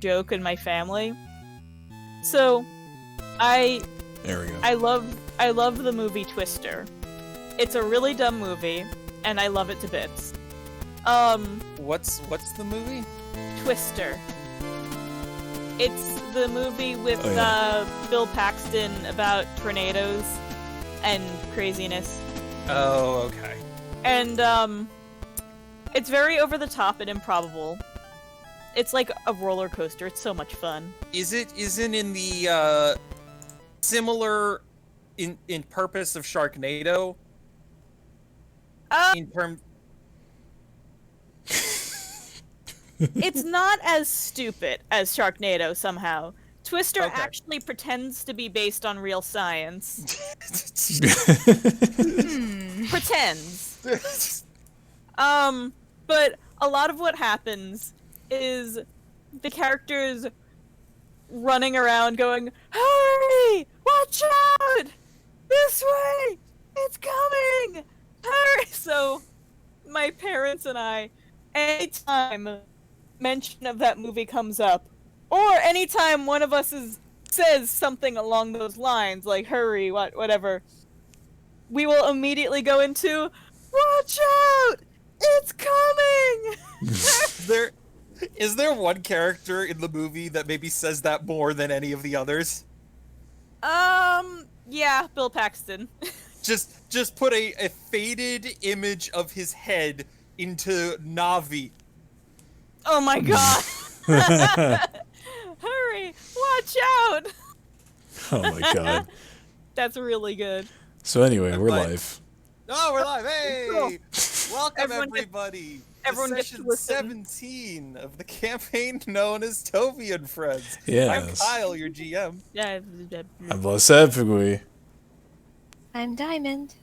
Joke in my family. So, there we go. I love the movie Twister. It's a really dumb movie, and I love it to bits. What's the movie? Twister. It's the movie with Bill Paxton about tornadoes and craziness. Oh, okay. And it's very over the top and improbable. It's like a roller coaster. It's so much fun. Isn't in the similar in purpose of Sharknado? In terms, it's not as stupid as Sharknado somehow. Twister actually pretends to be based on real science. Pretends. But a lot of what happens is the characters running around going, "Hurry! Watch out! This way! It's coming! Hurry!" So, my parents and I, anytime mention of that movie comes up, or anytime one of us says something along those lines, like "hurry," whatever, we will immediately go into, "Watch out! It's coming!" Is there one character in the movie that maybe says that more than any of the others? Yeah, Bill Paxton. just put a faded image of his head into Navi. Oh my god! Hurry! Watch out! Oh my god. That's really good. So anyway, we're live. Oh, we're live! Hey! Cool. Welcome everybody! Everyone gets session to listen. 17 of the campaign known as Toby and Friends. Yes. I'm Kyle, your GM. Yeah. I'm Blessed. I'm Diamond.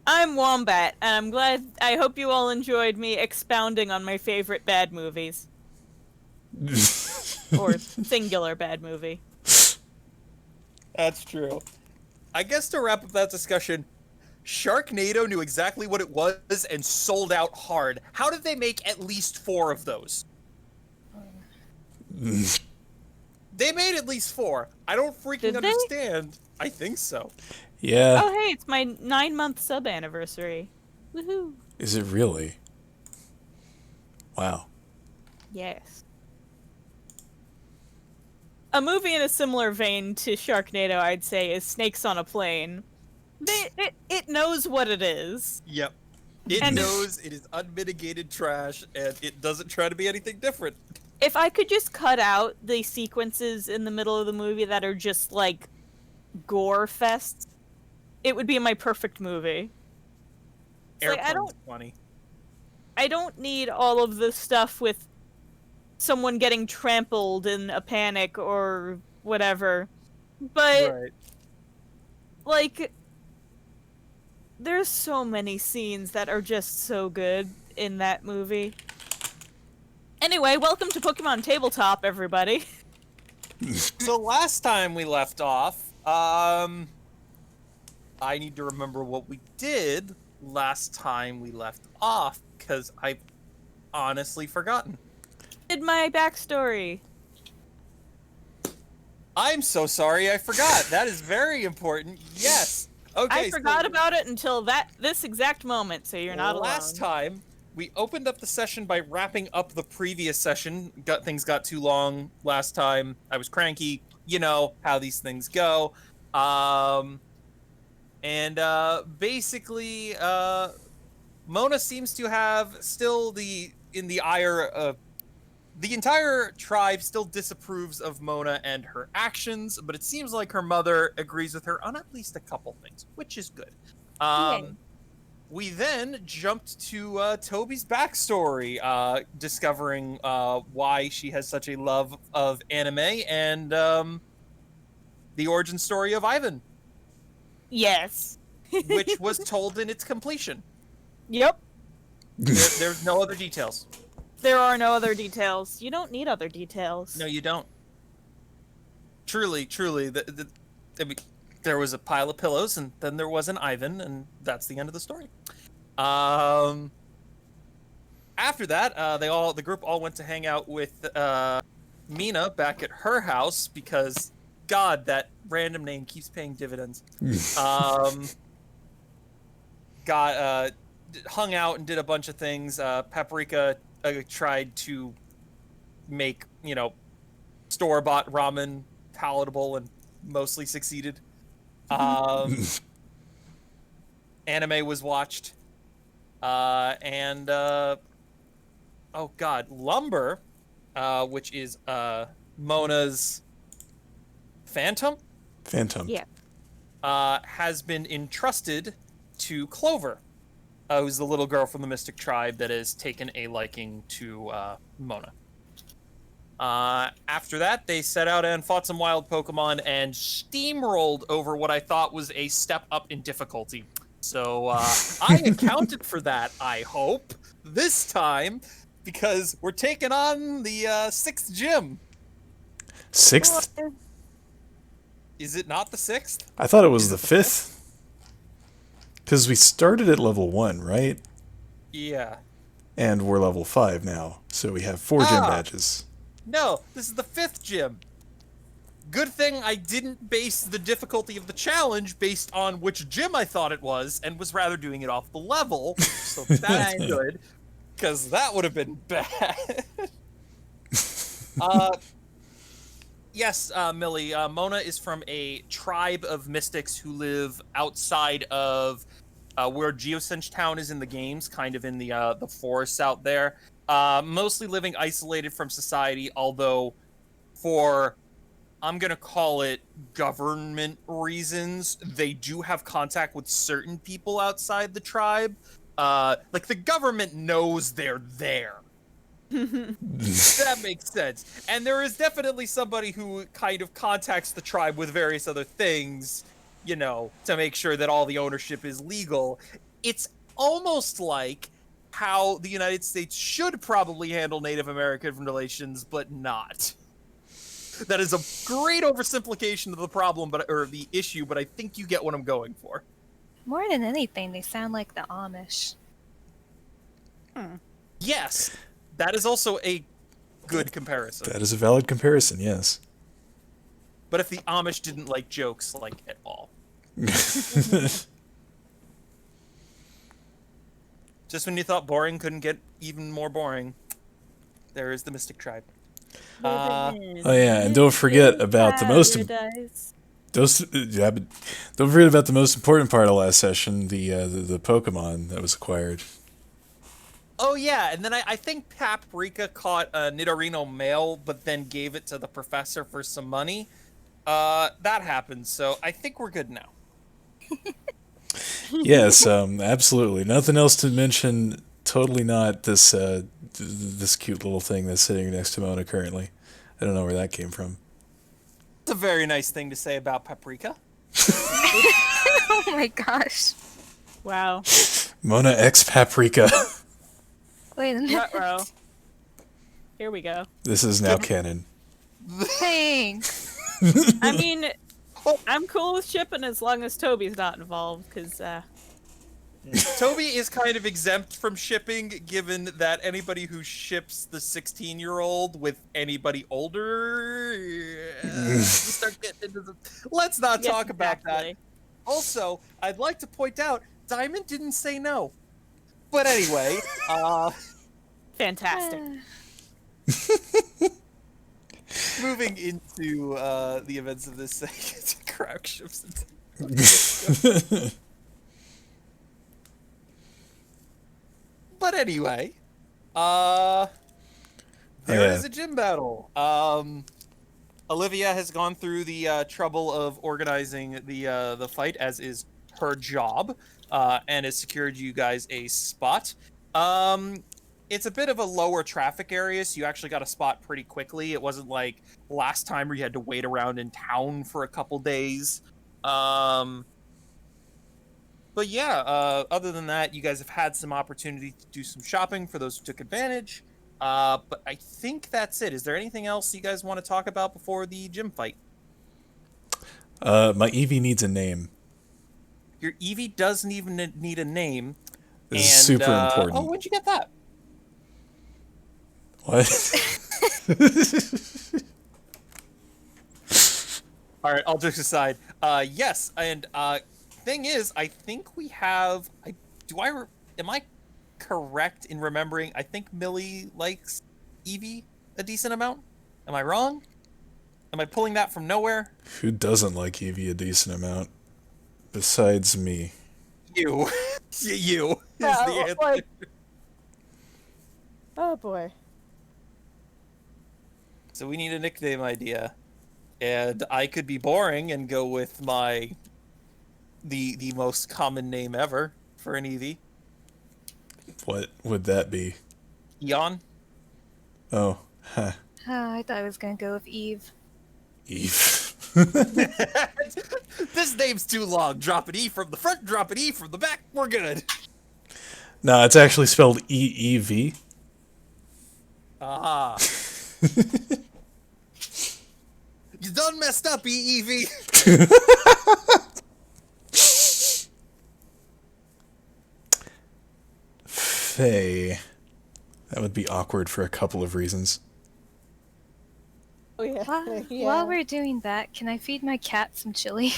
I'm Wombat, and I hope you all enjoyed me expounding on my favorite bad movies. Or singular bad movie. That's true. I guess to wrap up that discussion, Sharknado knew exactly what it was and sold out hard. How did they make at least 4 of those? They made at least 4. I don't freaking understand. I think so. Yeah. Oh hey, it's my 9-month sub anniversary. Woohoo! Is it really? Wow. Yes. A movie in a similar vein to Sharknado, I'd say, is Snakes on a Plane. It knows what it is. Yep. It knows it is unmitigated trash, and it doesn't try to be anything different. If I could just cut out the sequences in the middle of the movie that are just, like, gore fests, it would be my perfect movie. Airplane's funny. I don't need all of the stuff with someone getting trampled in a panic or whatever. But, like, There's so many scenes that are just so good in that movie. Anyway, welcome to Pokemon Tabletop, everybody. So last time we left off, I need to remember what we did last time we left off, because I've honestly forgotten. Did my backstory. I'm so sorry I forgot. That is very important. Yes. Okay. I forgot about it until this exact moment, so you're not alone. Last time, we opened up the session by wrapping up the previous session. Things got too long last time. I was cranky. You know how these things go. Basically, Mona seems to have still the entire tribe still disapproves of Mona and her actions, but it seems like her mother agrees with her on at least a couple things, which is good. We then jumped to Toby's backstory, discovering why she has such a love of anime and the origin story of Ivan. Yes. Which was told in its completion. Yep. There's no other details. There are no other details. You don't need other details. No, you don't. Truly, there was a pile of pillows, and then there was an Ivan, and that's the end of the story. After that, the group all went to hang out with Mina back at her house because, God, that random name keeps paying dividends. Hung out and did a bunch of things. Paprika tried to make, store-bought ramen palatable and mostly succeeded. Anime was watched. Lumber, which is Mona's Phantom? Phantom. Yeah. Has been entrusted to Clover, who's the little girl from the Mystic Tribe that has taken a liking to Mona. After that, they set out and fought some wild Pokemon and steamrolled over what I thought was a step up in difficulty. So I accounted for that, I hope, this time, because we're taking on the 6th gym. 6th? Is it not the 6th? I thought it was the 5th. Because we started at level 1, right? Yeah. And we're level 5 now, so we have 4 gym badges. No, this is the 5th gym. Good thing I didn't base the difficulty of the challenge based on which gym I thought it was, and was rather doing it off the level, so that's good, because that would have been bad. Yes, Millie, Mona is from a tribe of mystics who live outside of where Geocinch Town is in the games, kind of in the forests out there. Mostly living isolated from society, although for, I'm going to call it government reasons, they do have contact with certain people outside the tribe. Like, the government knows they're there. That makes sense. And there is definitely somebody who kind of contacts the tribe with various other things, to make sure that all the ownership is legal. It's almost like how the United States should probably handle Native American relations, but not. That is a great oversimplification of the problem, or the issue, but I think you get what I'm going for. More than anything, they sound like the Amish. Yes, that is also a good comparison. That is a valid comparison, yes. But if the Amish didn't like jokes, at all. Just when you thought boring couldn't get even more boring, there is the Mystic Tribe. Oh yeah, and don't forget about the most don't forget about the most important part of last session, the Pokemon that was acquired. Oh yeah, and then I think Paprika caught a Nidorino male, but then gave it to the professor for some money. That happened, so I think we're good now. Yes, absolutely. Nothing else to mention. Totally not this this cute little thing that's sitting next to Mona currently. I don't know where that came from. It's a very nice thing to say about Paprika. Oh my gosh. Wow. Mona X Paprika. Wait a minute. Ruh-roh. Here we go. This is now canon. Thanks. I mean, I'm cool with shipping as long as Toby's not involved, because, Toby is kind of exempt from shipping, given that anybody who ships the 16-year-old with anybody older, you start getting into the... Let's not yes, talk about that. exactly. Also, I'd like to point out, Diamond didn't say no. But anyway, Fantastic. moving into the events of this segment, crack ships. But anyway, there is a gym battle. Olivia has gone through the trouble of organizing the fight, as is her job, and has secured you guys a spot. It's a bit of a lower traffic area, so you actually got a spot pretty quickly. It wasn't like last time where you had to wait around in town for a couple days. But yeah, other than that, you guys have had some opportunity to do some shopping for those who took advantage. But I think that's it. Is there anything else you guys want to talk about before the gym fight? My Eevee needs a name. Your Eevee doesn't even need a name. This is super important. Oh, when'd you get that? What? All right, all jokes aside. Yes, and thing is, I think we have. Am I correct in remembering? I think Millie likes Eevee a decent amount. Am I wrong? Am I pulling that from nowhere? Who doesn't like Eevee a decent amount? Besides me. You. You is Yeah, the answer. like- Oh boy. So we need a nickname idea. And I could be boring and go with the most common name ever for an Eevee. What would that be? Eon. Oh, huh. I thought I was gonna go with Eve. Eve. This name's too long. Drop an E from the front, drop an E from the back. We're good. No, it's actually spelled E-E-V. Ah. You done messed up, EEV. Faye. That would be awkward for a couple of reasons. Oh yeah. While we're doing that, can I feed my cat some chili?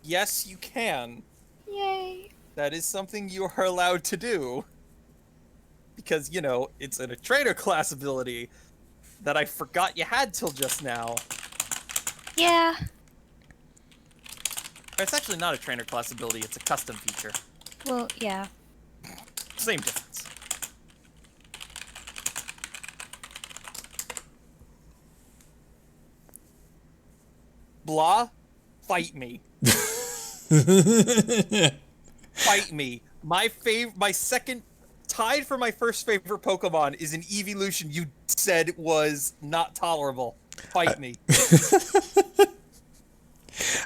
Yes, you can. Yay! That is something you are allowed to do. Because, you know, it's in a trainer class ability that I forgot you had till just now. Yeah. It's actually not a trainer class ability, it's a custom feature. Well, yeah. Same difference. Blah, fight me. Fight me. My second, tied for my first favorite Pokemon is an evolution you said was not tolerable. Fight me.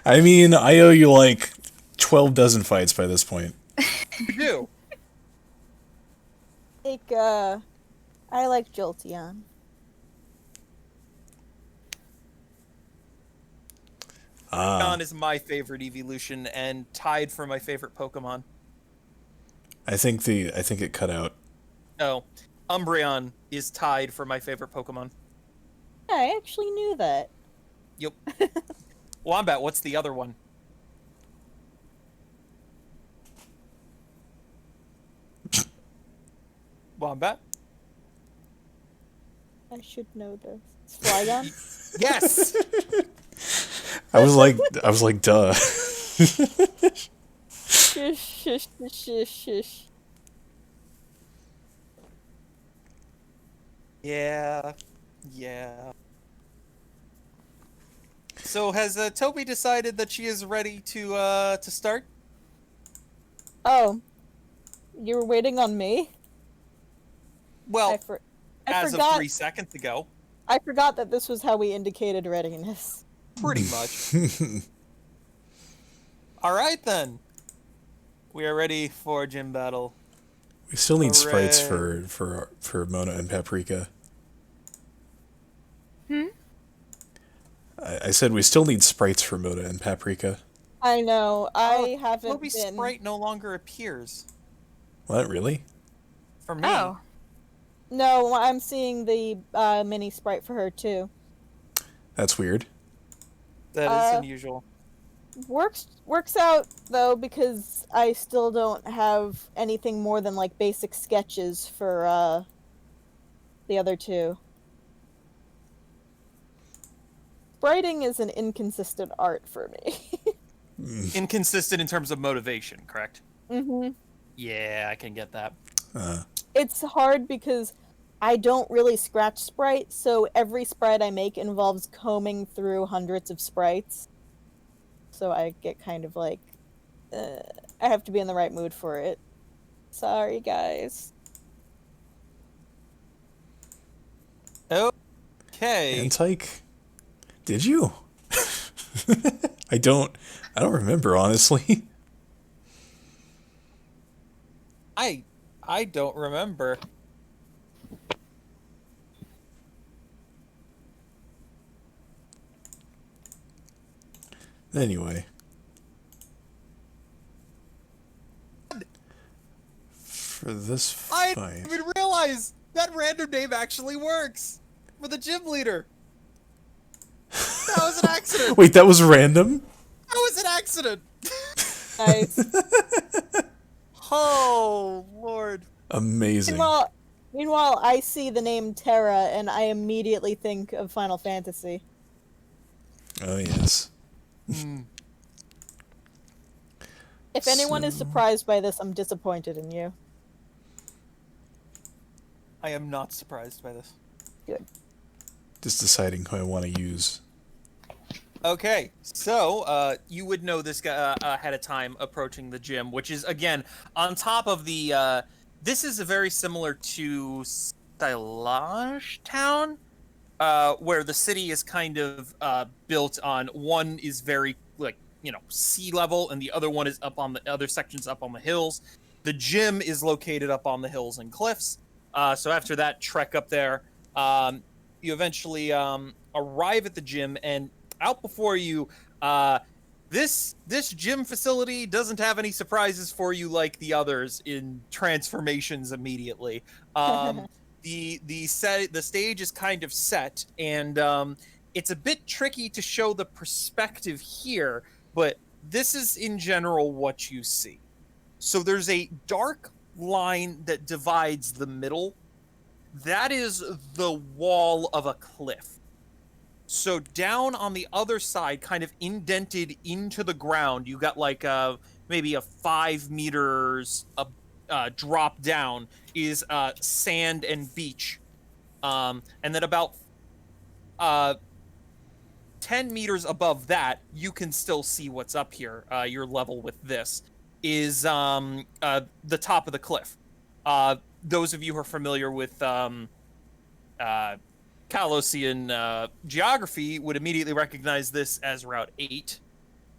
I mean, I owe you like 12 dozen fights by this point. You do. I like Jolteon. Umbreon is my favorite evolution and tied for my favorite Pokemon. I think it cut out. Oh, Umbreon is tied for my favorite Pokemon. I actually knew that. Yep. Wombat, what's the other one? Wombat? I should know this. It's Flygon? Yes! I was like, duh. Shush, shush, shush, shush. Yeah. So has Toby decided that she is ready to start? Oh. You were waiting on me? Well, I as forgot. of 3 seconds ago. I forgot that this was how we indicated readiness. Pretty much. All right, then. We are ready for gym battle. We still need sprites Hooray. for Mona and Paprika. I said we still need sprites for Mona and Paprika. I know. I haven't Toby's been. sprite no longer appears. What, really? For me. Oh. No, I'm seeing the mini sprite for her too. That's weird. That is unusual. Works out though, because I still don't have anything more than like basic sketches for the other two. Spriting is an inconsistent art for me. Inconsistent in terms of motivation, correct? Mm-hmm. Yeah, I can get that. It's hard because I don't really scratch sprites, so every sprite I make involves combing through hundreds of sprites. So I get kind of like, I have to be in the right mood for it. Sorry, guys. Okay. And Tyke, did you? I don't remember, honestly. I don't remember. Anyway. For this fight. I didn't even realize that random name actually works for the gym leader. That was an accident. Wait, that was random? That was an accident. Nice. Oh, Lord. Amazing. Meanwhile, I see the name Terra and I immediately think of Final Fantasy. Oh, yes. If anyone is surprised by this, I'm disappointed in you. I am not surprised by this. Good. Just deciding who I want to use. Okay, so you would know this guy ahead of time approaching the gym, which is, again, on top of the... this is very similar to Stylage Town, where the city is kind of built on... One is very, like, you know, sea level, and the other one is up on the other sections up on the hills. The gym is located up on the hills and cliffs. So after that trek up there, you eventually arrive at the gym, and out before you, this gym facility doesn't have any surprises for you like the others in transformations immediately. The stage is kind of set, and it's a bit tricky to show the perspective here, but this is in general what you see. So there's a dark line that divides the middle. That is the wall of a cliff. So down on the other side, kind of indented into the ground, you got like maybe a 5 meters drop down is sand and beach. And then about 10 meters above that, you can still see what's up here. Your level with this is the top of the cliff. Those of you who are familiar with Kalosian geography would immediately recognize this as Route 8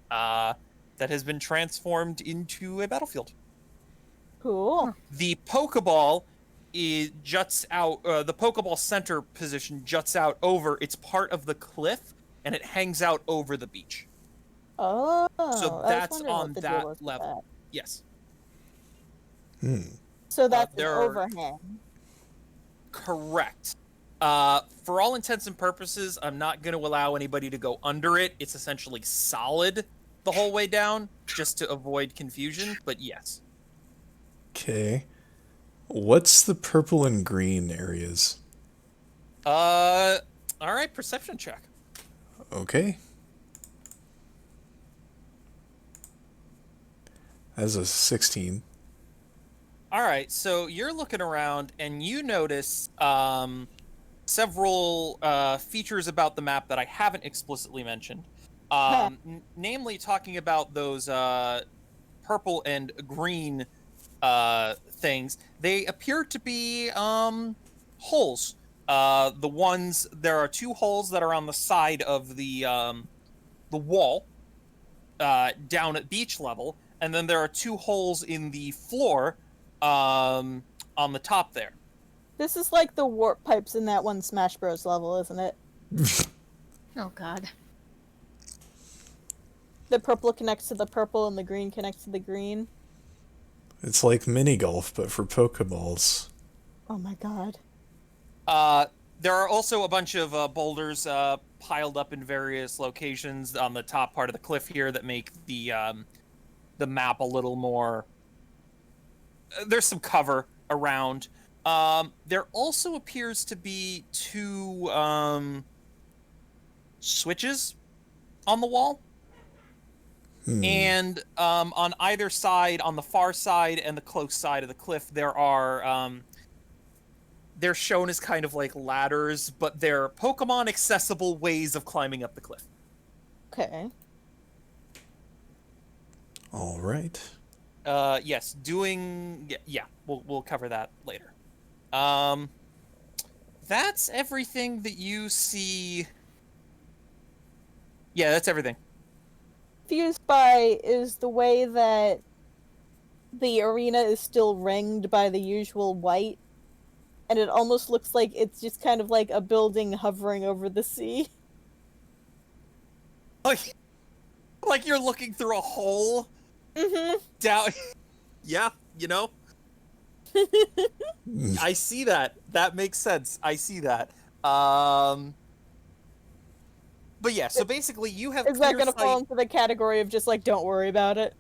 that has been transformed into a battlefield. Cool. The Pokeball juts out, the Pokeball center position juts out over, it's part of the cliff, and it hangs out over the beach. Oh, So that's on that level. Yes. So that's an there are- overhang. Correct. For all intents and purposes, I'm not going to allow anybody to go under it. It's essentially solid the whole way down, just to avoid confusion, but yes. Okay. What's the purple and green areas? Alright, perception check. Okay. That's a 16. Alright, so you're looking around, and you notice, several, features about the map that I haven't explicitly mentioned. Namely, talking about those, purple and green, things. They appear to be, holes. There are 2 holes that are on the side of the wall. down at beach level, and then there are 2 holes in the floor on the top there. This is like the warp pipes in that one Smash Bros. Level, isn't it? Oh god. The purple connects to the purple and the green connects to the green. It's like mini golf, but for Pokeballs. Oh my god. There are also a bunch of boulders piled up in various locations on the top part of the cliff here that make the map a little more... there's some cover around. There also appears to be 2 switches on the wall. And on either side, on the far side and the close side of the cliff, there are... they're shown as kind of like ladders, but they're Pokemon accessible ways of climbing up the cliff. Okay. All right. Yes, yeah, we'll cover that later. That's everything that you see. Yeah, that's everything. Confused by is the way that the arena is still ringed by the usual white, and it almost looks like it's just kind of like a building hovering over the sea. Like you're looking through a hole. Mm-hmm. Down. Yeah, you know. I see that. That makes sense. I see that. But yeah, so basically you have Is that gonna sight. fall into the category of just like, don't worry about it?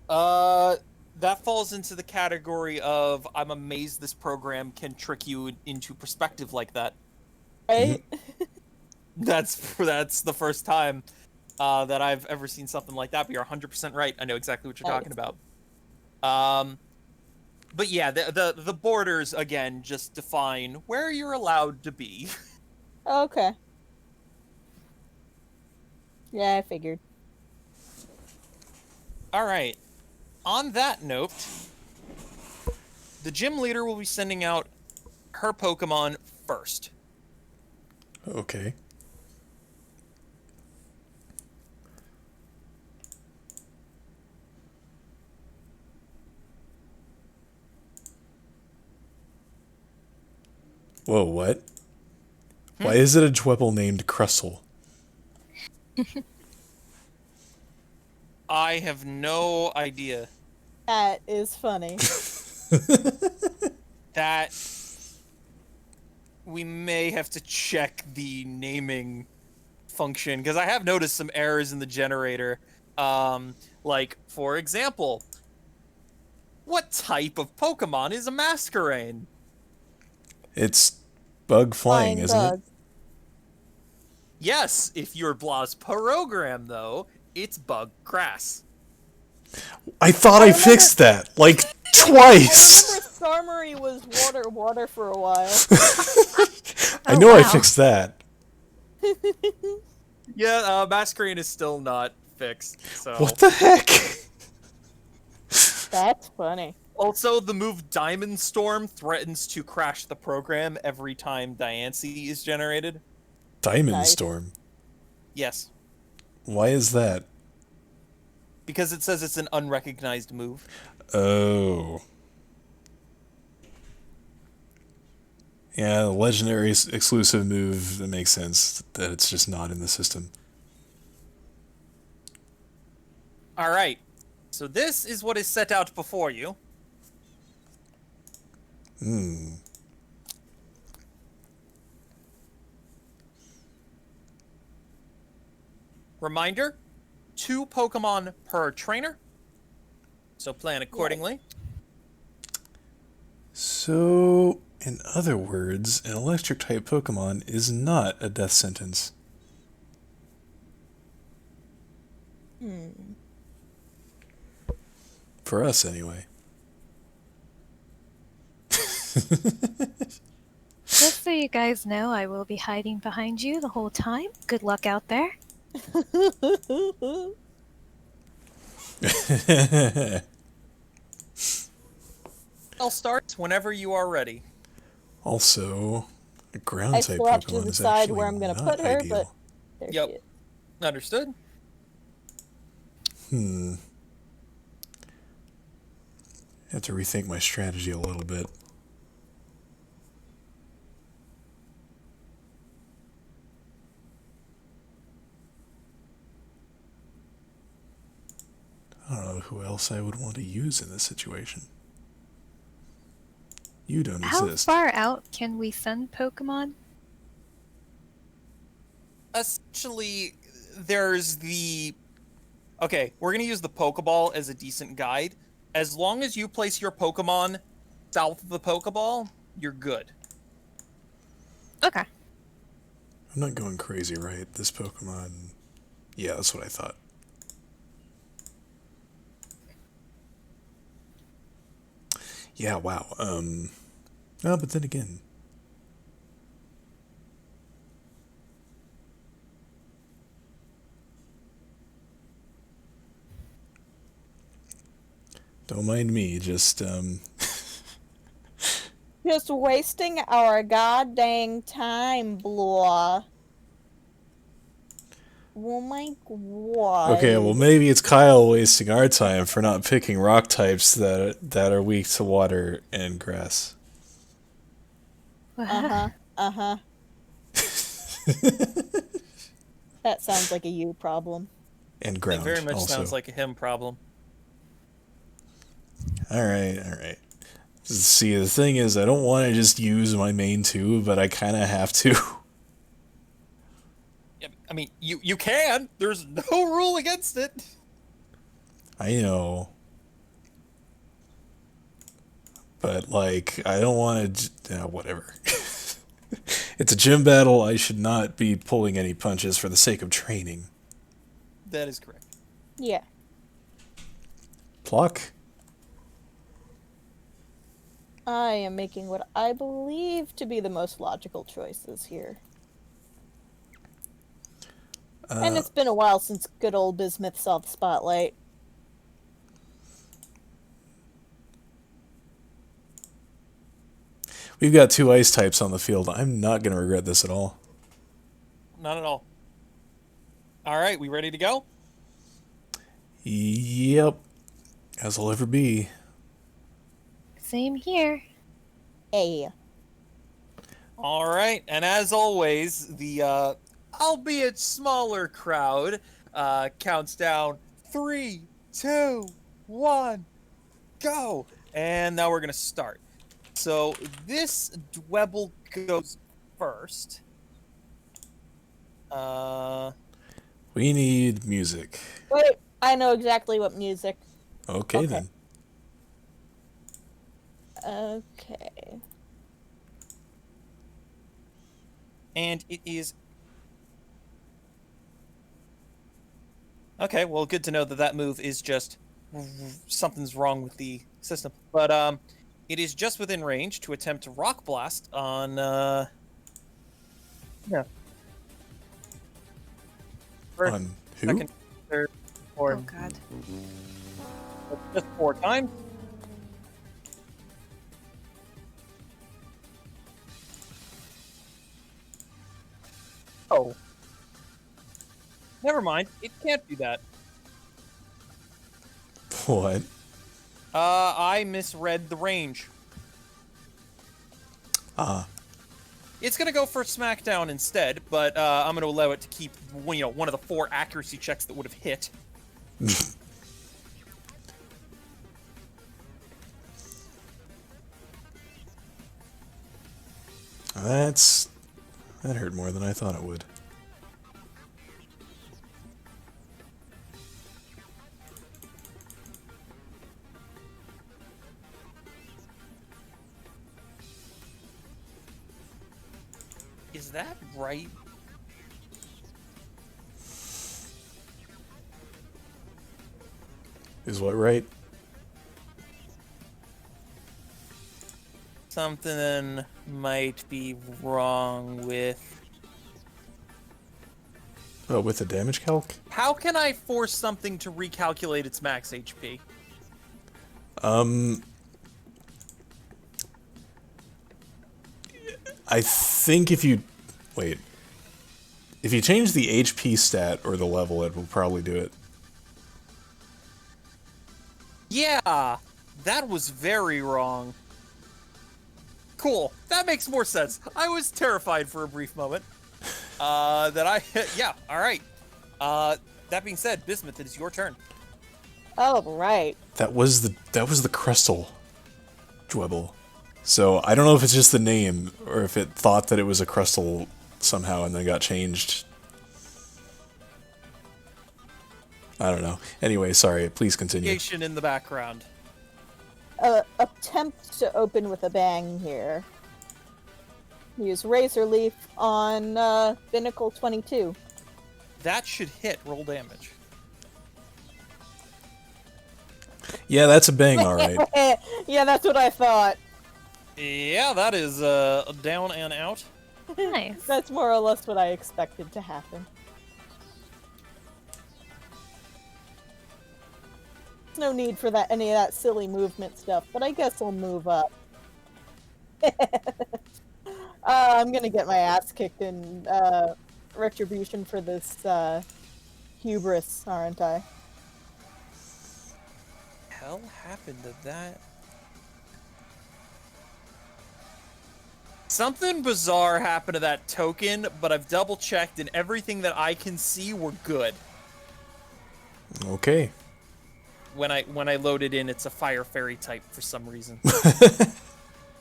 That falls into the category of I'm amazed this program can trick you into perspective like that. Right? That's the first time that I've ever seen something like that, but you're 100% right. I know exactly what you're talking about. But yeah, the borders, again, just define where you're allowed to be. Okay. Yeah, I figured. Alright. On that note, the gym leader will be sending out her Pokemon first. Okay. Whoa, what? Why is it a Dwebble named Crustle? I have no idea. That is funny. That we may have to check the naming function, because I have noticed some errors in the generator. Like, for example, what type of Pokemon is a Masquerain? It's bug flying, isn't it? Yes, if you're Blah's program, though, it's bug grass. I thought I fixed that, like, twice! I remember Skarmory was water for a while. I know I fixed that. Yeah, Masquerain is still not fixed, so... What the heck? That's funny. Also, the move Diamond Storm threatens to crash the program every time Diancie is generated. Diamond Storm? Yes. Why is that? Because it says it's an unrecognized move. Oh. Yeah, the legendary exclusive move, that makes sense, that it's just not in the system. Alright. So this is what is set out before you. Reminder, 2 Pokemon per trainer. So plan accordingly. So, in other words, an electric-type Pokemon is not a death sentence. For us, anyway. Just so you guys know, I will be hiding behind you the whole time. Good luck out there. I'll start whenever you are ready. Also, a I ground-type still have to Pokemon is decide actually where I'm gonna not put her, ideal. but there she is. Understood. I have to rethink my strategy a little bit. I don't know who else I would want to use in this situation. You don't exist. How far out can we send Pokemon? Essentially, there's the... Okay, we're going to use the Pokeball as a decent guide. As long as you place your Pokemon south of the Pokeball, you're good. Okay. I'm not going crazy, right? This Pokemon... Yeah, that's what I thought. Yeah, wow. Oh, but then again... Don't mind me, just, Just wasting our goddamn time, blah. Oh my god. Okay, well maybe it's Kyle wasting our time for not picking rock types that are weak to water and grass. Uh-huh. Uh-huh. That sounds like a you problem. And ground, It very much also. sounds like a him problem. Alright. See, the thing is, I don't want to just use my main two, but I kind of have to. Yeah, I mean, you can. There's no rule against it. I know. But, like, I don't want to... whatever. It's a gym battle. I should not be pulling any punches for the sake of training. That is correct. Yeah. Pluck? I am making what I believe to be the most logical choices here. And it's been a while since good old Bismuth saw the spotlight. We've got 2 ice types on the field. I'm not going to regret this at all. Not at all. All right, we ready to go? Yep. As I'll ever be. Same here. Hey. All right, and as always, the albeit smaller crowd counts down 3, 2, 1, go. And now we're gonna start. So this Dwebble goes first. We need music. Wait, I know exactly what music. Okay, then. Okay. And it is... Okay, well, good to know that that move is just... Something's wrong with the system. But, it is just within range to attempt to Rock Blast on, Yeah. First, On who? second, third, fourth. Oh god. Just 4 times. Oh. Never mind. It can't do that. What? I misread the range. It's gonna go for Smackdown instead, but I'm gonna allow it to keep, one of the 4 accuracy checks that would have hit. That hurt more than I thought it would. Is that right? Is what right? Something might be wrong with... Oh, with the damage calc? How can I force something to recalculate its max HP? I think if you... Wait. If you change the HP stat or the level, it will probably do it. Yeah, that was very wrong. Cool. That makes more sense. I was terrified for a brief moment. Yeah, alright. That being said, Bismuth, it is your turn. Oh, right. That was the Crystal Dwebble. So I don't know if it's just the name or if it thought that it was a Crystal somehow and then got changed. I don't know. Anyway, sorry. Please continue. In the background. Attempt to open with a bang here. Use Razor Leaf on Binnacle 22. That should hit. Roll damage. Yeah, that's a bang, all right. Yeah, that's what I thought. Yeah, that is down and out. Nice. That's more or less what I expected to happen. No need for any of that silly movement stuff, but I guess I'll move up. I'm gonna get my ass kicked in retribution for this hubris, aren't I? Hell happened to that? Something bizarre happened to that token, but I've double checked and everything that I can see were good. Okay. When I load it in, it's a fire fairy type for some reason.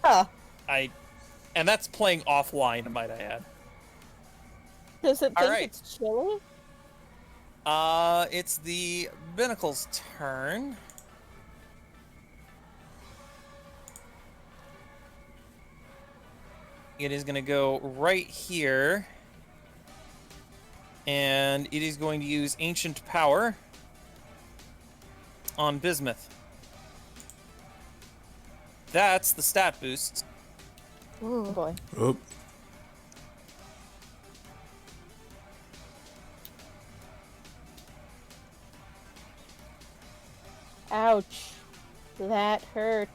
Huh. And that's playing offline, might I add. Does it think Alright. it's chilly? It's the Binnacle's turn. It is gonna go right here. And it is going to use Ancient Power on Bismuth. That's the stat boost. Oh boy. Oop. Ouch. That hurt.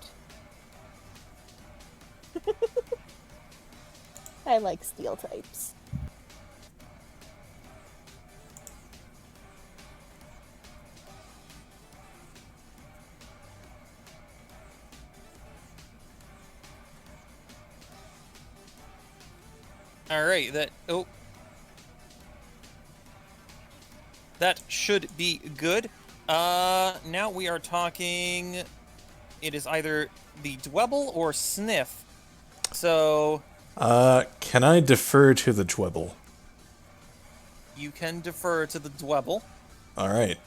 I like steel types. Alright, that should be good. Now we are talking, it is either the Dwebble or Sniff. So, Can I defer to the Dwebble? you can defer to the Dwebble. All right.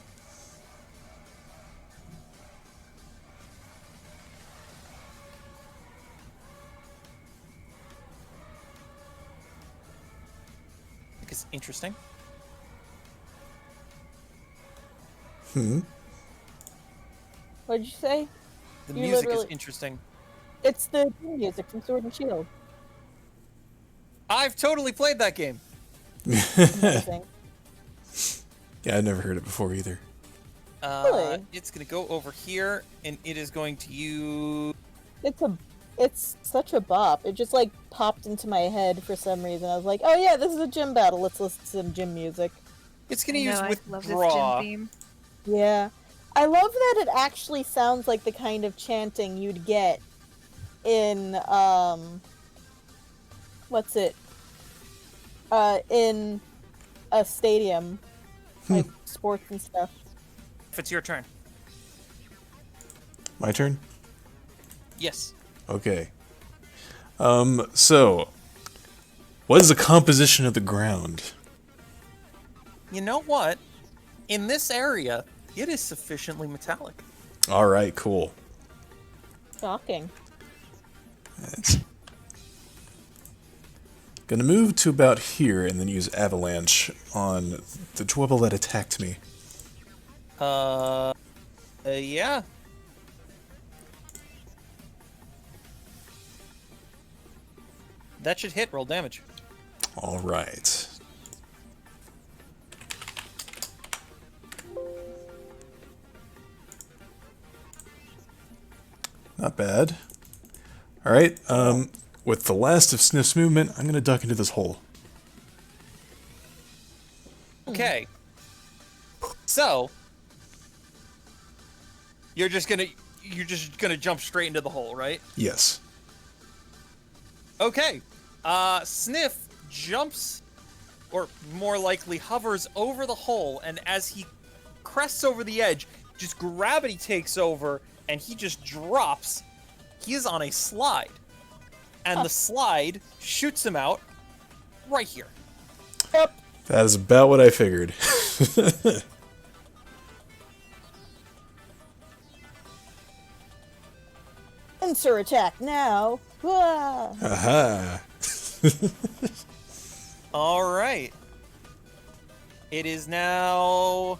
I think it's interesting. What'd you say? The You music is literally- interesting. It's the music from Sword and Shield. I've totally played that game. Amazing. Yeah, I've never heard it before either. Really? It's gonna go over here, and it is going to use... It's such a bop. It just like popped into my head for some reason. I was like, oh yeah, this is a gym battle. Let's listen to some gym music. It's gonna I use know, I love this Withdraw. gym theme. Yeah. I love that it actually sounds like the kind of chanting you'd get in what's it? In a stadium. Like sports and stuff. If it's your turn. My turn? Yes. Okay. So, what is the composition of the ground? You know what? In this area, it is sufficiently metallic. All right, cool. Shocking. That's... Gonna move to about here and then use Avalanche on the Dwebble that attacked me. Yeah. That should hit. Roll damage. All right. Not bad. All right. With the last of Sniff's movement, I'm gonna duck into this hole. Okay. So, You're just gonna jump straight into the hole, right? Yes. Okay. Sniff jumps, or more likely hovers over the hole, and as he crests over the edge, just gravity takes over, and he just drops. He is on a slide. And the slide shoots him out right here. Yep. That is about what I figured. Answer attack now. Ah. Aha. All right. It is now...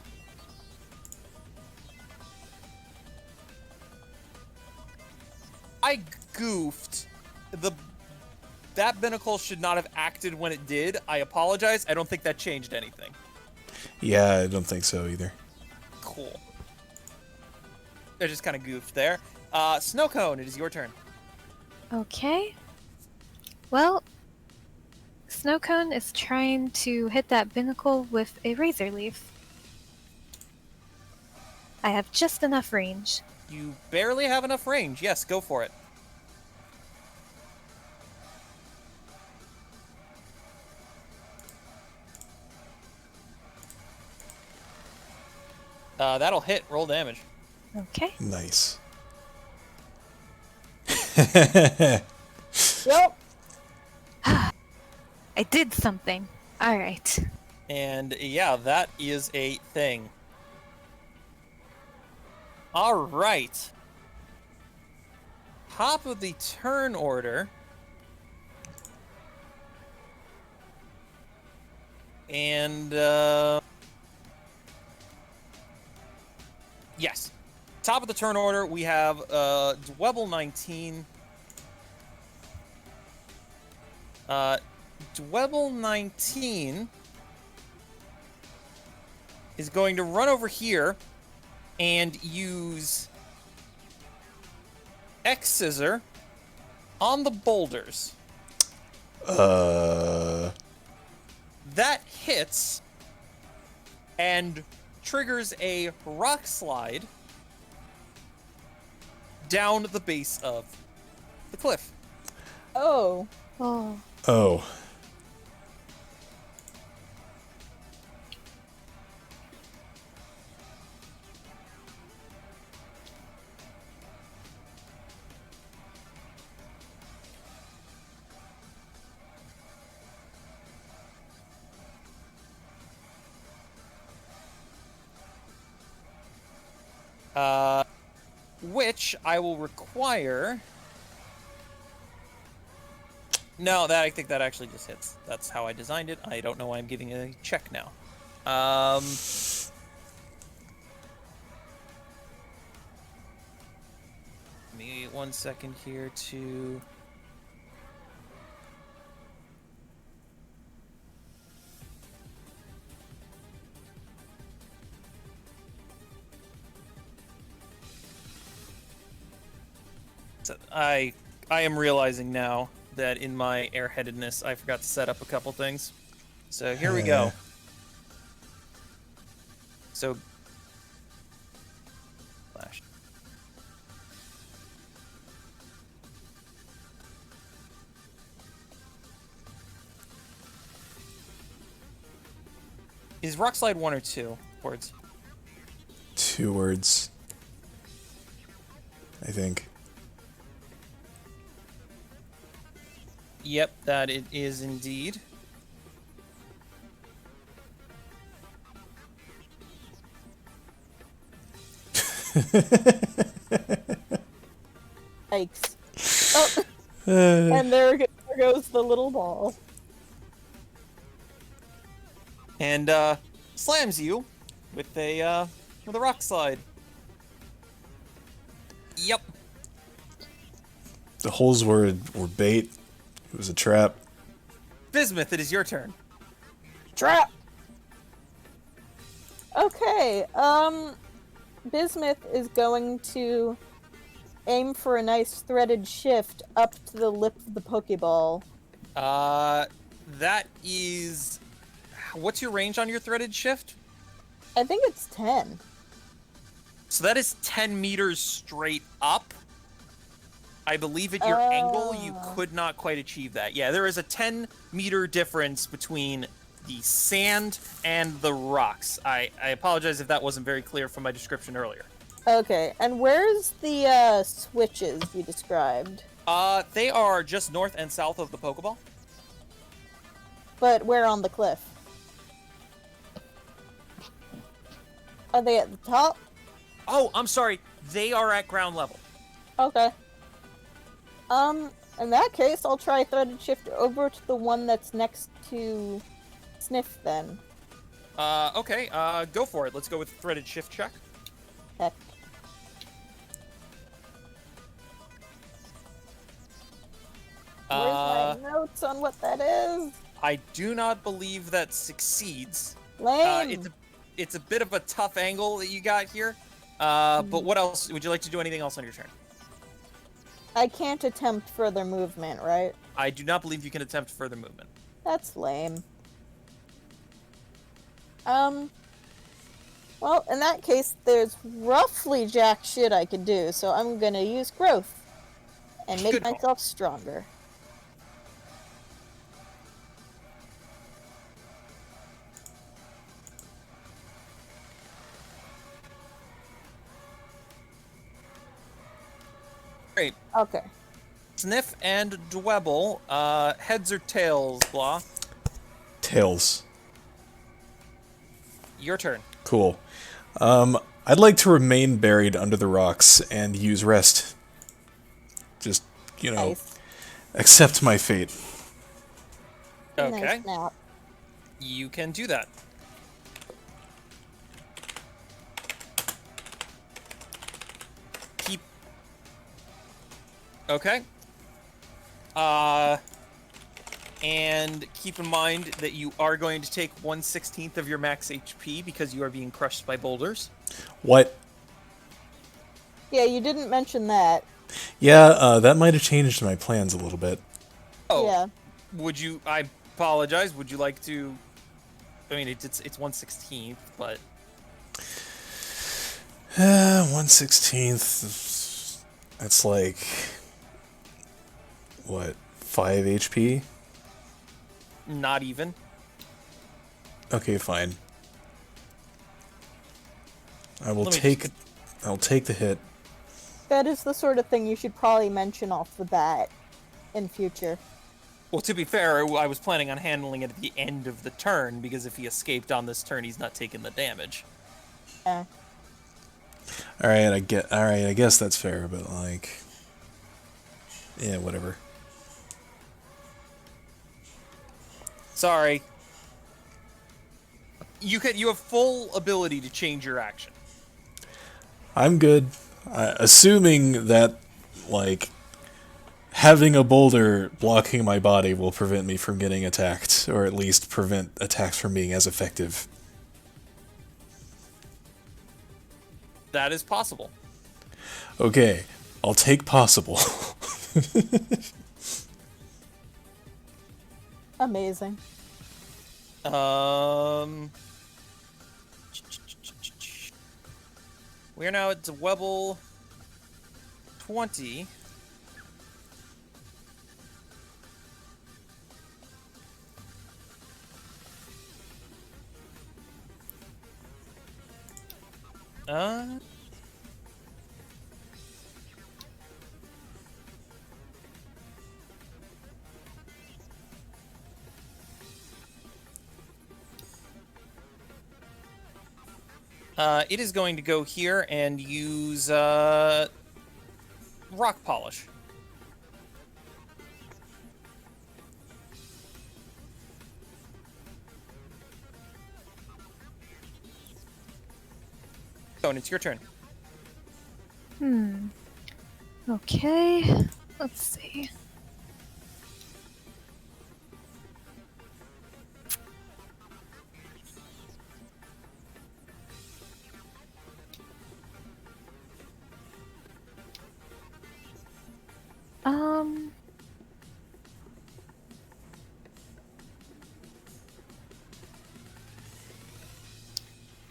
I goofed. That binnacle should not have acted when it did. I apologize. I don't think that changed anything. Yeah, I don't think so either. Cool. I just kind of goofed there. Snow Cone, it is your turn. Okay. Well, Snowcone is trying to hit that binnacle with a razor leaf. I have just enough range. You barely have enough range. Yes, go for it. That'll hit. Roll damage. Okay. Nice. Yep. I did something. Alright. And yeah, that is a thing. All right. Top of the turn order. And, yes. Top of the turn order, we have, Dwebble 19. Dwebble 19 is going to run over here and use X Scissor on the boulders. That hits and triggers a rock slide down the base of the cliff. Oh. Oh. Oh. Which I will require... No, I think that actually just hits. That's how I designed it. I don't know why I'm giving a check now. Give me 1 second here to... So I am realizing now that in my airheadedness, I forgot to set up a couple things. So here we go. So, flash. Is Rock Slide 1 or 2 words? 2 words. I think. Yep, that it is indeed. Yikes. Oh. And there goes the little ball. And slams you with a rock slide. Yep. The holes were bait. It was a trap. Bismuth, it is your turn. Trap! Okay, Bismuth is going to aim for a nice threaded shift up to the lip of the Pokeball. That is... What's your range on your threaded shift? I think it's 10. So that is 10 meters straight up. I believe at your angle, you could not quite achieve that. Yeah, there is a 10-meter difference between the sand and the rocks. I apologize if that wasn't very clear from my description earlier. Okay, and where's the switches you described? They are just north and south of the Pokeball. But where on the cliff? Are they at the top? Oh, I'm sorry. They are at ground level. Okay. In that case, I'll try threaded shift over to the one that's next to Sniff then. Okay, go for it. Let's go with threaded shift check. Heck. Where's my notes on what that is? I do not believe that succeeds. Lame. It's a bit of a tough angle that you got here. But what else? Would you like to do anything else on your turn? I can't attempt further movement, right? I do not believe you can attempt further movement. That's lame. Well, in that case, there's roughly jack shit I could do, so I'm gonna use growth and make Good call. myself stronger. Great. Okay. Sniff and Dwebble, heads or tails, Blah? Tails. Your turn. Cool. I'd like to remain buried under the rocks and use rest. Just, Nice. accept my fate. Okay. Nice nap. You can do that. Keep. Okay. And keep in mind that you are going to take 1/16 of your max HP because you are being crushed by boulders. What? Yeah, you didn't mention that. Yeah, that might have changed my plans a little bit. Oh. Yeah. Would you? I apologize. Would you like to? I mean, it's 1/16, but 1/16. That's like what? 5 HP? not even. Okay, fine. I'll Let me take the hit. That is the sort of thing you should probably mention off the bat in future. Well, to be fair, I was planning on handling it at the end of the turn because if he escaped on this turn, he's not taking the damage. Yeah. All right, I guess that's fair, but like yeah, whatever. Sorry. You have full ability to change your action. I'm good. Assuming that like having a boulder blocking my body will prevent me from getting attacked, or at least prevent attacks from being as effective. That is possible. Okay, I'll take possible. Amazing. We're now at Dwebble 20. It is going to go here and use rock polish. Oh, and it's your turn. Okay. Let's see.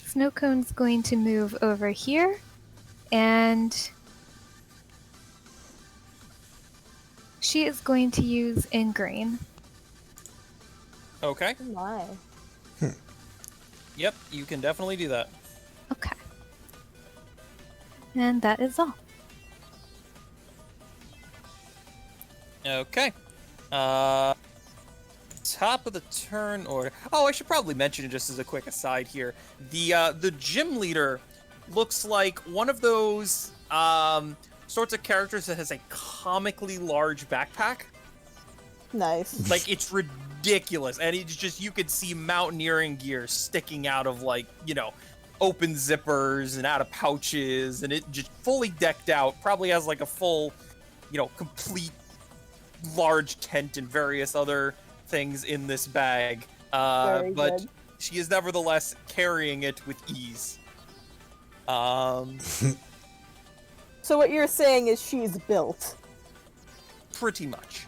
Snowcone's going to move over here and she is going to use Ingrain. Okay. Oh my. Yep, you can definitely do that. Okay. And that is all. Okay. Top of the turn order. Oh, I should probably mention just as a quick aside here. The gym leader looks like one of those sorts of characters that has a comically large backpack. Nice. Like, it's ridiculous, and it's just, you could see mountaineering gear sticking out of, like, you know, open zippers and out of pouches, and it just fully decked out. Probably has like a full, you know, complete large tent and various other things in this bag. Very But good. she is nevertheless carrying it with ease. So what you're saying is she's built. Pretty much.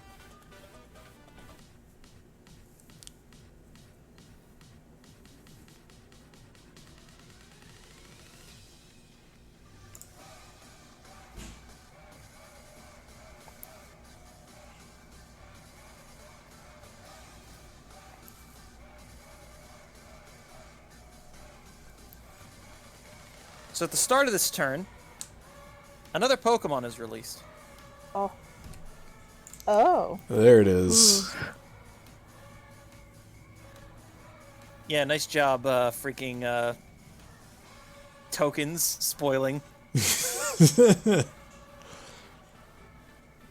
So at the start of this turn, another Pokemon is released. Oh. Oh. There it is. Yeah, nice job, freaking tokens spoiling.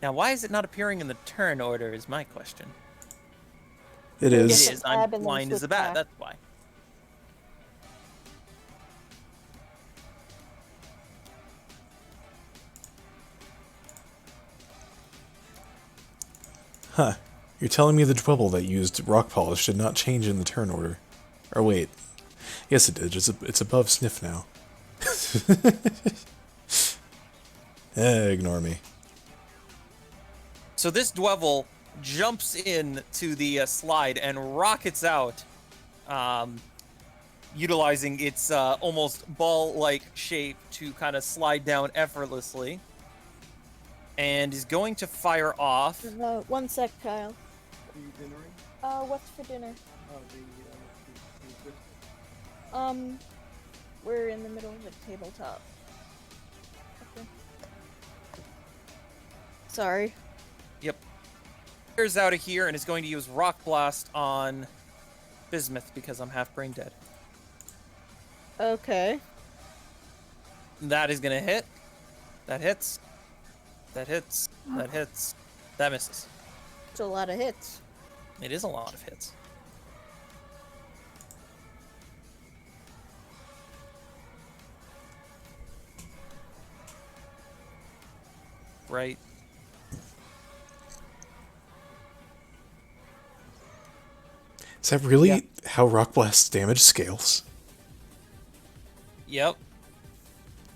Now, why is it not appearing in the turn order is my question. It It is. is. I'm blind as a bat, that's why. Huh. You're telling me the Dwebble that used rock polish did not change in the turn order. Or wait. Yes, it did. It's above Sniff now. Ignore me. So this Dwebble jumps in to the slide and rockets out, utilizing its almost ball-like shape to kind of slide down effortlessly, and is going to fire off. One sec, Kyle. What's for dinner? We're in the middle of a tabletop. Okay. Sorry. Yep. Fires out of here and is going to use Rock Blast on Bismuth because I'm half brain dead. Okay. That is going to hit. That hits. That hits. That hits. That misses. It's a lot of hits. It is a lot of hits. Right. Is that really Yeah. how Rock Blast's damage scales? Yep.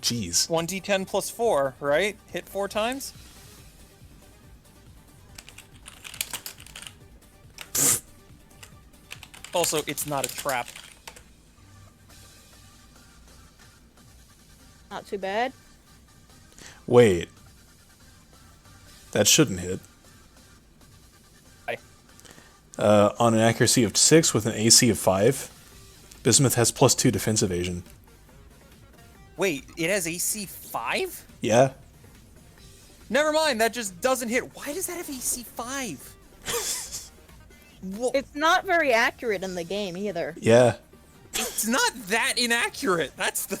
Jeez. 1d10 plus 4, right? Hit 4 times? Also, it's not a trap. Not too bad. Wait. That shouldn't hit. Why? On an accuracy of 6 with an AC of 5, Bismuth has +2 defense evasion. Wait, it has AC 5? Yeah? Never mind, that just doesn't hit. Why does that have AC 5? It's not very accurate in the game either. Yeah. It's not that inaccurate. That's the...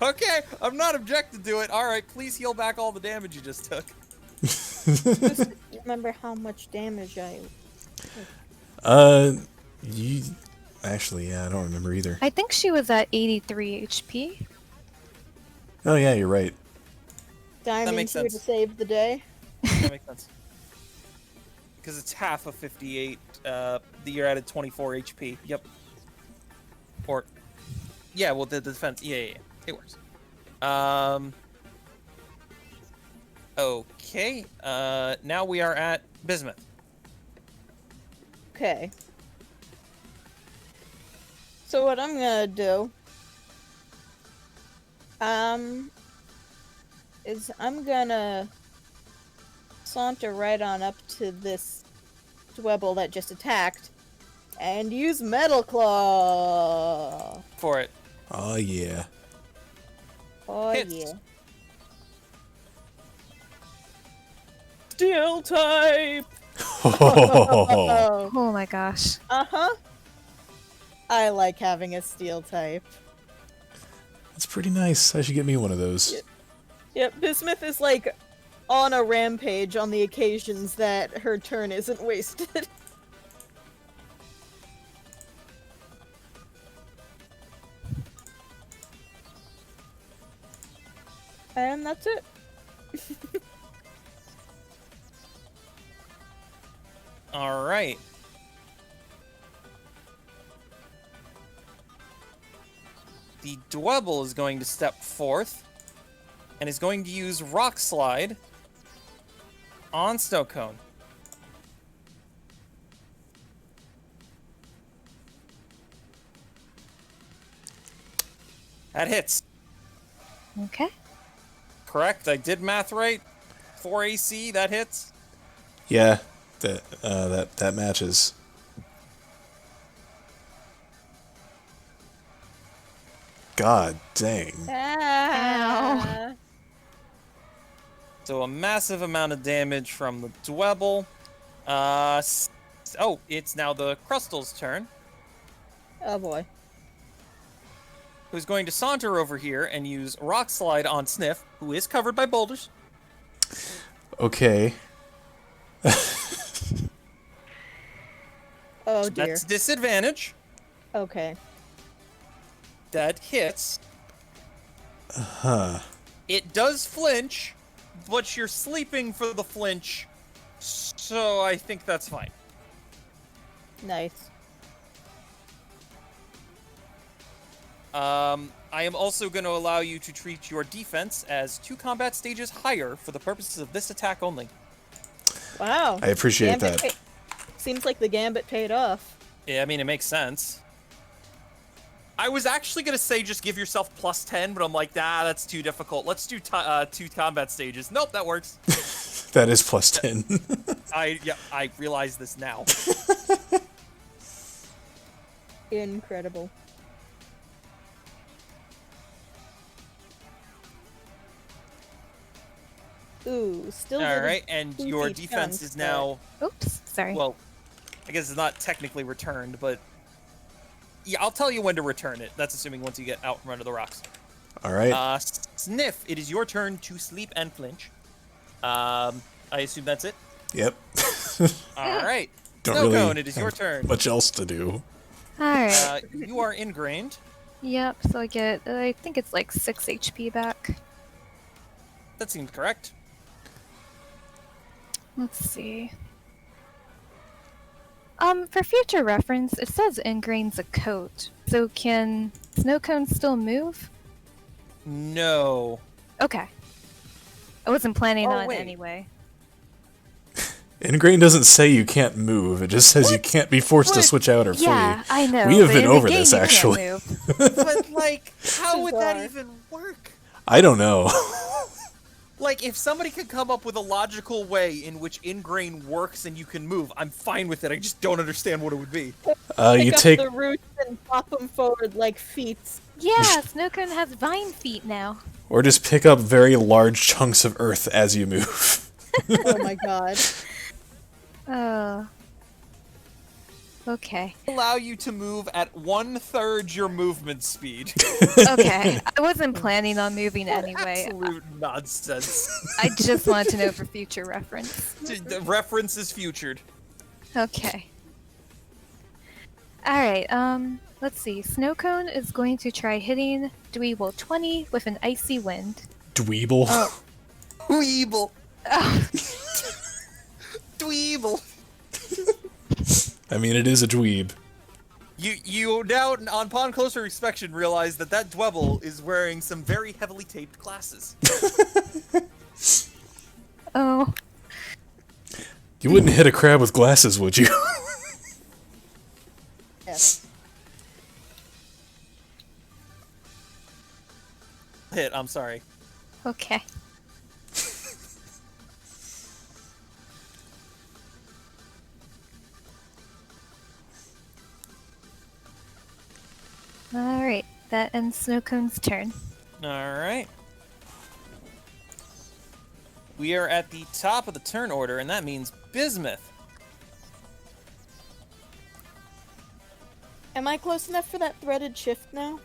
Okay, I'm not objected to it. Alright, please heal back all the damage you just took. Just remember how much damage I... You... Actually, yeah, I don't remember either. I think she was at 83 HP. Oh yeah, you're right. Diamond's makes here to sense. save the day. That makes sense. Because it's half of 58, the year added 24 HP. Yep. Or... Yeah, well, the defense... Yeah. It works. Okay. Now we are at Bismuth. Okay. So what I'm gonna do Um, I'm gonna saunter right on up to this Dwebble that just attacked and use Metal Claw. For it. Oh yeah. Oh Hits. yeah. Steel type. Oh, Oh my gosh. Uh-huh. I like having a steel type. that's pretty nice. I should get me one of those. Yep, Bismuth is like on a rampage on the occasions that her turn isn't wasted. And that's it. All right. The Dwebble is going to step forth and is going to use Rock Slide on Snowcone. That hits. Okay. Correct? I did math right. 4 AC, that hits. Yeah, that matches. God dang. Ah. So a massive amount of damage from the Dwebble. Oh, it's now the Crustal's turn, Oh boy. who's going to saunter over here and use Rock Slide on Sniff, who is covered by boulders. Okay. Oh dear. That's disadvantage. Okay. That hits. Huh. It does flinch, but you're sleeping for the flinch, so I think that's fine. Nice. I am also going to allow you to treat your defense as 2 combat stages higher for the purposes of this attack only. Wow. I appreciate Gambit that. Seems like the gambit paid off. Yeah, I mean, it makes sense. I was actually going to say just give yourself plus 10, but I'm like, nah, that's too difficult. Let's do 2 combat stages. Nope, that works. That is plus 10. I realize this now. Incredible. Ooh, still All didn't right, and your deep defense chunk, is now, Oops. Sorry. well, I guess it's not technically returned, but yeah, I'll tell you when to return it. That's assuming once you get out from under the rocks. All right. Sniff, it is your turn to sleep and flinch. I assume that's it. Yep. All right. Don't Snowcone, really it is your have turn. much else to do. Alright. You are ingrained. Yep, so I get, I think it's like 6 HP back. That seems correct. Let's see. For future reference, it says ingrain's a coat. So can Snowcone still move? No. Okay. I wasn't planning Oh, on it wait. anyway. Ingrain doesn't say you can't move. It just says you can't be forced to What? switch out or flee. Yeah, I know. We have but been in the over game, this, you can't actually. move. But, like, how would that Bizarre. even work? I don't know. Like, if somebody could come up with a logical way in which ingrain works and you can move, I'm fine with it. I just don't understand what it would be. You Pick up take the roots and pop them forward like feet. Yeah, Snowcone has vine feet now. or just pick up very large chunks of earth as you move. Oh my god. Okay. Allow you to move at 1/3 your movement speed. Okay. I wasn't planning on moving anyway. Absolute nonsense. I just wanted to know for future reference. The reference is futured. Okay. Alright, let's see. Snowcone is going to try hitting Dweeble 20 with an icy wind. Dweeble. Dweeble. Oh, Dweeble. I mean, it is a dweeb. You now, upon closer inspection, realize that Dwebble is wearing some very heavily taped glasses. oh. You wouldn't hit a crab with glasses, would you? Yes. hit. I'm sorry. Okay. Alright, that ends Snowcone's turn. All right. We are at the top of the turn order, and that means Bismuth. Am I close enough for that threaded shift now?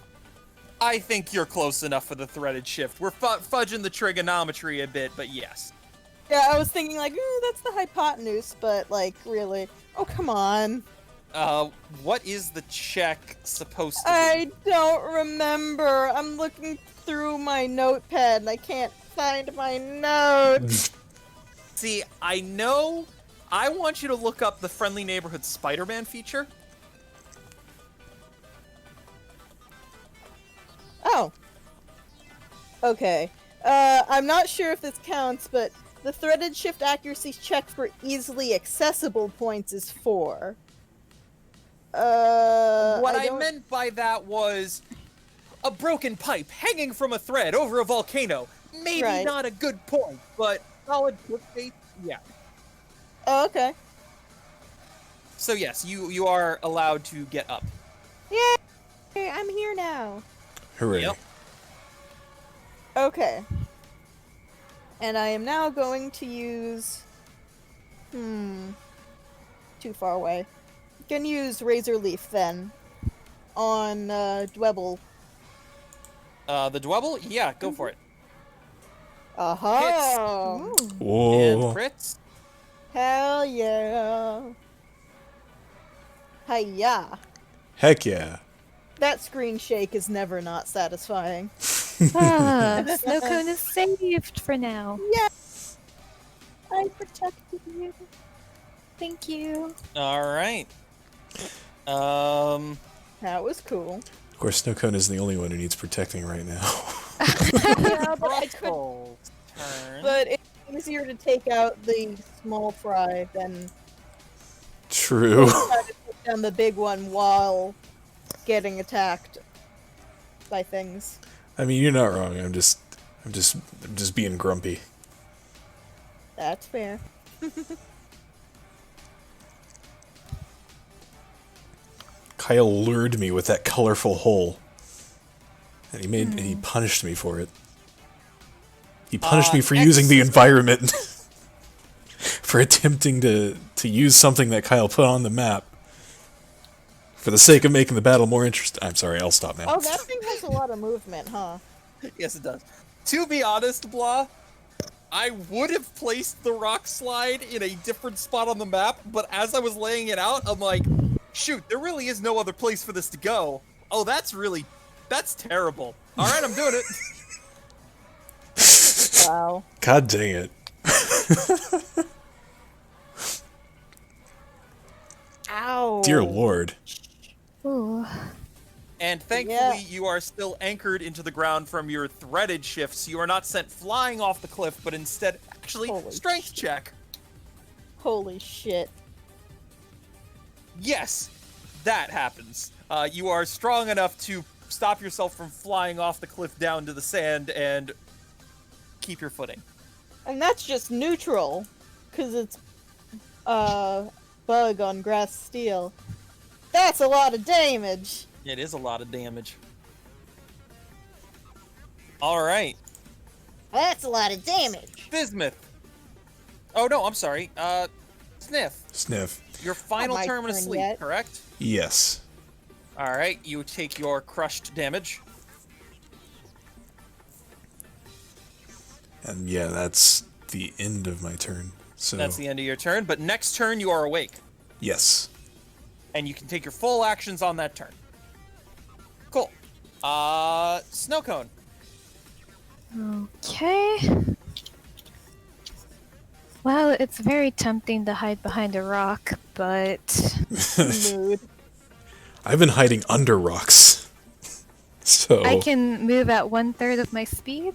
I think you're close enough for the threaded shift. We're fudging the trigonometry a bit, but yes. Yeah, I was thinking like, ooh, that's the hypotenuse, but like, really? Oh, come on. What is the check supposed to be? I don't remember. I'm looking through my notepad and I can't find my notes. See, I know. I want you to look up the Friendly Neighborhood Spider-Man feature. Oh. Okay. I'm not sure if this counts, but the threaded shift accuracy check for easily accessible points is 4. What I don't- meant by that was a broken pipe hanging from a thread over a volcano. Maybe Right. not a good point, but solid clickbait, yeah. Oh, okay. So yes, you are allowed to get up. Yay! I'm here now. Hooray. Yep. Okay. And I am now going to use... Too far away. Can use Razor Leaf then. On, Dwebble. The Dwebble? Yeah, go for it. Aha! And Whoa. crits. Hell yeah! Hiya! Heck yeah. That screen shake is never not satisfying. Snowcone is saved for now. Yes! I protected you. Thank you. All right. That was cool. Of course, Snowcone is the only one who needs protecting right now. Yeah, but I could. Crossbow's turn. But it's easier to take out the small fry than True. try to take down the big one while getting attacked by things. I mean, you're not wrong. I'm just being grumpy. That's fair. Kyle lured me with that colorful hole, and he punished me for it. He punished me for using the environment, for attempting to use something that Kyle put on the map, for the sake of making the battle more interesting. I'm sorry, I'll stop now. Oh, that thing has a lot of movement, huh? Yes, it does. To be honest, Blah, I would have placed the rock slide in a different spot on the map, but as I was laying it out, I'm like, shoot, there really is no other place for this to go. Oh, that's terrible. All right, I'm doing it. Wow. God dang it. Ow. Dear Lord. Ooh. And thankfully, Yeah. you are still anchored into the ground from your threaded shifts. You are not sent flying off the cliff, but instead, actually, Holy strength shit. check. Holy shit. Yes, that happens. You are strong enough to stop yourself from flying off the cliff down to the sand and keep your footing. And that's just neutral, because it's, bug on grass steel. That's a lot of damage! It is a lot of damage. All right, That's a lot of damage! Bismuth. Oh no, I'm sorry. Sniff. Sniff. Your final my term of turn sleep, yet. correct? Yes. All right, you take your crushed damage. And yeah, that's the end of my turn. So That's the end of your turn. But next turn, you are awake, yes. and you can take your full actions on that turn. Cool. Snow cone. Okay. Well, it's very tempting to hide behind a rock, but Mood. I've been hiding under rocks. So I can move at 1/3 of my speed.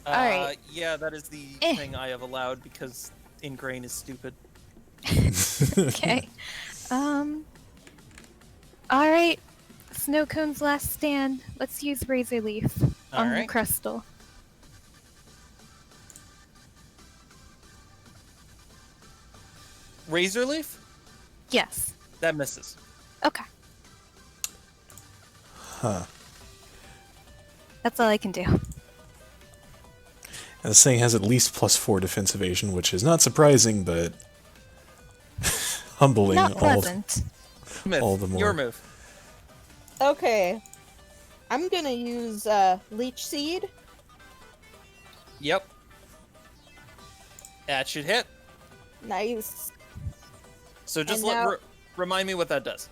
Alright. Yeah, that is the Eh. thing I have allowed because ingrain is stupid. Okay. Alright. Snowcone's last stand. Let's use Razor Leaf on Alright. the crystal. Razor Leaf? Yes. That misses. Okay. Huh. That's all I can do. And this thing has at least +4 defense evasion, which is not surprising, but humbling Not all pleasant. Smith, the more. your move. Okay. I'm gonna use Leech Seed. Yep. That should hit. Nice. So just And now- remind me what that does.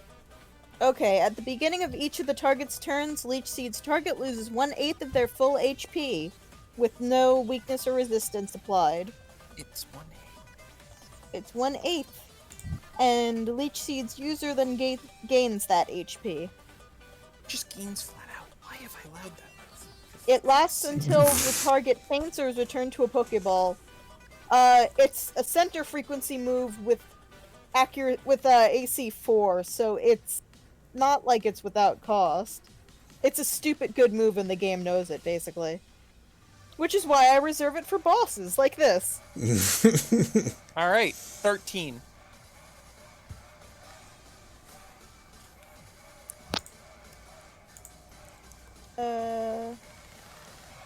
Okay, at the beginning of each of the target's turns, Leech Seed's target loses 1/8 of their full HP, with no weakness or resistance applied. It's 1/8. It's 1/8. And Leech Seed's user then gains that HP. Just gains flat out. Why have I allowed that move? It lasts until the target faints or is returned to a Pokeball. It's a center frequency move with AC 4, so it's not like it's without cost. It's a stupid good move and the game knows it, basically. Which is why I reserve it for bosses like this. All right, 13.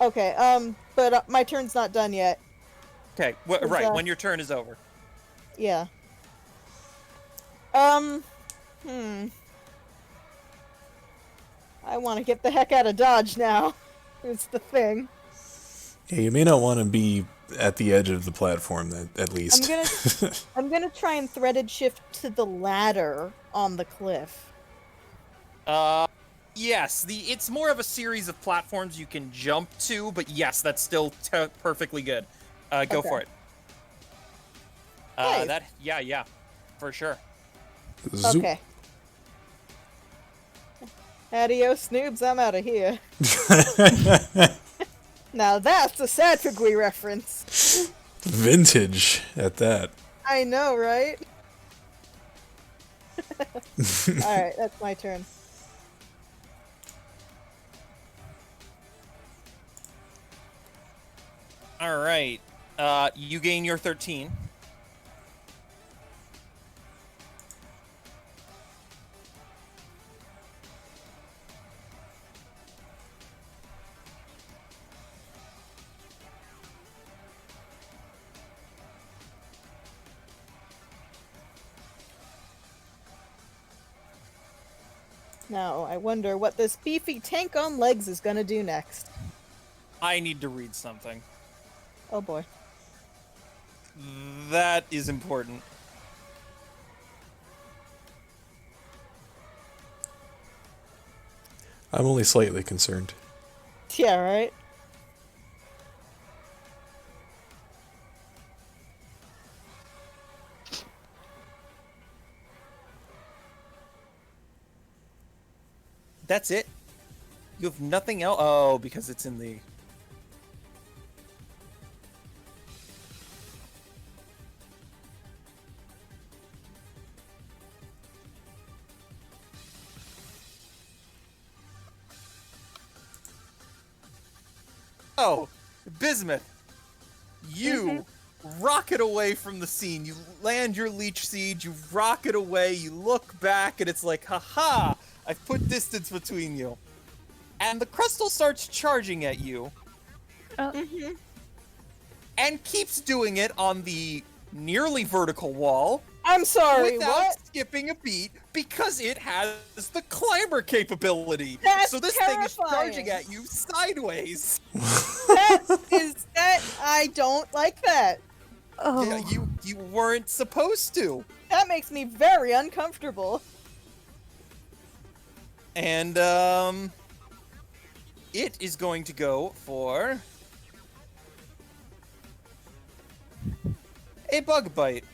Okay, but my turn's not done yet. Okay, right, when your turn is over. Yeah. I want to get the heck out of Dodge now. It's the thing. Yeah, you may not want to be at the edge of the platform, at least. I'm gonna try and threaded shift to the ladder on the cliff. Yes, it's more of a series of platforms you can jump to, but yes, that's still perfectly good. Go Okay. for it. Nice. Yeah, for sure. Zoop. Okay. Adios, noobs, I'm out of here. Now that's a Satragui reference. Vintage at that. I know, right? Alright, that's my turn. All right. You gain your 13. Now, I wonder what this beefy tank on legs is gonna do next. I need to read something. Oh boy. That is important. I'm only slightly concerned. Yeah, right? That's it? You have nothing else? Oh, because it's in the... Oh, Bismuth, you rocket away from the scene. You land your leech seed, you rocket away, you look back, and it's like, haha, I've put distance between you. And the crystal starts charging at you. And keeps doing it on the nearly vertical wall I'm sorry, without what? skipping a beat because it has the climber capability. That's so this thing is terrifying. charging at you sideways. I don't like that. Oh. Yeah, you weren't supposed to. That makes me very uncomfortable. And it is going to go for a bug bite.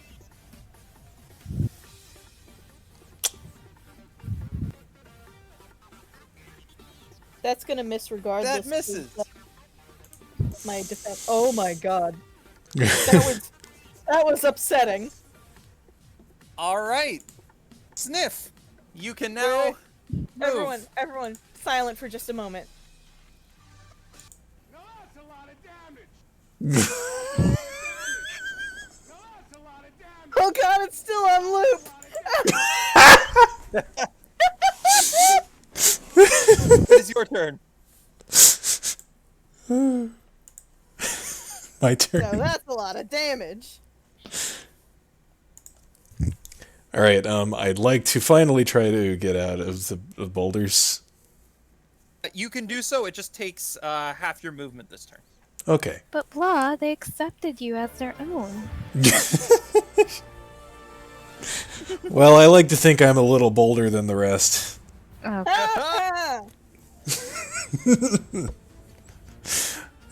That's gonna miss regardless. That misses. My defense. Oh my god. That was upsetting. All right, Sniff, you can now move. Everyone, silent for just a moment. No, that's a lot of damage. No, that's a lot of damage. Oh god, it's still on loop. It is your turn. My turn. So that's a lot of damage. All right. I'd like to finally try to get out of the boulders. You can do so. It just takes half your movement this turn. Okay. But blah, they accepted you as their own. Well, I like to think I'm a little bolder than the rest. Oh, Ah!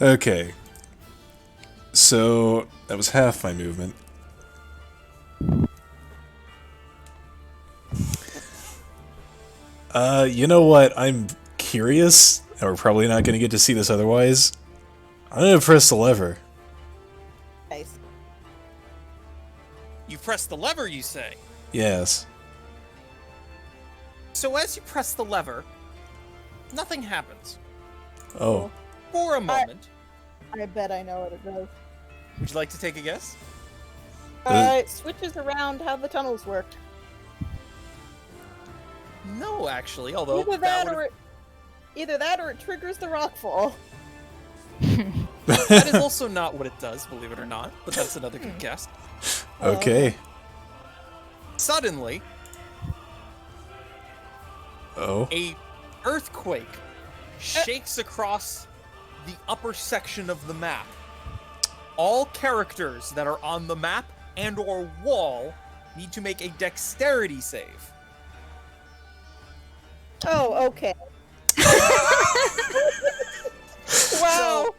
Okay. So that was half my movement. You know what? I'm curious, and we're probably not going to get to see this otherwise. I'm going to press the lever. Nice. You press the lever, you say. Yes. So as you press the lever, nothing happens. Oh. For a moment. I bet I know what it does. Would you like to take a guess? It switches around how the tunnels work. No, actually, although Either that, would've- either that or it triggers the rockfall. that is also not what it does, believe it or not. But that's another good guess. Okay. Suddenly, Oh. a earthquake shakes across the upper section of the map. All characters that are on the map and or wall need to make a dexterity save. Oh, okay. Wow.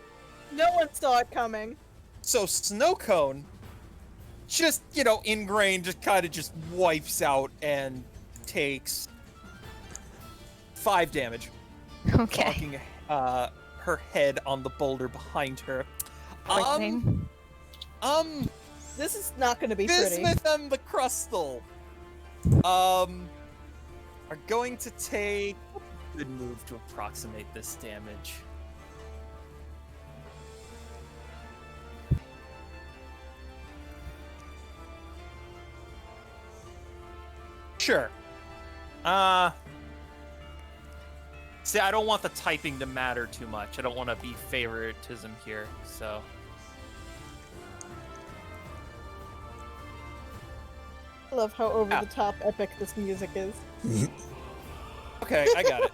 No one saw it coming. So Snowcone, just, ingrained, just wipes out and takes 5 damage. okay. Knocking her head on the boulder behind her. Poisoning. This is not going to be pretty. Bismuth and the Crustal are going to take a good move to approximate this damage. Sure. See, I don't want the typing to matter too much. I don't want to be favoritism here, so. I love how over the top epic this music is. Okay, I got it.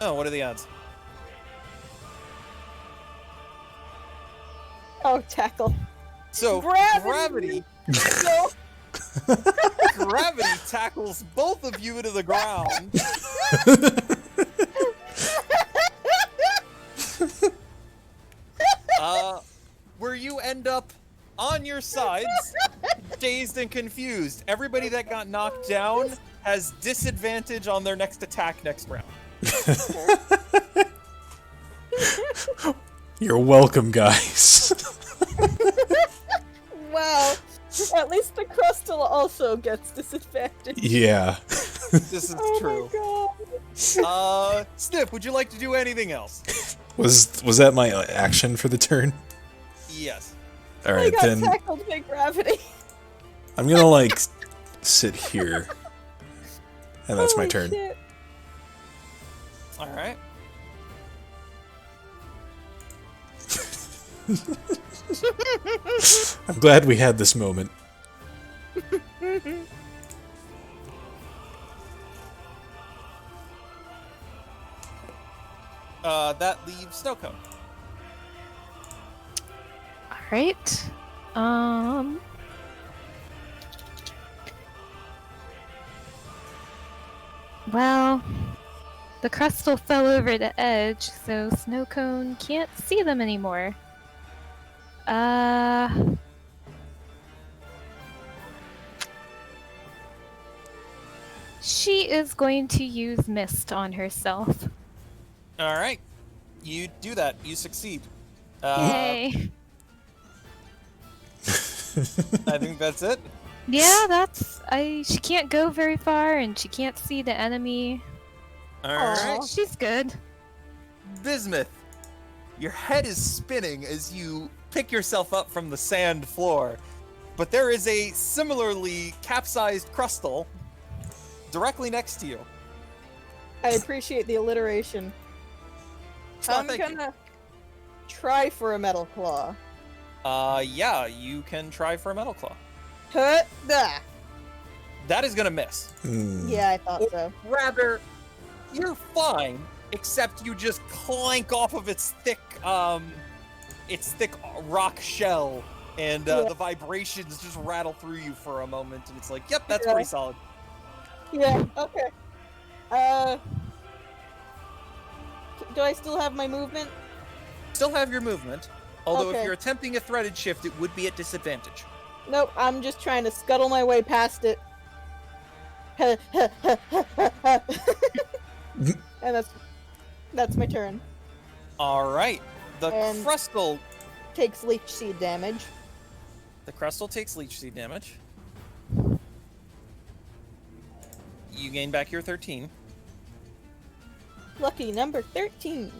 Oh, what are the odds? Oh, tackle. So, Gravity! No. gravity tackles both of you into the ground. Where you end up on your sides, dazed and confused. Everybody that got knocked down has disadvantage on their next attack next round. You're welcome, guys. Wow. At least the crustal also gets disadvantage. Yeah. This is true. Oh my god. Snip, would you like to do anything else? Was that my action for the turn? Yes. All I right, got then tackled by gravity. I'm gonna sit here, and that's my Holy turn. shit. All right. I'm glad we had this moment. That leaves Snowcone. Alright. Well, the crystal fell over the edge, so Snowcone can't see them anymore. She is going to use Mist on herself. All right. You do that. You succeed. Yay! I think that's it. Yeah, she can't go very far and she can't see the enemy. All right. Aw. She's good. Bismuth, your head is spinning as you pick yourself up from the sand floor, but there is a similarly capsized crustal directly next to you. I appreciate the alliteration. Oh, I'm thank you. gonna try for a metal claw. Yeah, you can try for a metal claw. Hut, da. That is gonna miss. Hmm. Yeah, I thought so. Rather, you're fine, except you just clank off of its thick rock shell, and Yeah. the vibrations just rattle through you for a moment, and it's like, yep, that's Yeah. pretty solid. Yeah, okay. Do I still have my movement? Still have your movement, although if Okay. you're attempting a threaded shift, it would be at disadvantage. Nope, I'm just trying to scuttle my way past it. And that's my turn. All right, the And- crustal Takes leech seed damage. takes leech seed damage. You gain back your 13. Lucky number 13.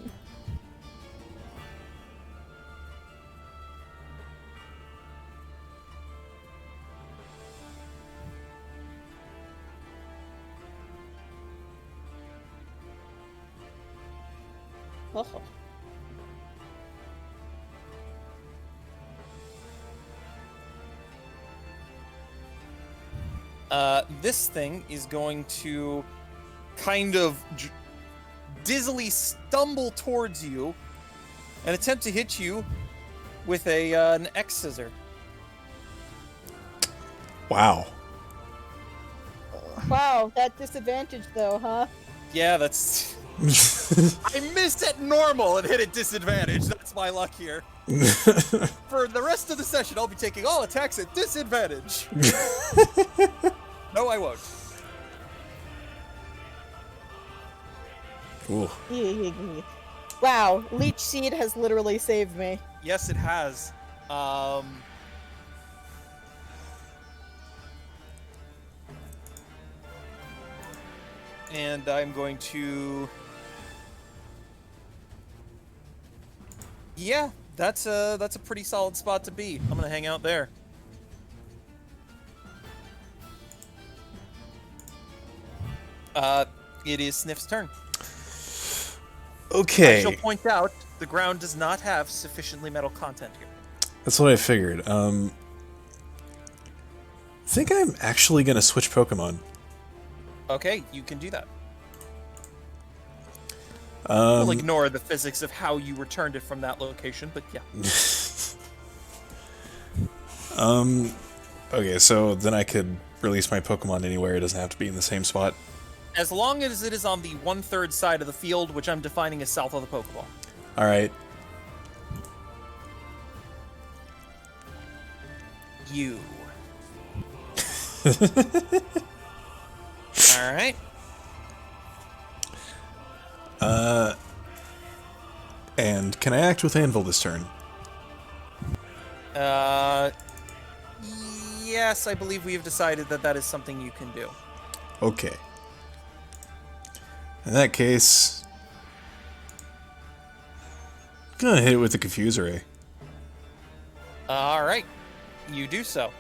Oh. This thing is going to kind of dizzily stumble towards you and attempt to hit you with an X scissor. Wow. Wow, that disadvantage though, huh? Yeah, that's... I missed at normal and hit at disadvantage. That's my luck here. For the rest of the session, I'll be taking all attacks at disadvantage. No, I won't. Ooh. Wow, leech seed has literally saved me. Yes, it has. And I'm going to... Yeah, that's a pretty solid spot to be. I'm gonna hang out there. It is Sniff's turn. I Okay. shall point out the ground does not have sufficiently metal content here. That's what I figured. I think I'm actually gonna switch Pokemon. Okay, you can do that. Um, We'll ignore the physics of how you returned it from that location, but yeah. Okay, so then I could release my Pokemon anywhere. It doesn't have to be in the same spot. As long as it is on the 1/3 side of the field, which I'm defining as south of the Pokeball. All right. You. All right. And can I act with Anvil this turn? Yes, I believe we have decided that that is something you can do. Okay. In that case, I'm gonna hit it with the Confuse Ray. All right, you do so.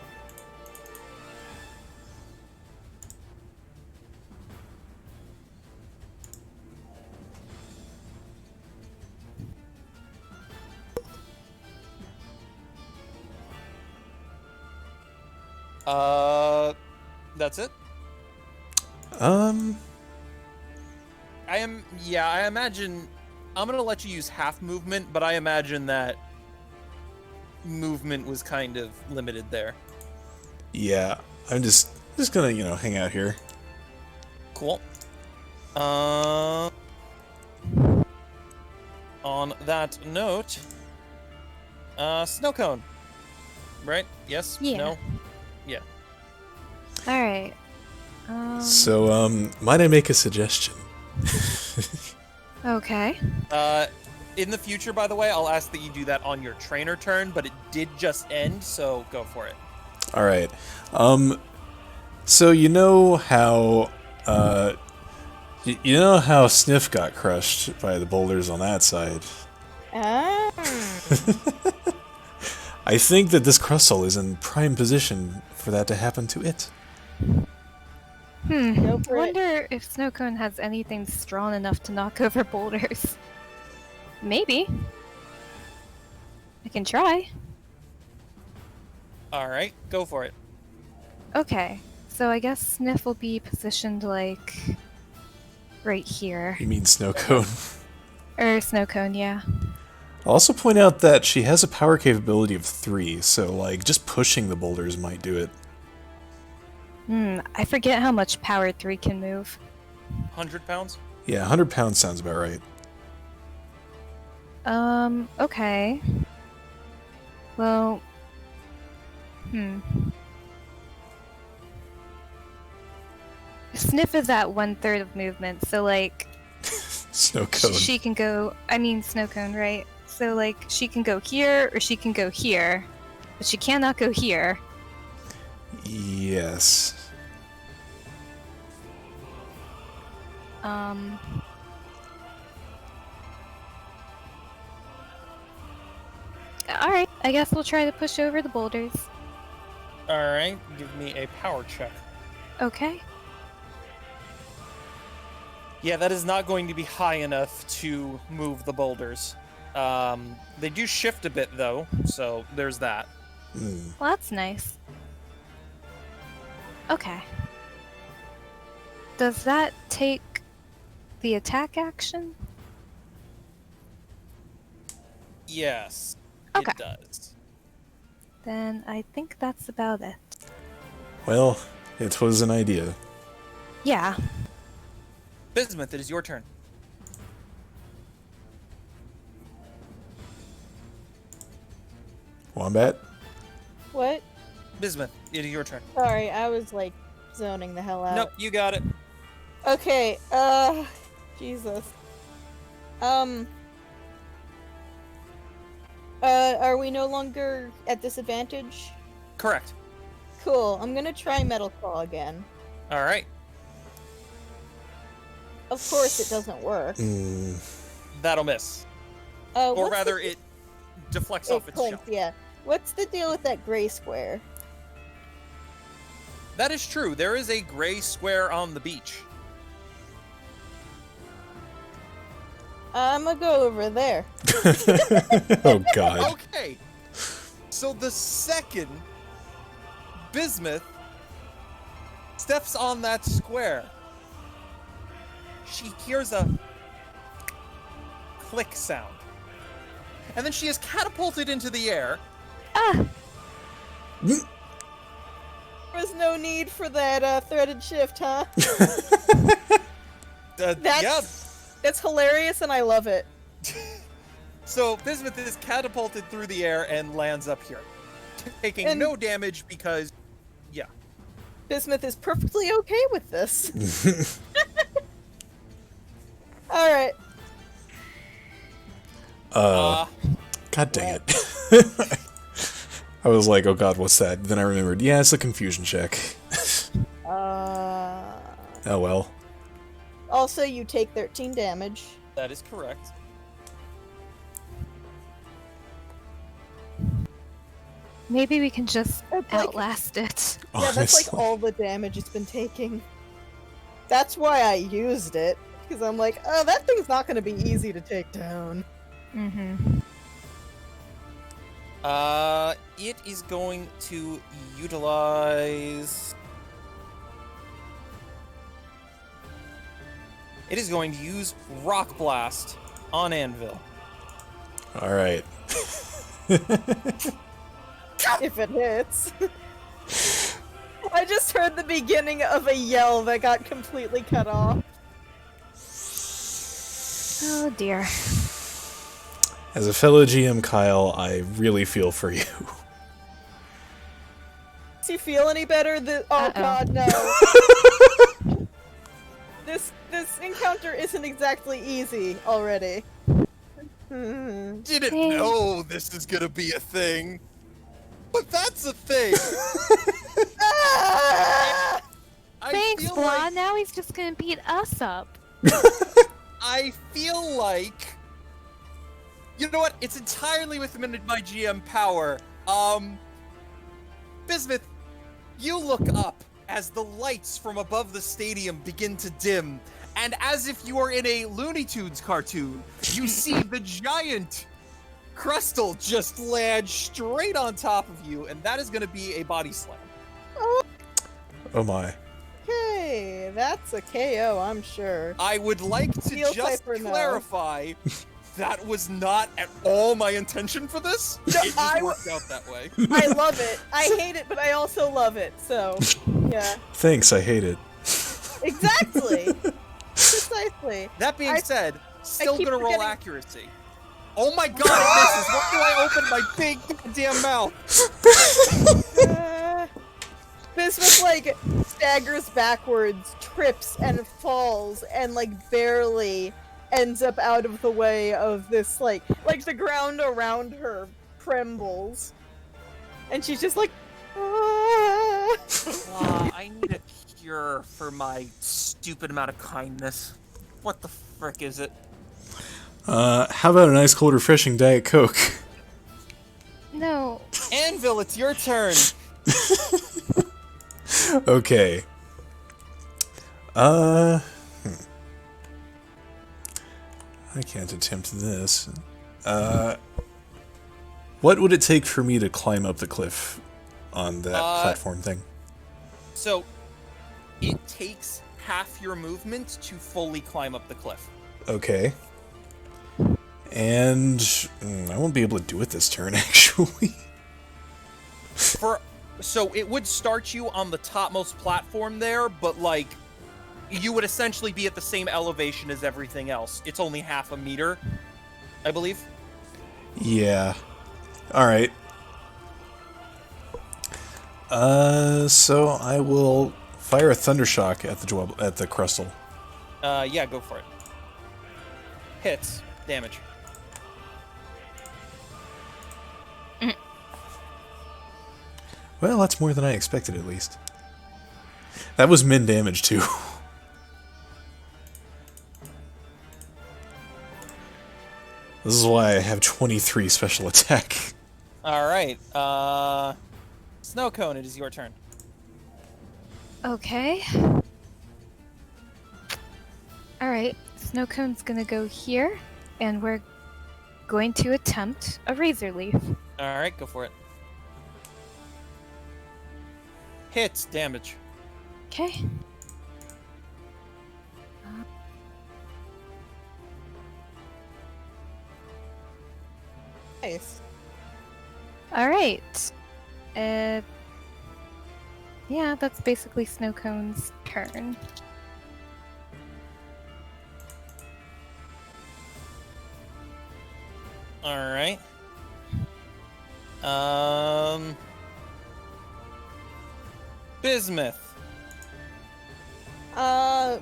That's it? I imagine, I'm gonna let you use half movement, but I imagine that movement was kind of limited there. Yeah, I'm just gonna, hang out here. Cool. On that note, snow cone. Right? Yes? Yeah. No? Yeah. Alright. So, might I make a suggestion? Okay. In the future, by the way, I'll ask that you do that on your trainer turn, but it did just end, so go for it. All right. So you know how You know how Sniff got crushed by the boulders on that side. Ah. I think that this Crustle is in prime position for that to happen to it. Go I for it. wonder if Snowcone has anything strong enough to knock over boulders. Maybe. I can try. All right, go for it. Okay, so I guess Sniff will be positioned like right here. You mean Snowcone? Or Snowcone, yeah. I'll also point out that she has a power capability of 3, so like just pushing the boulders might do it. I forget how much power 3 can move. 100 pounds? Yeah, 100 pounds sounds about right. Okay. Well, Sniff is at 1/3 of movement, so like Snowcone. she can go. I mean, Snowcone, right? So like she can go here or she can go here, but she cannot go here. Yes. All right. I guess we'll try to push over the boulders. All right, give me a power check. Okay. Yeah, that is not going to be high enough to move the boulders. They do shift a bit, though, so there's that. Well, that's nice. Okay. Does that take the attack action? Yes, Okay. it does. Then I think that's about it. Well, it was an idea. Yeah. Bismuth, it is your turn. Wombat? What? Bismuth, it is your turn. Sorry, I was like zoning the hell out. Nope, you got it. Okay, Jesus. Are we no longer at disadvantage? Correct. Cool, I'm gonna try Metal Claw again. All right. Of course it doesn't work. That'll miss. Or What's rather, the... it deflects It off its clinks, shell. yeah. What's the deal with that gray square? That is true. There is a gray square on the beach. I'm gonna go over there. Oh god. Okay. So the second Bismuth steps on that square, she hears a click sound. And then she is catapulted into the air. Ah! There was no need for that threaded shift, huh? Yeah. That's hilarious and I love it. So Bismuth is catapulted through the air and lands up here, taking And- no damage because, yeah. Bismuth is perfectly okay with this. Alright. God dang it. I was like, oh god, what's that? Then I remembered, yeah, it's a confusion check. Oh well. Also, you take 13 damage. That is correct. Maybe we can just That's like- outlast it. Yeah, that's like Honestly. all the damage it's been taking. That's why I used it. Because I'm like, oh, that thing's not going to be easy to take down. It is going to utilize... It is going to use Rock Blast on Anvil. Alright. If it hits. I just heard the beginning of a yell that got completely cut off. Oh dear. As a fellow GM, Kyle, I really feel for you. Do you feel any better? Oh Uh-oh. god, no. This encounter isn't exactly easy already. Didn't Hey. know this is gonna be a thing. But that's a thing! Ah! I Thanks, feel Blah. like Now he's just gonna beat us up. I feel like... You know what? It's entirely within my GM power. Bismuth, you look up as the lights from above the stadium begin to dim, and as if you are in a Looney Tunes cartoon, you see the giant Crustle just land straight on top of you, and that is going to be a body slam. Oh my. Okay, that's a KO, I'm sure. I would like to Steel just Cypher, no. clarify that was not at all my intention for this. No, It just worked out that way. I love it. I hate it, but I also love it, so, yeah. Thanks, I hate it. Exactly! Precisely. That being said, still keep gonna roll forgetting- accuracy. Oh my god, it misses! Why do I open my big goddamn mouth? Bismuth, like, staggers backwards, trips, and falls, and, like, barely ends up out of the way of this, like the ground around her trembles. And she's just like, ah. I need a cure for my stupid amount of kindness. What the frick is it? How about a nice cold refreshing Diet Coke? No. Anvil, it's your turn! Okay. I can't attempt this. What would it take for me to climb up the cliff on that platform thing? So, it takes half your movement to fully climb up the cliff. Okay. And I won't be able to do it this turn, actually. So it would start you on the topmost platform there, but like, you would essentially be at the same elevation as everything else. It's only half a meter, I believe. Yeah. Alright. So I will fire a Thundershock at the Crustle. Yeah, go for it. Hits. Damage. Well, that's more than I expected, at least. That was min damage, too. This is why I have 23 special attack. Alright, Snow Cone, it is your turn. Okay. Alright, Snowcone's gonna go here, and we're going to attempt a Razor Leaf. Alright, go for it. Hits. Damage. Okay. Nice. Alright. Yeah, that's basically Snowcone's turn. Alright. Bismuth.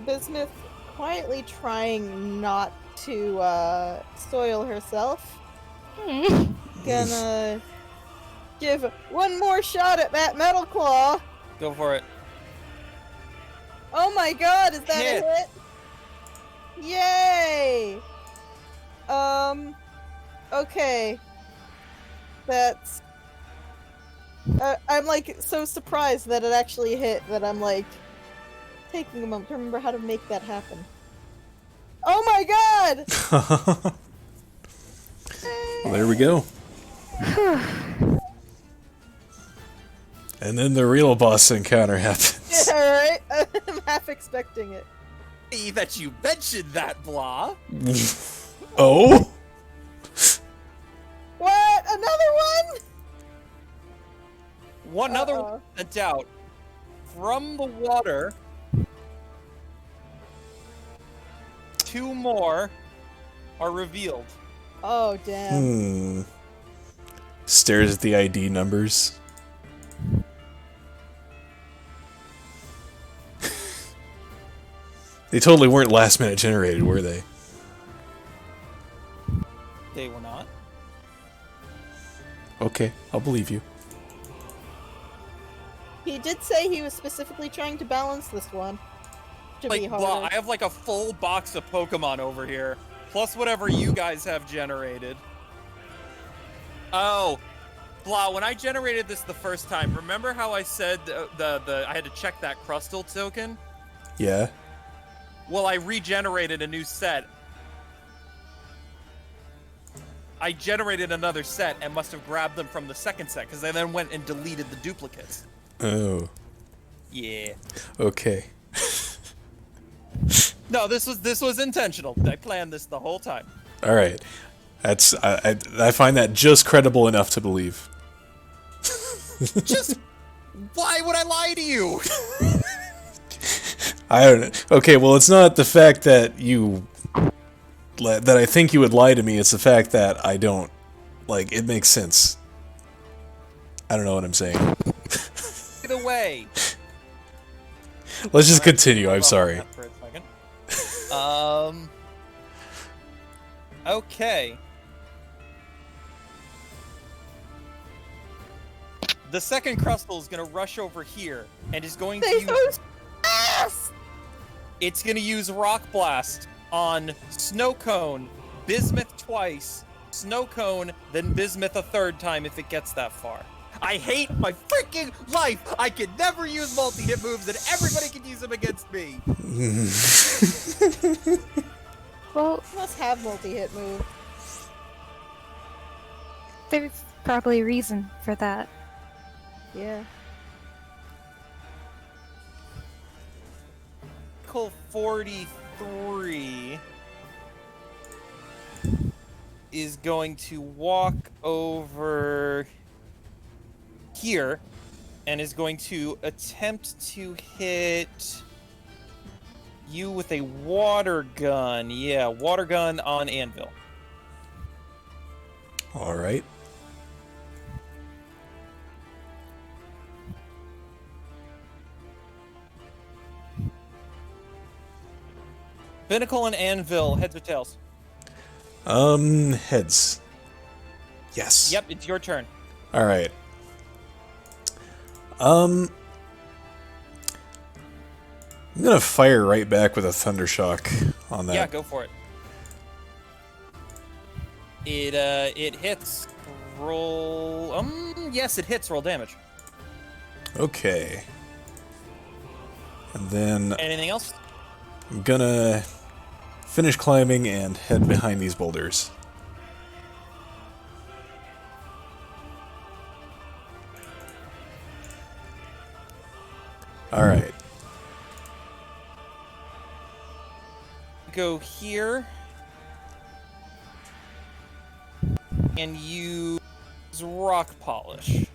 Bismuth quietly trying not to, soil herself. Gonna give one more shot at that Metal Claw. Go for it. Oh my god, is that Hit. a hit? Yay! Okay. That's... I'm, like, so surprised that it actually hit that I'm, like, taking a moment to remember how to make that happen. Oh my god! Well, there we go. And then the real boss encounter happens. Yeah, right? I'm half expecting it. Hey, that you mentioned that, blah. Oh? What? Another one? One other one sent out from the water. 2 more are revealed. Oh, damn. Stares at the ID numbers. They totally weren't last minute generated, were they? They were not. Okay, I'll believe you. He did say he was specifically trying to balance this one. to like, be blah, harder. I have like a full box of Pokemon over here, plus whatever you guys have generated. Oh, Blah, when I generated this the first time, remember how I said I had to check that Crustal token? Yeah. Well, I regenerated a new set. I generated another set and must have grabbed them from the second set, because I then went and deleted the duplicates. Oh. Yeah. Okay. No, this was intentional. I planned this the whole time. All right. That's I find that just credible enough to believe. Just why would I lie to you? I don't know. Okay, well, it's not the fact that that I think you would lie to me. It's the fact that I don't. Like, it makes sense. I don't know what I'm saying. Either way. Let's just continue. I'm sorry. For a second. Okay. The second Crustal is gonna rush over here and is going to use. Ass! It's gonna use Rock Blast on Snow Cone, Bismuth twice, Snow Cone, then Bismuth a third time if it gets that far. I hate my freaking life! I can never use multi-hit moves and everybody can use them against me! Well, Must have multi-hit move. there's probably a reason for that. Yeah. Call 43 is going to walk over here and is going to attempt to hit you with a water gun. Yeah, water gun on Anvil. All right. Binnacle and Anvil, heads or tails? Heads. Yes. Yep, it's your turn. All right. I'm gonna fire right back with a Thundershock on that. Yeah, go for it. It hits. Roll. Yes, it hits. Roll damage. Okay. And then Anything else? I'm gonna finish climbing and head behind these boulders. All right. Go here and use rock polish.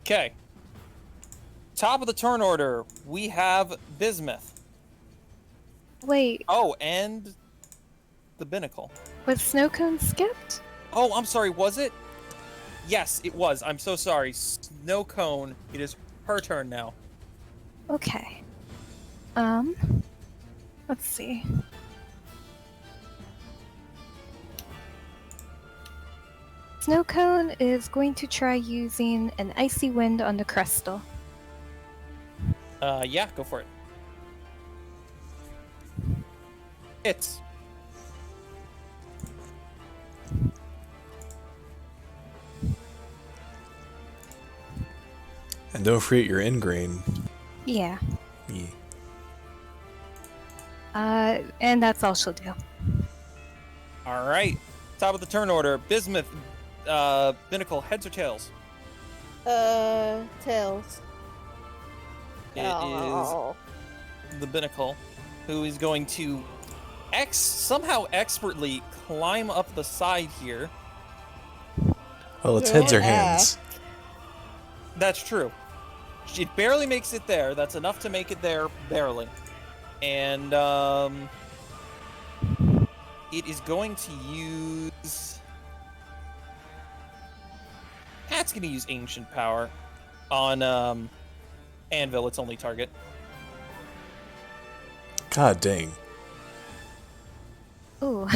Okay. Top of the turn order, we have Bismuth. Wait, Oh, and the Binnacle. was Snowcone skipped? Oh, I'm sorry, was it? Yes, it was. I'm so sorry. Snow Cone, it is her turn now. Okay. Let's see. Snowcone is going to try using an Icy Wind on the Crustal. Yeah, go for it. Hits. And don't forget your ingrain. Yeah. Yeah. And that's all she'll do. All right. Top of the turn order, Bismuth, Binnacle, heads or tails? Tails. It Oh. is the Binnacle, who is going to somehow expertly climb up the side here. Well, it's heads or Yeah. hands. That's true. It barely makes it there. That's enough to make it there, barely. And, it is going to use... It's going to use Ancient Power on, Anvil, its only target. God dang. Ooh.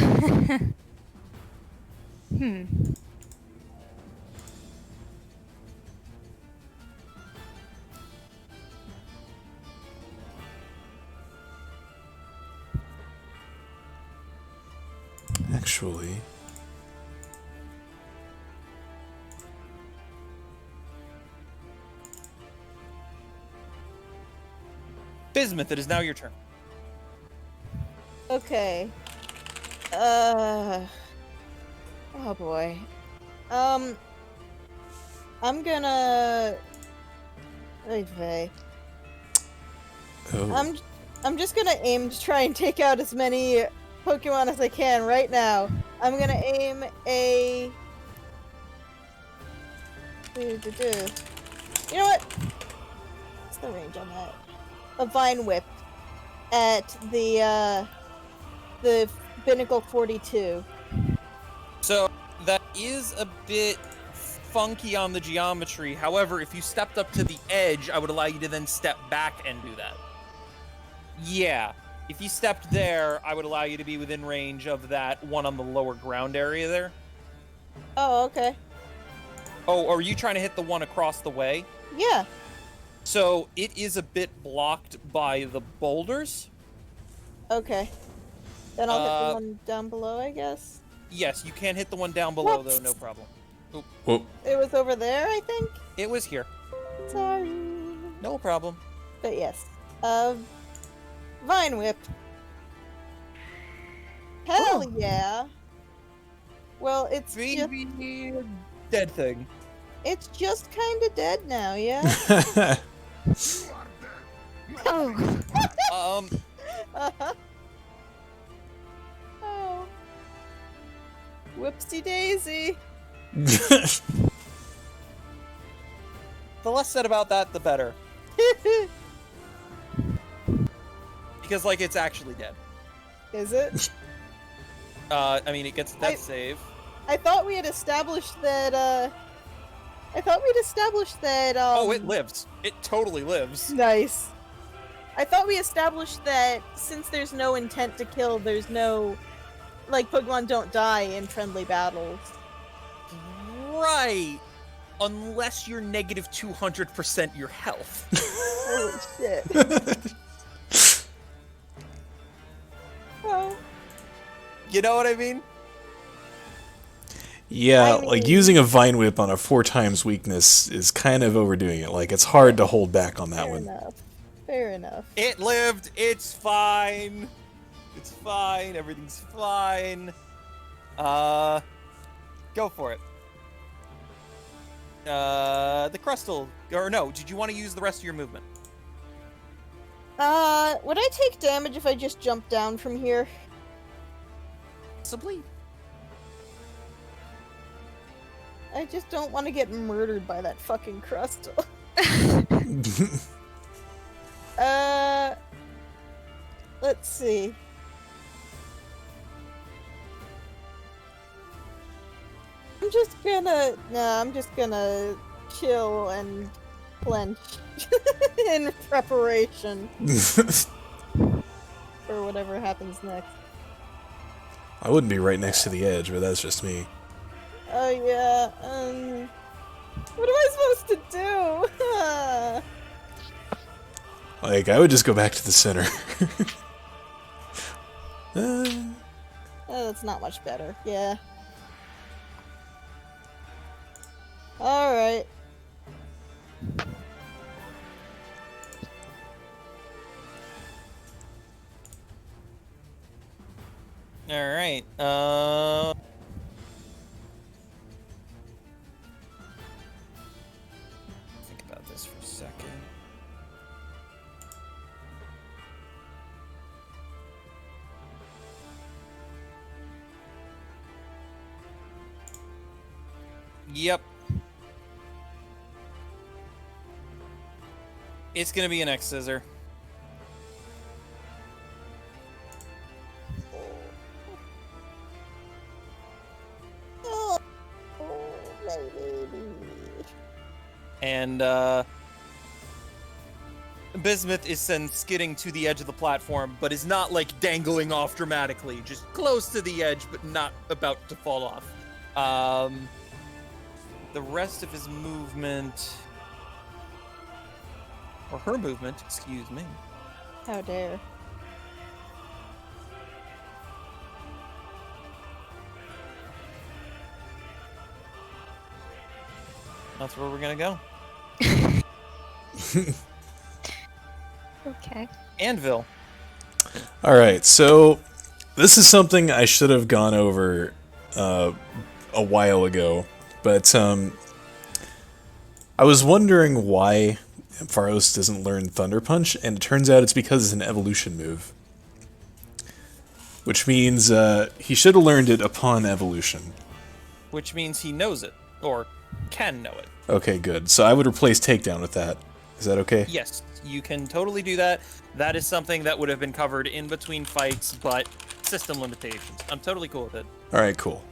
actually. Bismuth, it is now your turn. Okay. Oh boy. I'm gonna. Okay. Oh. I'm just gonna aim to try and take out as many Pokemon as I can right now. I'm gonna aim a. You know what? What's the range on that? A Vine Whip at the Binnacle 42. So that is a bit funky on the geometry. However, if you stepped up to the edge, I would allow you to then step back and do that. Yeah. If you stepped there, I would allow you to be within range of that one on the lower ground area there. Oh, okay. Oh, are you trying to hit the one across the way? Yeah. So it is a bit blocked by the boulders. Okay. Then I'll hit the one down below, I guess. Yes, you can hit the one down below, Whoops. though, no problem. Oop, Whoop. It was over there, I think. it was here. Sorry. No problem. But yes. Vine Whip. Hell Oh. yeah. Well, it's just, Maybe dead thing. it's just kind of dead now, yeah? Oh, Uh-huh. Oh. Whoopsie daisy. The less said about that, the better. Because, like, it's actually dead. Is it? I mean, it gets a death save. I thought we had established that, Oh, it lives. It totally lives. Nice. I thought we established that since there's no intent to kill, there's no... Like, Pokemon don't die in friendly battles. Right. Unless you're negative 200% your health. Holy shit. Oh. You know what I mean? Yeah, I like mean- using a Vine Whip on a 4 times weakness is kind of overdoing it. Like, it's hard to hold back on that Fair one. enough. Fair enough. It lived. It's fine. It's fine. Everything's fine. Go for it. The Crustal. Or no, did you want to use the rest of your movement? Would I take damage if I just jump down from here? Possibly. I just don't want to get murdered by that fucking Crustal. Let's see. I'm just gonna chill and clench in preparation for whatever happens next. I wouldn't be right next to the edge, but that's just me. Oh yeah, what am I supposed to do? Like, I would just go back to the center. Oh, that's not much better. Yeah. Alright. Alright. Think about this for a second. Yep. It's gonna be an X scissor. Oh, my baby. And Bismuth is then skidding to the edge of the platform, but is not like dangling off dramatically, just close to the edge, but not about to fall off. The rest of his movement, or her movement, excuse me. How dare. That's where we're gonna go. Okay. Anvil. All right, so this is something I should have gone over a while ago, but I was wondering why Faros doesn't learn Thunder Punch, and it turns out it's because it's an evolution move. Which means he should have learned it upon evolution. Which means he knows it, or can know it. Okay, good. So I would replace Takedown with that. Is that okay? Yes, you can totally do that. That is something that would have been covered in between fights, but system limitations. I'm totally cool with it. Alright, cool.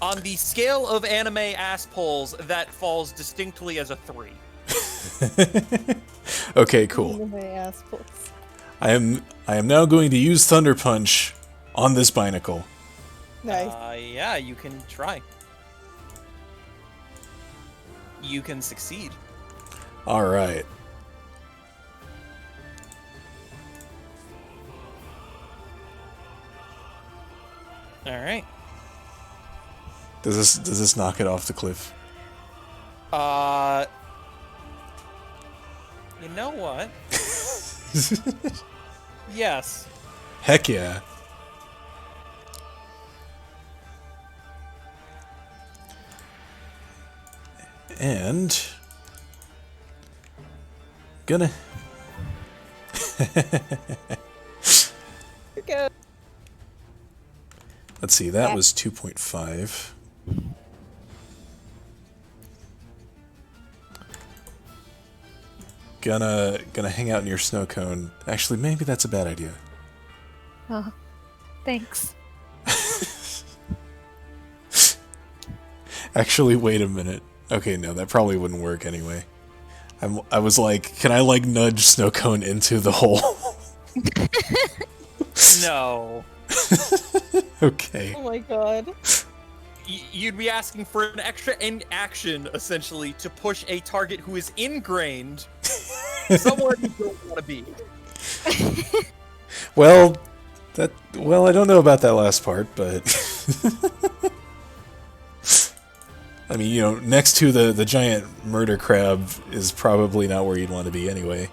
On the scale of anime ass pulls, that falls distinctly as a 3. Okay, cool. My assholes. I am now going to use Thunder Punch on this Binacle. Nice. Yeah, you can try. You can succeed. Alright. Alright. Does this knock it off the cliff? You know what? Yes. Heck yeah. And gonna Okay. let's see, that was 2.5. Gonna hang out near Snow Cone. Actually, maybe that's a bad idea. Oh, thanks. Actually, wait a minute. Okay, no, that probably wouldn't work anyway. I was like, can I like nudge Snow Cone into the hole? No. Okay. Oh my god. You'd be asking for an extra action, essentially, to push a target who is ingrained somewhere you don't want to be. Well, I don't know about that last part, but I mean, you know, next to the giant murder crab is probably not where you'd want to be anyway.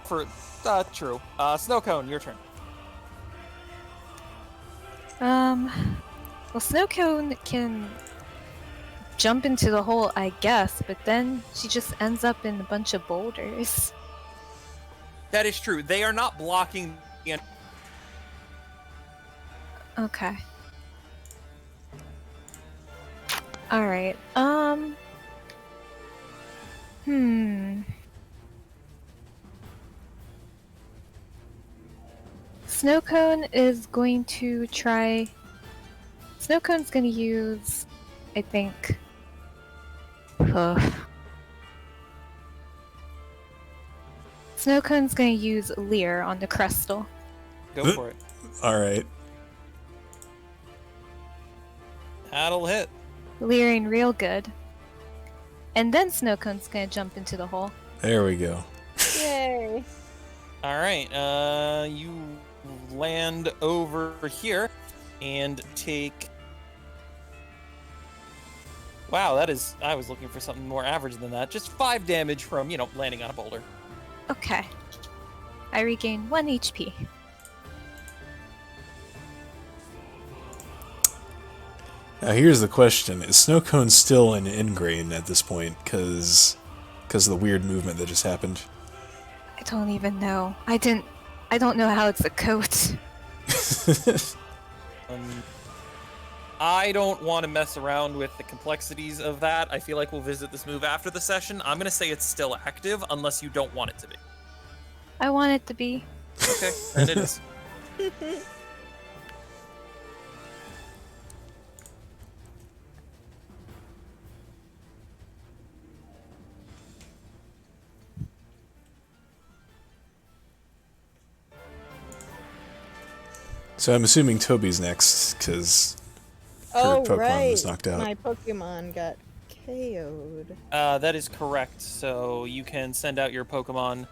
True. Snow Cone, your turn. Well, Snowcone can jump into the hole, I guess, but then she just ends up in a bunch of boulders. That is true. They are not blocking the Okay. Alright, Snowcone is going to try... Snowcone's gonna use, I think... Snowcone's gonna use Leer on the Crystal. Go for it. Alright. That'll hit. Leering real good. And then Snowcone's gonna jump into the hole. There we go. Yay. Alright, you land over here and take... Wow, that is... I was looking for something more average than that. Just 5 damage from, you know, landing on a boulder. Okay. I regain 1 HP. Now here's the question: is Snowcone still an ingrain at this point? Because of the weird movement that just happened. I don't even know. I don't know how it's a coat. I don't want to mess around with the complexities of that. I feel like we'll visit this move after the session. I'm going to say it's still active, unless you don't want it to be. I want it to be. Okay, and it is. So I'm assuming Toby's next, because her Oh, Pokemon right. was knocked out. My Pokemon got KO'd. That is correct. So you can send out your Pokemon,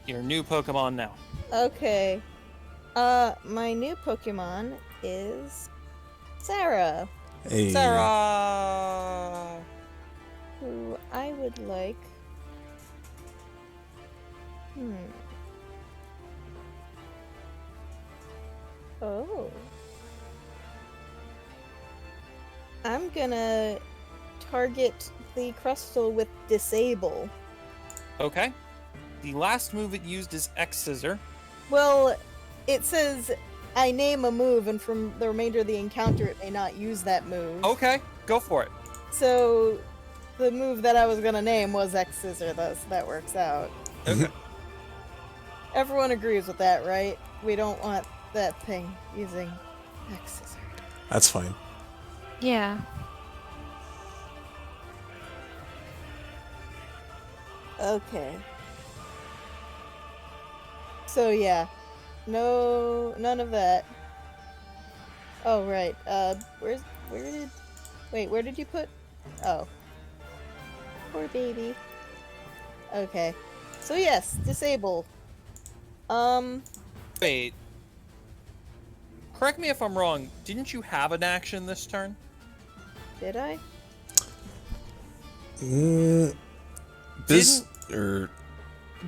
your new Pokemon now. Okay. My new Pokemon is Sarah. Hey. Sarah! Who I would like. Oh. I'm gonna target the crystal with disable. Okay. The last move it used is X Scissor. Well, it says I name a move, and from the remainder of the encounter, it may not use that move. Okay, go for it. So, the move that I was gonna name was X Scissor. That works out. Okay. Everyone agrees with that, right? We don't want that thing using X Scissor. That's fine. Yeah. Okay. So yeah, none of that. Oh right. Where did you put? Oh, poor baby. Okay. So yes, disable. Wait. Correct me if I'm wrong. Didn't you have an action this turn? Did I?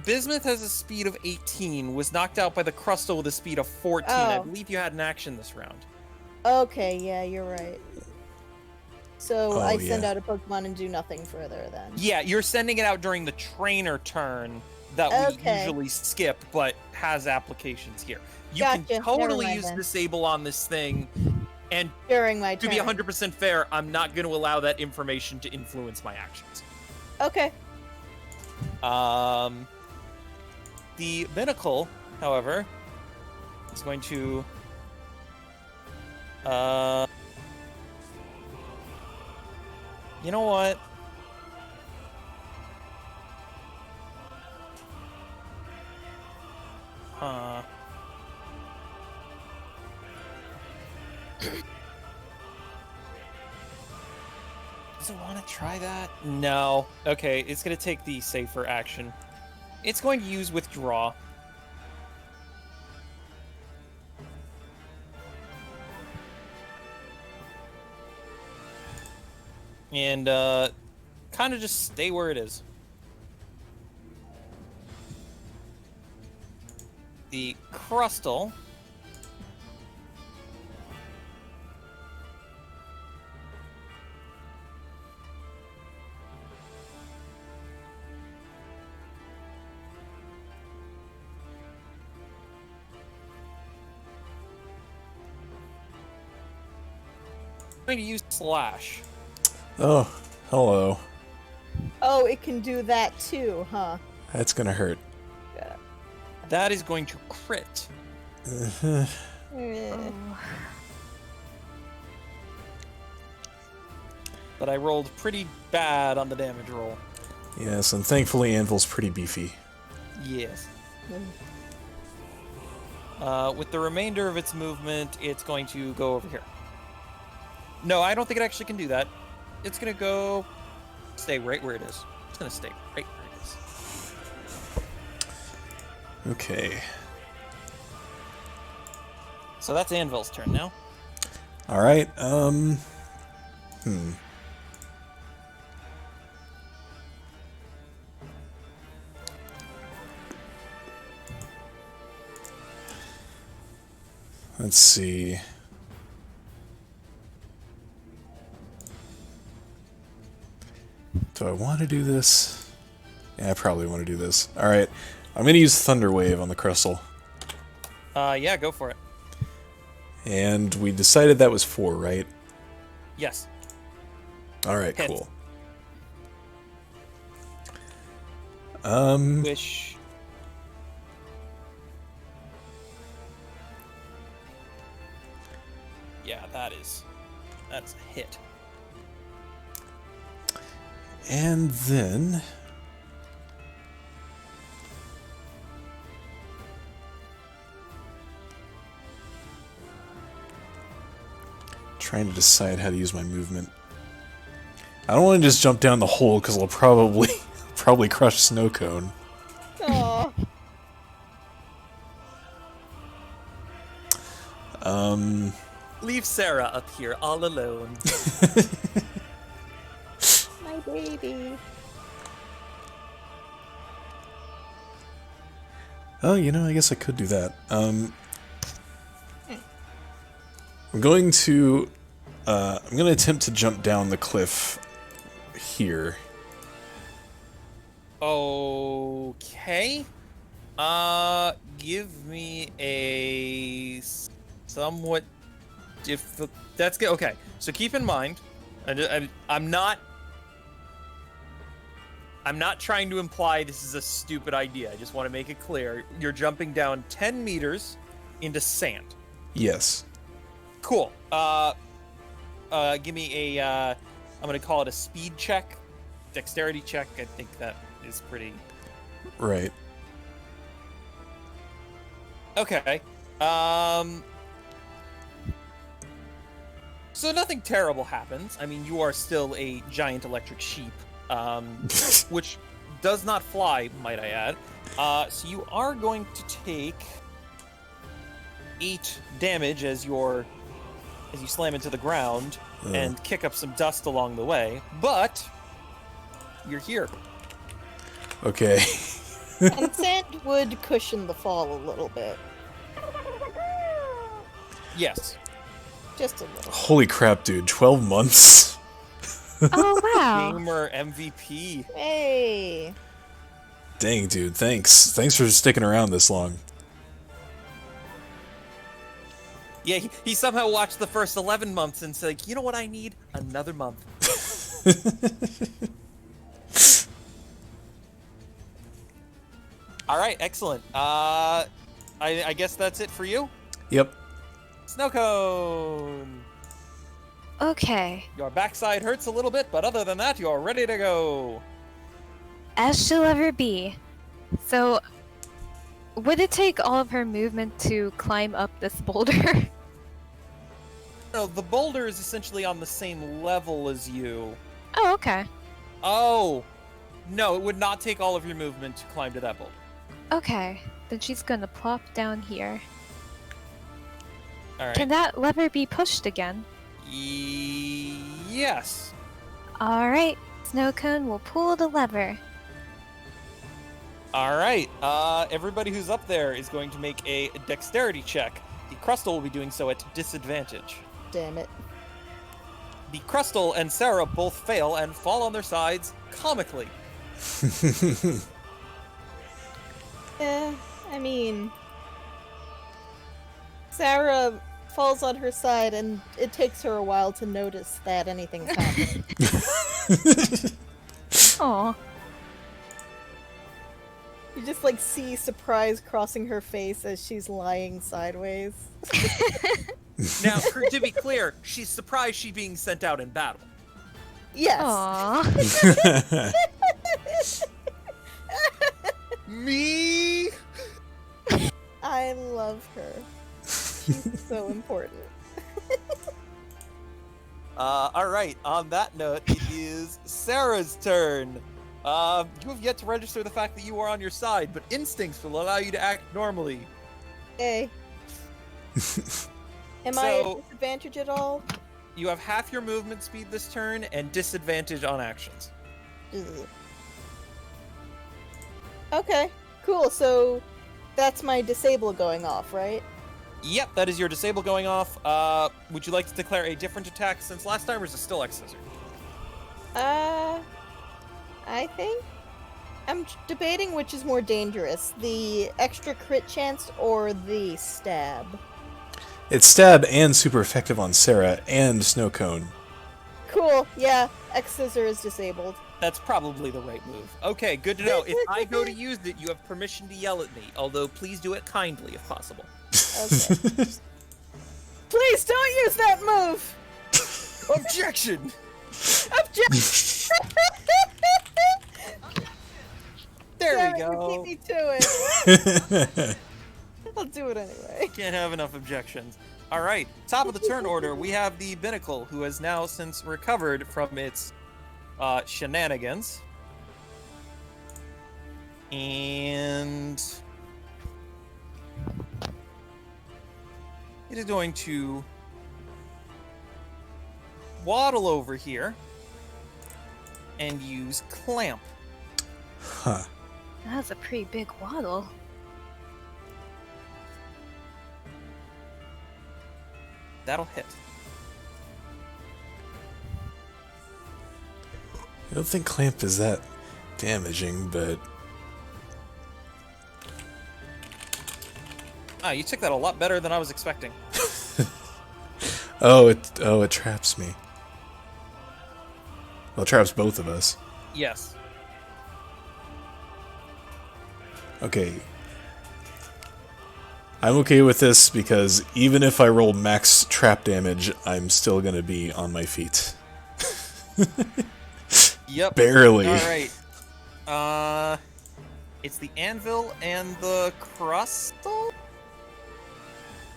Bismuth has a speed of 18, was knocked out by the Crustle with a speed of 14. I Oh. believe you had an action this round. Okay, yeah, you're right. So Oh, I send yeah. out a Pokemon and do nothing further then. Yeah, you're sending it out during the trainer turn that we Okay. usually skip, but has applications here. You Gotcha, can never totally mind use then. Disable on this thing, and During my to turn. be 100% fair, I'm not going to allow that information to influence my actions. Okay. The Binnacle, however, is going to you know what? Does it want to try that? No. Okay, it's going to take the safer action. It's going to use Withdraw. And, kind of just stay where it is. The Crustle. I'm going to use Slash. Oh, hello. Oh, it can do that too, huh? That's gonna hurt. That is going to crit. Eh. But I rolled pretty bad on the damage roll. Yes, and thankfully Anvil's pretty beefy. Yes. With the remainder of its movement, it's going to go over here. No, I don't think it actually can do that. It's going to go... stay right where it is. It's going to stay right where it is. Okay. So that's Anvil's turn now. Alright, Let's see. Do I want to do this? Yeah, I probably want to do this. Alright, I'm going to use Thunder Wave on the Crystal. Yeah, go for it. And we decided that was 4, right? Yes. Alright, Hit. cool. Wish... yeah, that's a hit. And then... trying to decide how to use my movement. I don't want to just jump down the hole because I'll probably crush Snow Cone. Aw. Leave Sarah up here all alone. My baby. Oh, I guess I could do that. I'm going to attempt to jump down the cliff here. Okay. Give me a somewhat difficult. That's good. Okay, so keep in mind, I'm not trying to imply this is a stupid idea. I just want to make it clear. You're jumping down 10 meters into sand. Yes. Cool. Give me a, I'm gonna call it a speed check, dexterity check. I think that is pretty. Right. Okay. So nothing terrible happens. I mean, you are still a giant electric sheep, which does not fly, might I add. So you are going to take 8 damage as you slam into the ground and kick up some dust along the way, but you're here. Okay. And sand would cushion the fall a little bit. Yes. Just a little. Holy crap, dude. 12 months? Oh, wow. Gamer MVP. Hey! Dang, dude. Thanks. Thanks for sticking around this long. Yeah, he somehow watched the first 11 months and said, you know what I need? Another month. All right, excellent. I guess that's it for you. Yep. Snow cone. Okay. Your backside hurts a little bit, but other than that, you're ready to go. As she'll ever be. So, would it take all of her movement to climb up this boulder? No, the boulder is essentially on the same level as you. Oh, okay. Oh, no, it would not take all of your movement to climb to that boulder. Okay. Then she's gonna plop down here. All right. Can that lever be pushed again? Yes. Alright. Snowcone will pull the lever. All right. Everybody who's up there is going to make a dexterity check. The Crustal will be doing so at disadvantage. Damn it. The Crustal and Sarah both fail and fall on their sides comically. I mean... Sarah falls on her side, and it takes her a while to notice that anything's happened. Aw. You just, see surprise crossing her face as she's lying sideways. Now, to be clear, she's surprised she's being sent out in battle. Yes! Aw. Me? I love her. She's so important. All right. On that note, it is Sarah's turn. You have yet to register the fact that you are on your side, but instincts will allow you to act normally. Hey. Am I at disadvantage at all? You have half your movement speed this turn and disadvantage on actions. Ugh. Okay, cool. So that's my disable going off, right? Yep, that is your disable going off. Would you like to declare a different attack since last time, or is it still X-Scissor? I think I'm debating which is more dangerous, the extra crit chance or the stab. It's stab and super effective on Sarah and snow cone. Cool, yeah, X-Scissor is disabled. That's probably the right move. Okay, good to know. If I go to use it, you have permission to yell at me, although please do it kindly if possible. Okay. Please don't use that move! Objection! Objection! There we Damn it, go. you beat me to it. I'll do it anyway. Can't have enough objections. All right, top of the turn order, we have the Binnacle, who has now since recovered from its shenanigans. And it is going to waddle over here and use clamp. Huh. That's a pretty big waddle. That'll hit. I don't think clamp is that damaging, but Ah, you took that a lot better than I was expecting. it traps me. Well, it traps both of us. Yes. Okay. I'm okay with this because even if I roll max trap damage, I'm still gonna be on my feet. Yep. Barely. Alright. It's the anvil and the crustal?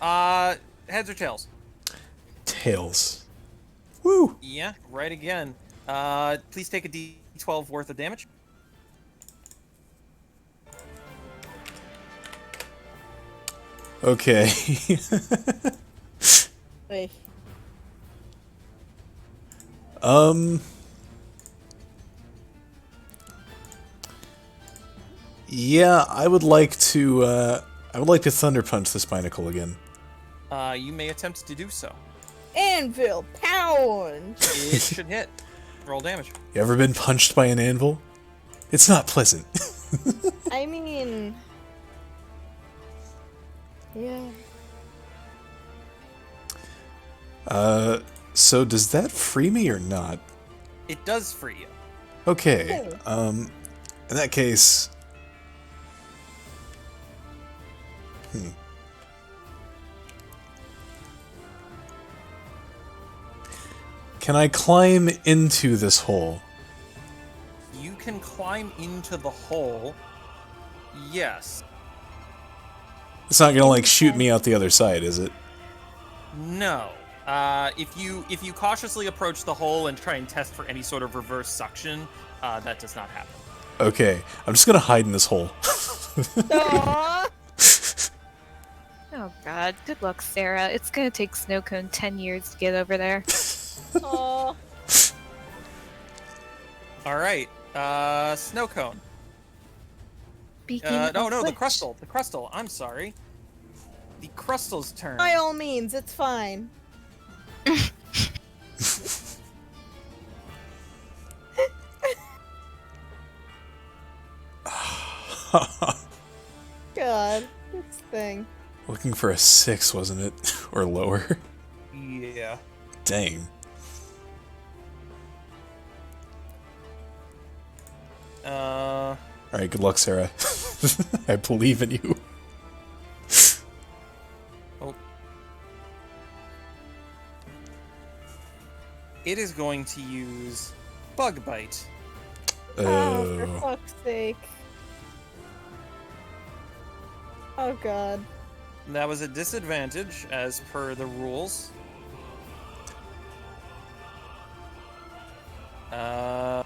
Heads or tails? Tails. Woo! Yeah, right again. Please take a d12 worth of damage. Okay. Wait. Yeah, I would like to Thunder Punch this Binacle again. You may attempt to do so. Anvil pound. It should hit. Roll damage. You ever been punched by an anvil? It's not pleasant. I mean, yeah. So does that free me or not? It does free you. Okay, in that case... Can I climb into this hole? You can climb into the hole. Yes. It's not gonna, like, shoot me out the other side, is it? No. If you cautiously approach the hole and try and test for any sort of reverse suction, that does not happen. Okay, I'm just gonna hide in this hole. Aww. Oh god, good luck, Sarah. It's gonna take Snowcone 10 years to get over there. Aw. All right. Snow cone. Speaking No, of the which- crustal. The crustal. I'm sorry. The crustal's turn. By all means, it's fine. God, this thing. Looking for a 6, wasn't it? Or lower? Yeah. Dang. Alright, good luck, Sarah. I believe in you. Oh. It is going to use bug bite. Oh, for Oh. fuck's sake. Oh god. That was a disadvantage as per the rules. I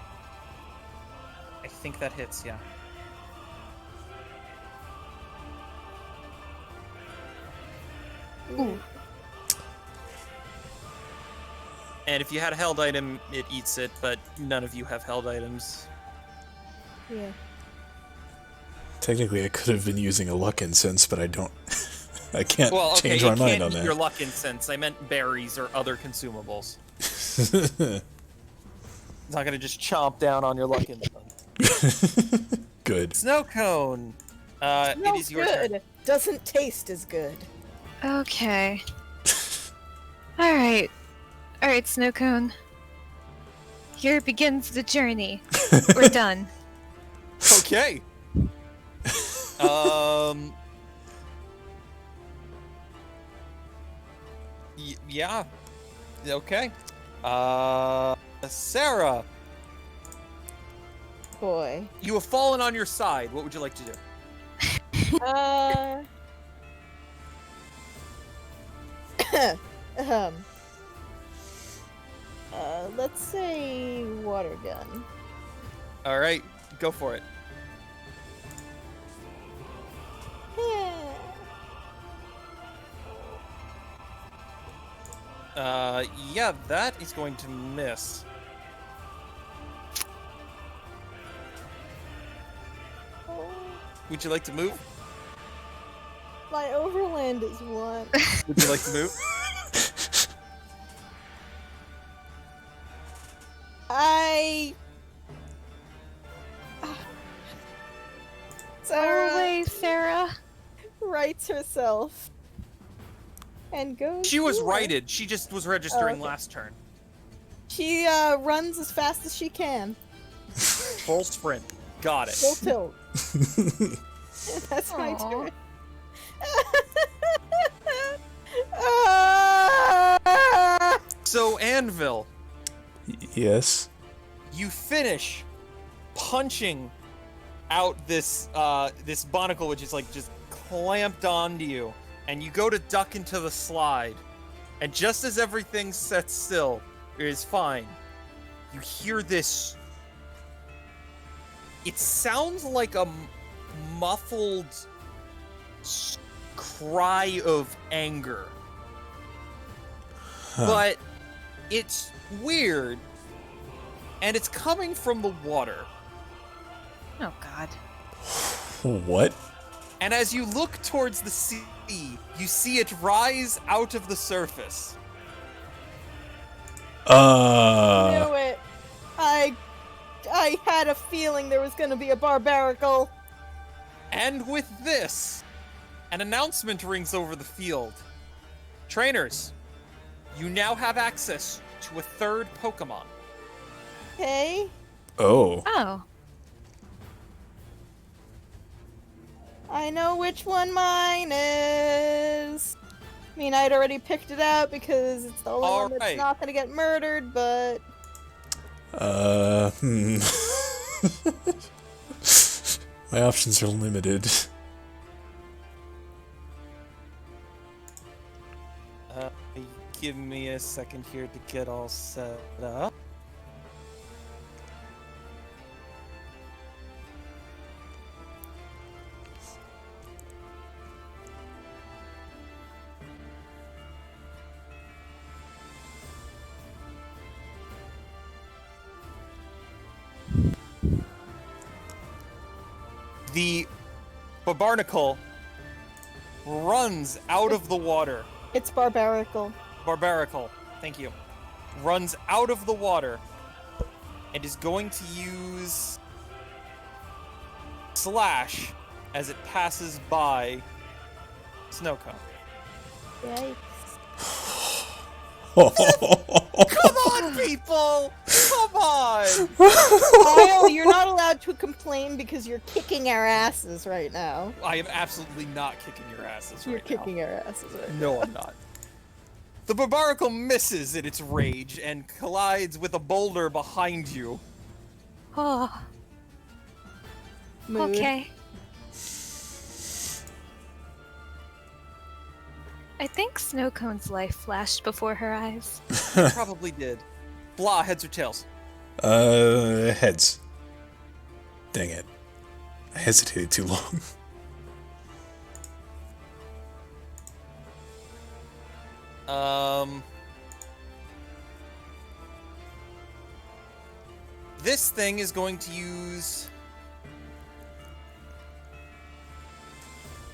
think that hits, yeah. Ooh. And if you had a held item, it eats it, but none of you have held items. Yeah. Technically, I could have been using a luck incense, but I don't. I can't Well, okay, change you my mind can't on eat that. your luck incense. I meant berries or other consumables. It's not gonna just chomp down on your luck incense. Good. Snow cone. It Smells is your good. turn. Doesn't taste as good. Okay. Alright. Alright, Snowcone. Here begins the journey. We're done. Okay. Yeah. Okay. Sarah, Boy. you have fallen on your side. What would you like to do? Um. Let's say water gun. All right, go for it. Yeah, that is going to miss. Oh, Would you like to move? my overland is 1. Would you like to move? I. Go Sarah away, Sarah. rights herself and goes. She was to her. righted. She just was registering okay. last turn. She runs as fast as she can. Full sprint. Got it. Full tilt. That's my Aw. turn. So, Anvil, Yes. you finish punching out this this barnacle, which is like just clamped onto you, and you go to duck into the slide, and just as everything sets still, it is fine. You hear this. It sounds like a muffled cry of anger, but it's weird, and it's coming from the water. Oh God. What? And as you look towards the sea, you see it rise out of the surface. Knew it. I had a feeling there was gonna be a barbarical. And with this, an announcement rings over the field. Trainers, you now have access to a third Pokemon. Okay. Oh. Oh. I know which one mine is. I mean, I'd already picked it out because it's the only one that's Alright. not gonna get murdered, but My options are limited. Give me a second here to get all set up. The barnacle runs out of the water. it's barbarical. Barbarical, thank you. Runs out of the water and is going to use Slash as it passes by Snowcone. Yikes. Come on, people! Come on! Kyle, you're not allowed to complain because you're kicking our asses right now. I am absolutely not kicking your asses You're right now. kicking our asses right now. No, I'm not. The Barbarical misses in its rage and collides with a boulder behind you. Oh. Mood. Okay. I think Snowcone's life flashed before her eyes. Probably did. Blah, heads or tails? Heads. Dang it. I hesitated too long. This thing is going to use...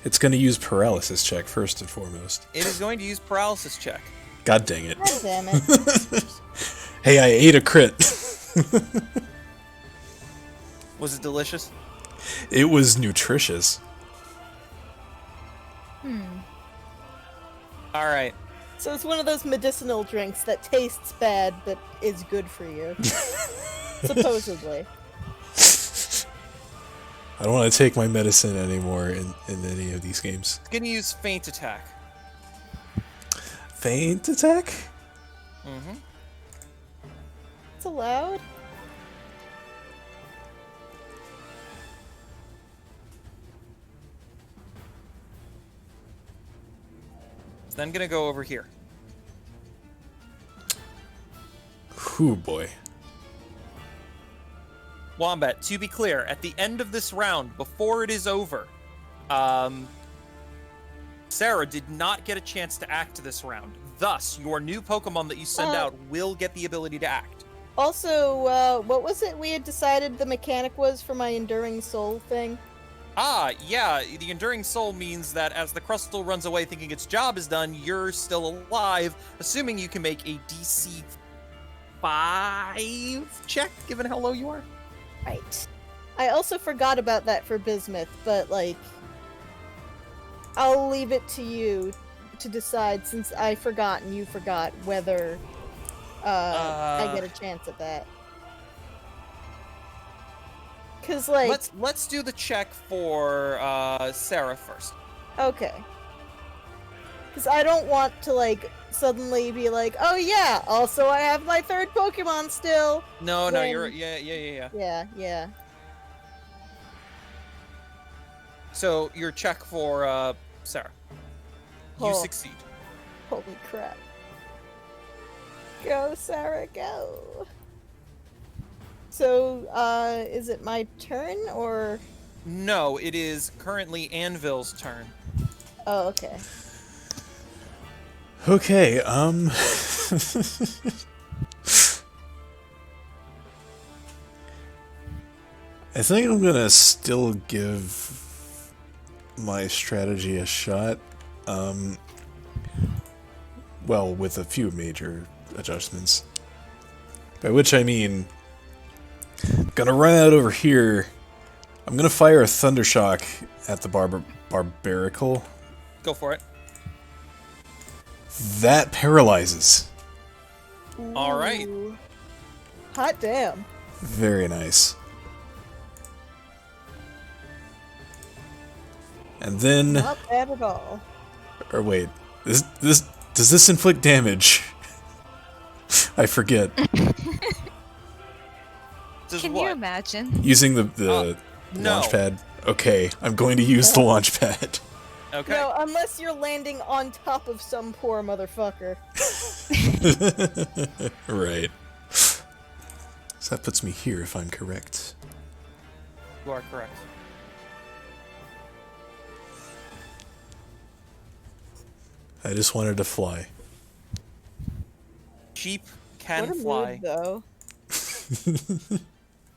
It's gonna use paralysis check first and foremost. It is going to use paralysis check. God dang it. God damn it. Hey, I ate a crit. Was it delicious? It was nutritious. Alright. So it's one of those medicinal drinks that tastes bad but is good for you. Supposedly. I don't want to take my medicine anymore in any of these games. It's going to use feint attack. Feint attack? Mm-hmm. It's allowed. It's then going to go over here. Whew, boy. Wombat, to be clear, at the end of this round, before it is over, Sarah did not get a chance to act this round. Thus, your new Pokemon that you send out will get the ability to act. Also, what was it we had decided the mechanic was for my Enduring Soul thing? Yeah, the Enduring Soul means that as the Crustle runs away thinking its job is done, you're still alive, assuming you can make a DC 5 check, given how low you are. Right. I also forgot about that for Bismuth, but, like, I'll leave it to you to decide, since I forgot and you forgot, whether I get a chance at that. Cause, like... Let's do the check for Sarah first. Okay. Because I don't want to, like, suddenly be like, oh yeah, also I have my third Pokemon still! No, when... you're... Yeah. Yeah. So, your check for Sarah. You Oh. succeed. Holy crap. Go, Sarah, go! So, is it my turn, or...? No, it is currently Anvil's turn. Oh, okay. Okay, I think I'm gonna still give my strategy a shot. Well, with a few major adjustments. By which I mean, gonna run out over here. I'm gonna fire a Thundershock at the Barbarical. Go for it. That paralyzes. All right. Ooh. Hot damn. Very nice. And then, Not bad at all. or wait, does this inflict damage? I forget. Does Can what? you imagine? Using the no. launch pad. Okay, I'm going to use the launch pad. Okay. No, unless you're landing on top of some poor motherfucker. Right. So that puts me here if I'm correct. You are correct. I just wanted to fly. Sheep can What a fly. mood, though.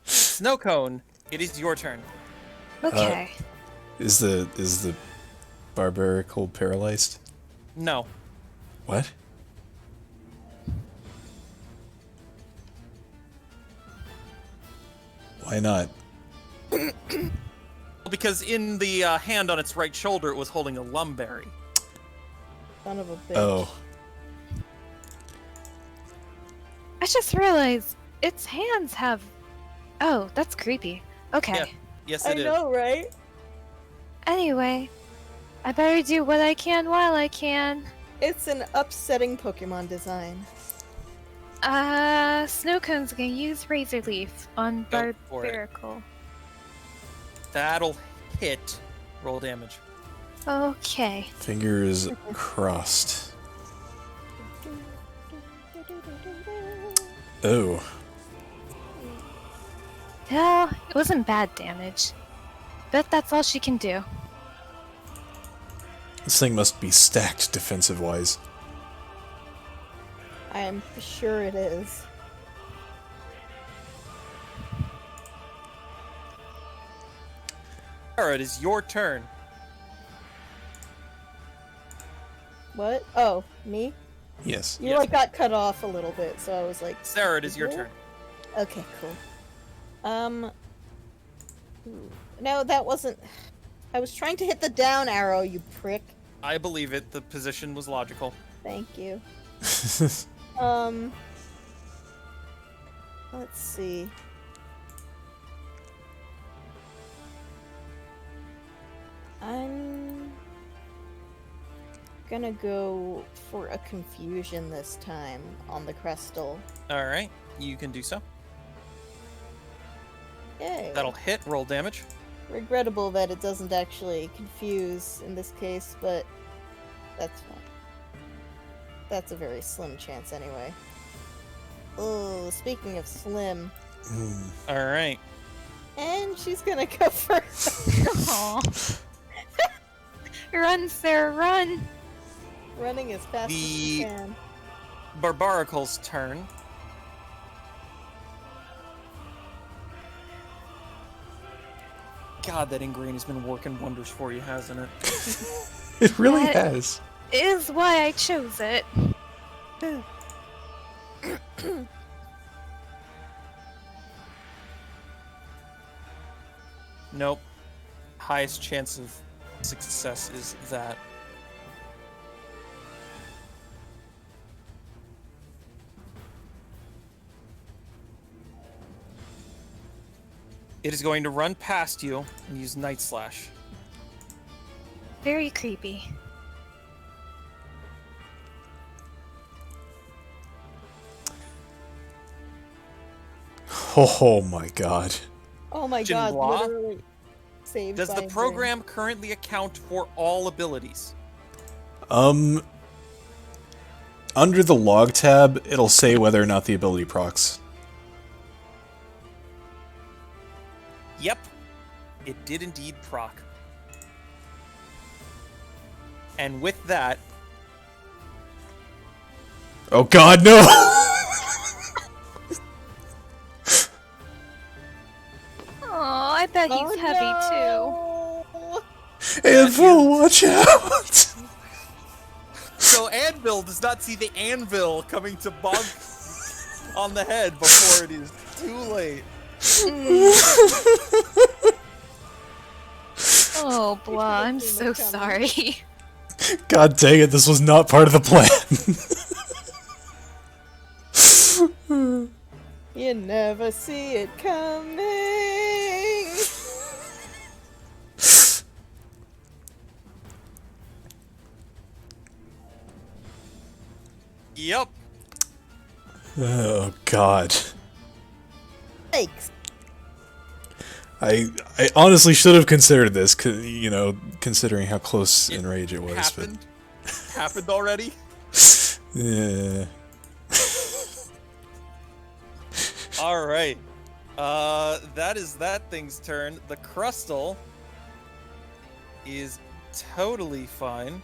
Snowcone, it is your turn. Okay. Is the Barbarical paralyzed? No. What? Why not? Because in the hand on its right shoulder, it was holding a lumberry. Son of a bitch. Oh. I just realized its hands have. Oh, that's creepy. Okay. Yeah. Yes, I it is. know, right? Anyway, I better do what I can while I can. It's an upsetting Pokemon design. Snowcone's gonna use Razor Leaf on Go for it. Barbarical. That'll hit. Roll damage. Okay. Fingers crossed. Oh. No, it wasn't bad damage. Bet that's all she can do. This thing must be stacked defensive-wise. I'm sure it is. Sarah, it is your turn. What? Oh, me? Yes. You Yes. like got cut off a little bit, so I was like, Sarah, it is your Cool. turn. okay, cool. No, that wasn't. I was trying to hit the down arrow, you prick. I believe it. The position was logical. Thank you. Let's see. I'm gonna go for a confusion this time on the Crystal. All right, you can do so. Yay. That'll hit. Roll damage. Regrettable that it doesn't actually confuse in this case, but that's fine. That's a very slim chance anyway. Oh, speaking of slim. All right. And she's gonna go first. Aw. Run, Sarah, run! Running as fast as you can. Barbaricle's turn. God, that ingrain has been working wonders for you, hasn't it? It really That- has. Is why I chose it. Nope. Highest chance of success is that. It is going to run past you and use Night Slash. Very creepy. Oh my god. Oh my god, Jinbla? literally saved Does by the Jin. program currently account for all abilities? Under the log tab, it'll say whether or not the ability procs. Yep, it did indeed proc. And with that, Oh god, no! Oh, I bet he's heavy no! Anvil, watch out! so Anvil does not see the anvil coming to bonk on the head before it is too late. too. Oh, blah, I'm so sorry. God dang it, this was not part of the plan. You never see it coming. Yep. Oh god. Thanks. I honestly should have considered this, you know, considering how close in rage it was. Happened. Happened already. But yeah. All right. That is that thing's turn. The Crustal is totally fine.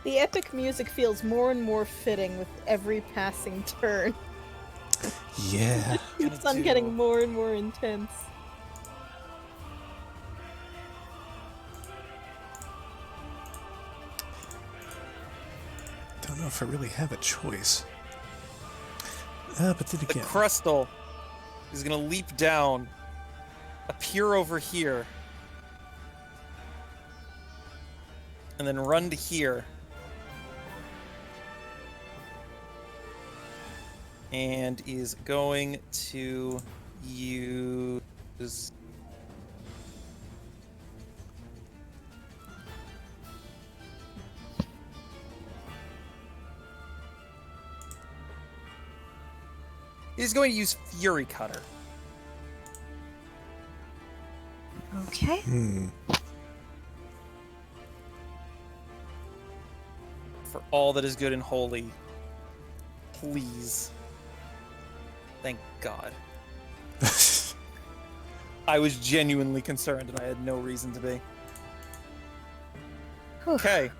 The epic music feels more and more fitting with every passing turn. Yeah. Keeps on getting more and more intense. Don't know if I really have a choice. But then The again, Crustal is gonna leap down, appear over here, and then run to here. And is going to use He's going to use Fury Cutter. Okay. For all that is good and holy. Please. Thank God. I was genuinely concerned and I had no reason to be. Whew. Okay.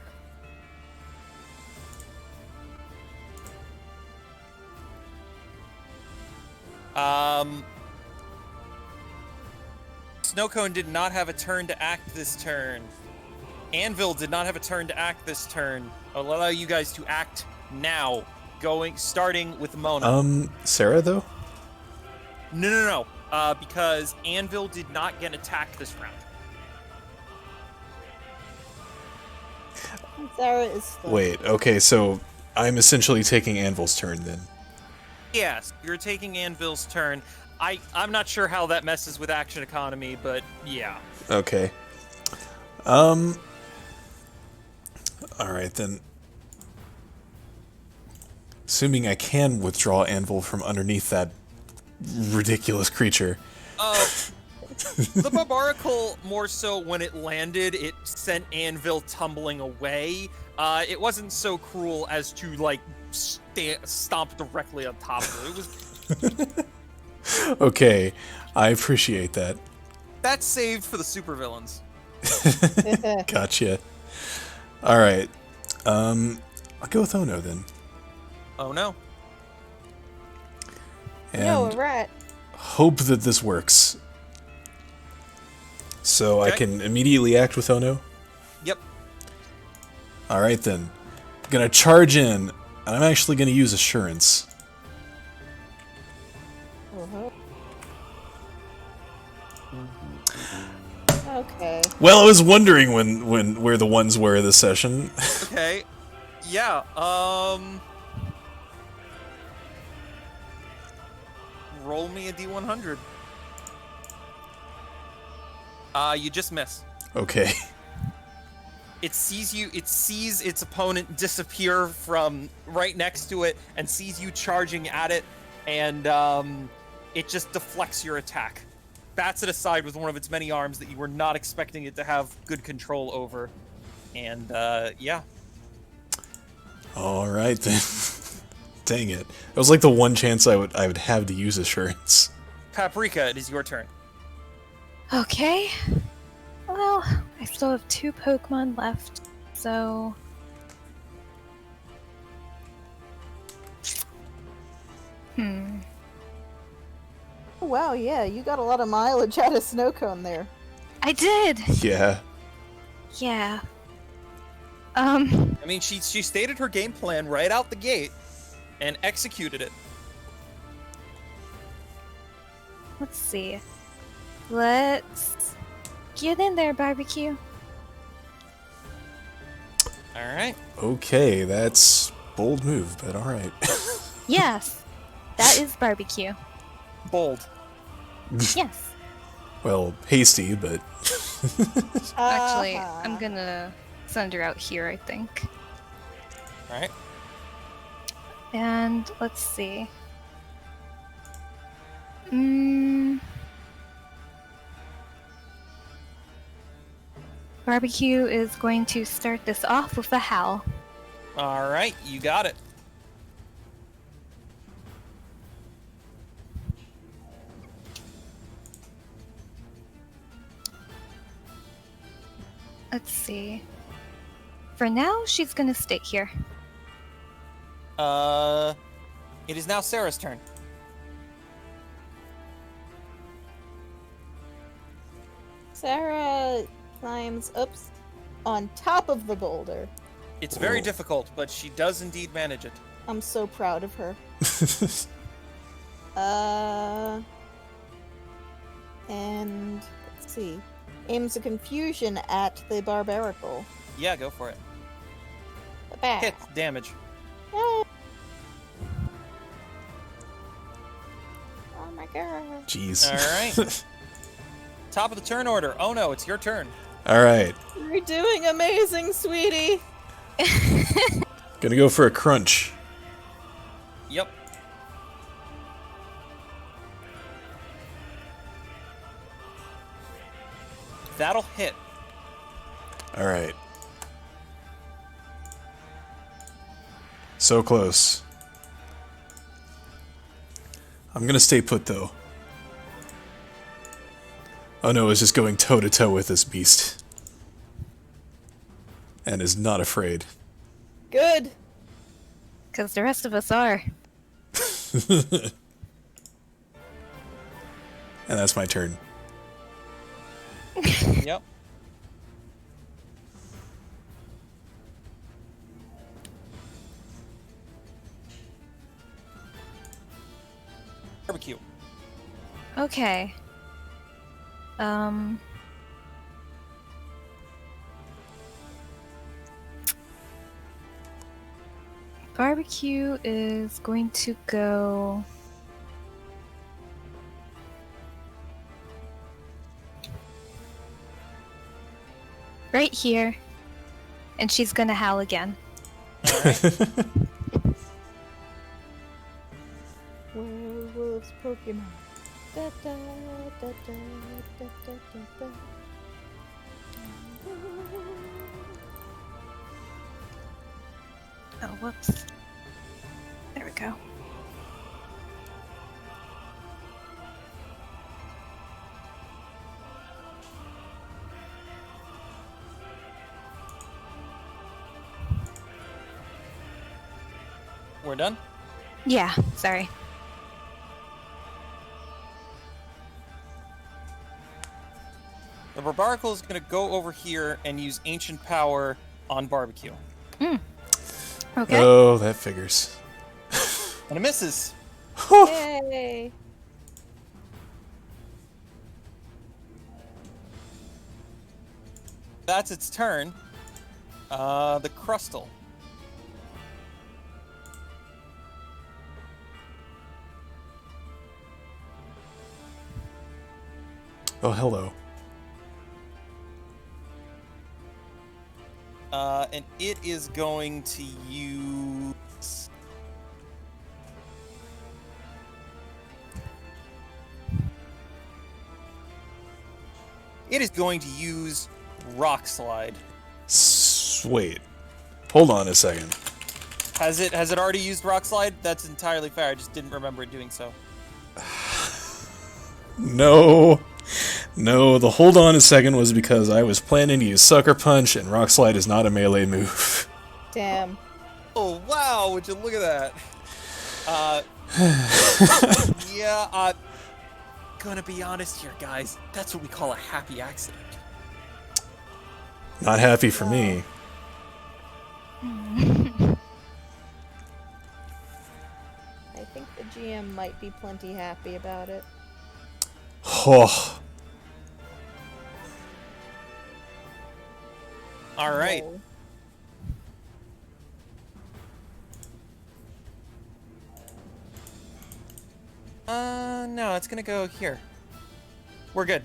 Snowcone did not have a turn to act this turn. Anvil did not have a turn to act this turn. I'll allow you guys to act now. Starting with Mona. Sarah though? No. Because Anvil did not get attacked this round. Sarah is stuck. Wait, okay, so I'm essentially taking Anvil's turn then. Yes, you're taking Anvil's turn. I'm not sure how that messes with action economy, but yeah. Okay. Alright then. Assuming I can withdraw Anvil from underneath that ridiculous creature. The Barbarical, more so when it landed, it sent Anvil tumbling away. It wasn't so cruel as to like stomp directly on top of it. It was Okay, I appreciate that. that's saved for the supervillains. Gotcha. All right. I'll go with Ono then. Oh no. And No, a rat. hope that this works. So I Okay. can immediately act with Ono? Yep. All right then. I'm gonna charge in, and I'm actually gonna use Assurance. Uh-huh. Okay. Well, I was wondering where the ones were this session. Okay. Yeah. Roll me a D100. You just miss. Okay. It sees its opponent disappear from right next to it and sees you charging at it, and it just deflects your attack. Bats it aside with one of its many arms that you were not expecting it to have good control over. And yeah. All right then. Dang it! It was like the one chance I would have to use Assurance. Paprika, it is your turn. Okay. Well, I still have 2 Pokemon left, so... Oh, wow, yeah, you got a lot of mileage out of Snowcone there. I did! Yeah. Yeah. I mean, she stated her game plan right out the gate and executed it. Let's see. Let's get in there, Barbecue. All right. Okay, that's bold move, but all right. Yes, that is Barbecue. Bold. Yes. Well, hasty, but Actually, Uh-huh. I'm gonna send her out here, I think. All right. And let's see. Barbecue is going to start this off with a howl. All right. You got it. Let's see. For now, she's gonna stay here. It is now Sarah's turn. Sarah climbs up on top of the boulder. It's very Whoa. difficult, but she does indeed manage it. I'm so proud of her. And let's see. Aims a confusion at the barbarical. Yeah, go for it. Bah. Hit damage. Oh my god. jeez. All right. Top of the turn order. Oh no, it's your turn. All right, You're doing amazing, sweetie. gonna go for a crunch. Yep. That'll hit. All right. So close. I'm gonna stay put though. Oh no, is just going toe to toe with this beast. And is not afraid. Good. Because the rest of us are. And that's my turn. Yep. Barbecue. Okay. Barbecue is going to go... right here. And she's gonna howl again. Werewolves, Pokemon. Da, da, da, da, da, da, da, da. Oh, whoops. There we go. We're done? Yeah, sorry. The Barbarical is going to go over here and use Ancient Power on Barbecue. Okay. Oh, that figures. And it misses. Yay! That's its turn. The Crustal. Oh, hello. And it is going to use... It is going to use Rock Slide. Wait. Hold on a second. Has it already used Rock Slide? That's entirely fair. I just didn't remember it doing so. No. No, the hold on a second was because I was planning to use Sucker Punch, and Rock Slide is not a melee move. Damn. Oh, wow, would you look at that? Yeah, gonna be honest here, guys. That's what we call a happy accident. Not happy for me. I think the GM might be plenty happy about it. Oh. All right. Whoa. No, it's gonna go here. We're good.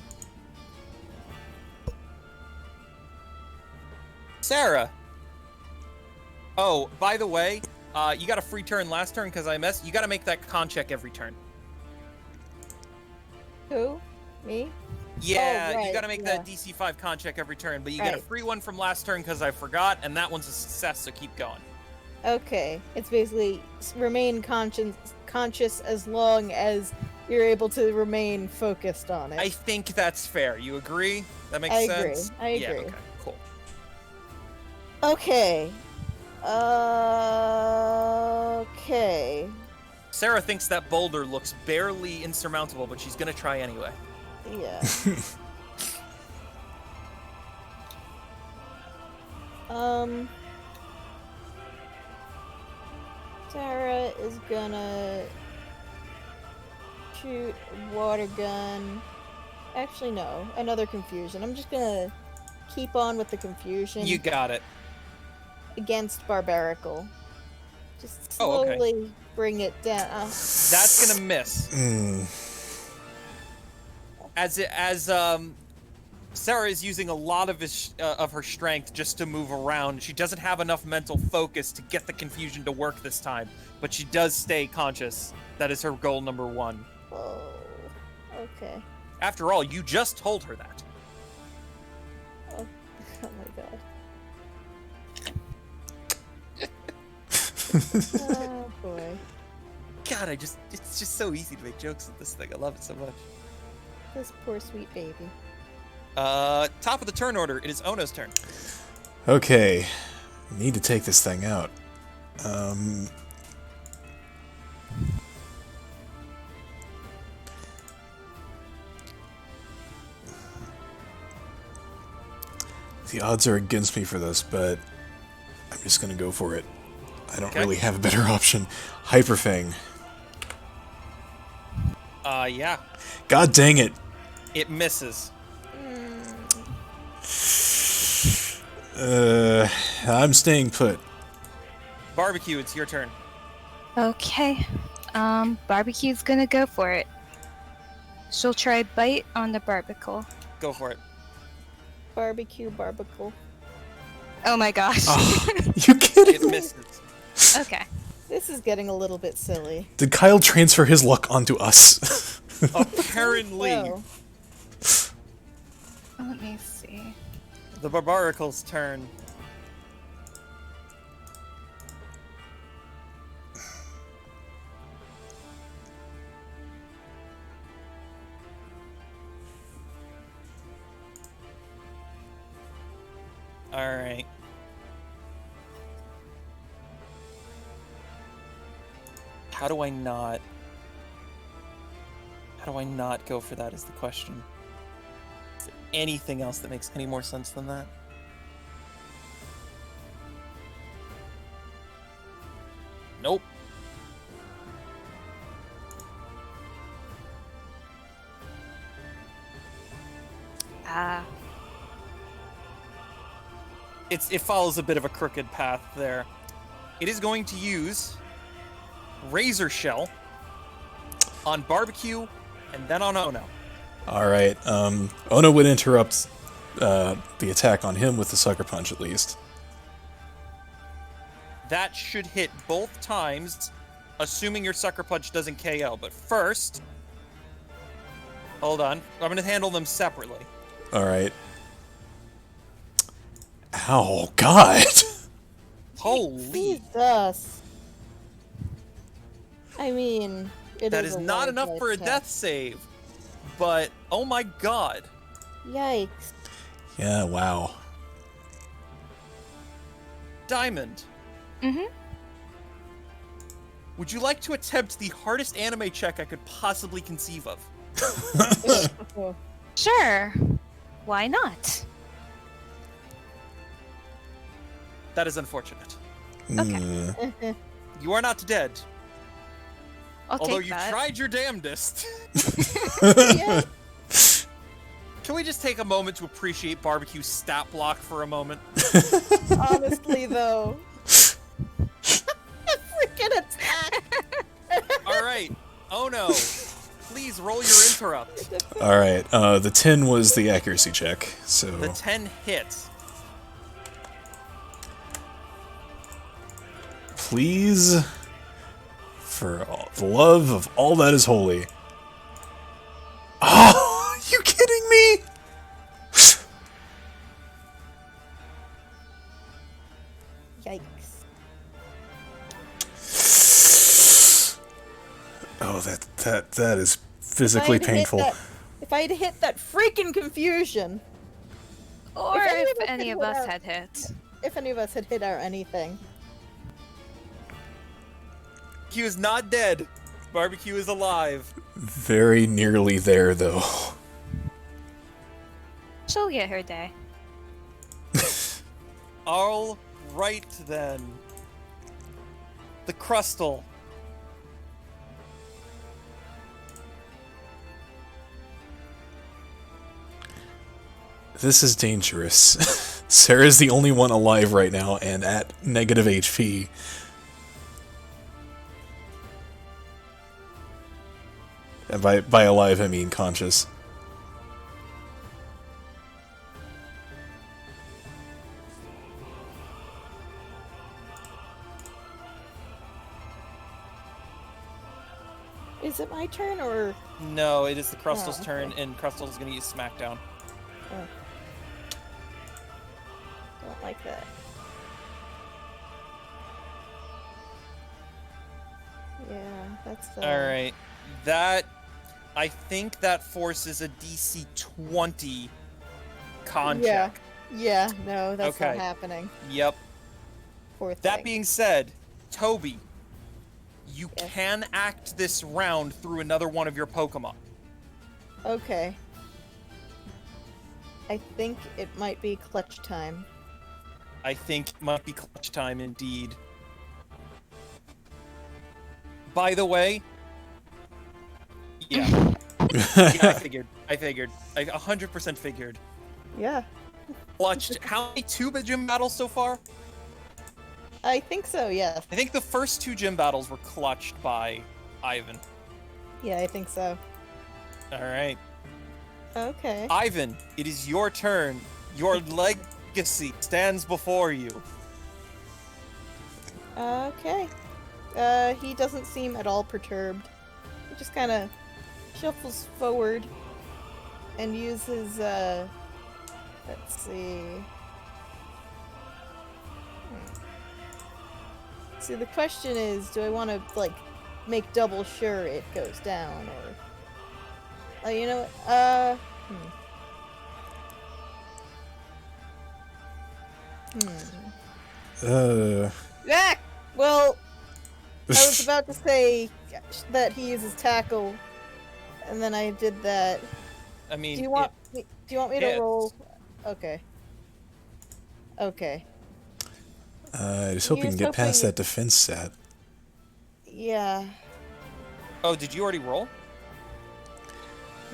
Sarah. Oh, by the way, you got a free turn last turn because I messed. You got to make that con check every turn. Who? Me? Yeah, Oh, you right, got to make yeah. that DC 5 con check every turn, but you get a Right. free one from last turn because I forgot, and that one's a success, so keep going. Okay. It's basically remain conscious as long as you're able to remain focused on it. I think that's fair. You agree? That makes I agree. sense? I Yeah, agree. okay, cool. Okay. Okay. Sarah thinks that boulder looks barely insurmountable, but she's gonna try anyway. Yeah. Sarah is gonna shoot a water gun. Actually, no. Another confusion. I'm just gonna keep on with the confusion You got it. against Barbarical. Just Oh, okay. slowly bring it down. That's gonna miss. As Sarah is using a lot of her strength just to move around. She doesn't have enough mental focus to get the confusion to work this time, but she does stay conscious. That is her goal number 1. Oh, okay. After all, you just told her that. Oh, oh my god. Oh boy. God, it's just so easy to make jokes with this thing. I love it so much. This poor sweet baby. Top of the turn order, it is Ono's turn. Okay. Need to take this thing out. The odds are against me for this, but I'm just gonna go for it. I don't Okay. really have a better option. Hyperfang. Yeah. God dang it. It misses. I'm staying put. Barbecue, it's your turn. Okay. Barbecue's gonna go for it. She'll try bite on the barbacle. Go for it. Barbecue. Oh my gosh. Oh, you kidding It me? misses. Okay. This is getting a little bit silly. Did Kyle transfer his luck onto us? Apparently, Oh, Let me see. the Barbarical's turn. Alright. How do I not go for that is the question. Is there anything else that makes any more sense than that? Nope. Ah. It follows a bit of a crooked path there. It is going to use Razor Shell on Barbecue and then on Ono. Alright, Ono would interrupt the attack on him with the Sucker Punch at least. That should hit both times, assuming your Sucker Punch doesn't KO. But first, hold on. I'm going to handle them separately. Alright. Ow, God! Holy. Jesus. I mean, That is not enough for a death save. But, oh my god. Yikes. Yeah, wow. Diamond, Mm-hmm. would you like to attempt the hardest anime check I could possibly conceive of? Oh, Sure. Why not? That is unfortunate. Mm. You are not dead. I'll Although take you that. tried your damnedest. yeah. Can we just take a moment to appreciate Barbecue's stat block for a moment? Honestly, though. Freaking attack! Alright. Oh no. Please roll your interrupt. Alright, the 10 was the accuracy check, so... The 10 hits. Please, for the love of all that is holy. Oh, you kidding me? Yikes. Oh, that is physically painful. If I'd hit that freaking confusion, Or If any if of us any had of hit us our- had hit. if any of us had hit or anything. Barbecue is not dead. Barbecue is alive. Very nearly there, though. She'll get her day. All right then. The Crustal. This is dangerous. Sarah's the only one alive right now and at negative HP. And by alive, I mean conscious. Is it my turn or? No, it is the Crustal's Oh, turn, okay. and Crustal's gonna use Smackdown. Oh. Don't like that. Yeah, that's. Alright. That... I think that forces a DC 20 con Yeah. check. Yeah. No, that's not Okay. happening. Yep. Poor thing. That being said, Toby, you Yes. can act this round through another one of your Pokemon. Okay. I think it might be clutch time. I think it might be clutch time indeed. By the way, yeah, I figured. I 100% figured. Yeah. Clutched. How many two gym battles so far? I think so. Yes. I think the first two gym battles were clutched by Ivan. Yeah, I think so. All right, Okay. Ivan, it is your turn. Your legacy stands before you. Okay. He doesn't seem at all perturbed. He just kind of shuffles forward and uses, let's see. See, the question is, do I want to, like, make double sure it goes down, or... you know what, Ah! Well, I was about to say that he uses tackle, and then I did that. I mean, Do you want me to hits. roll? Okay. Okay. I just hope we can Here's get past hoping- that defense stat. Yeah. Oh, did you already roll?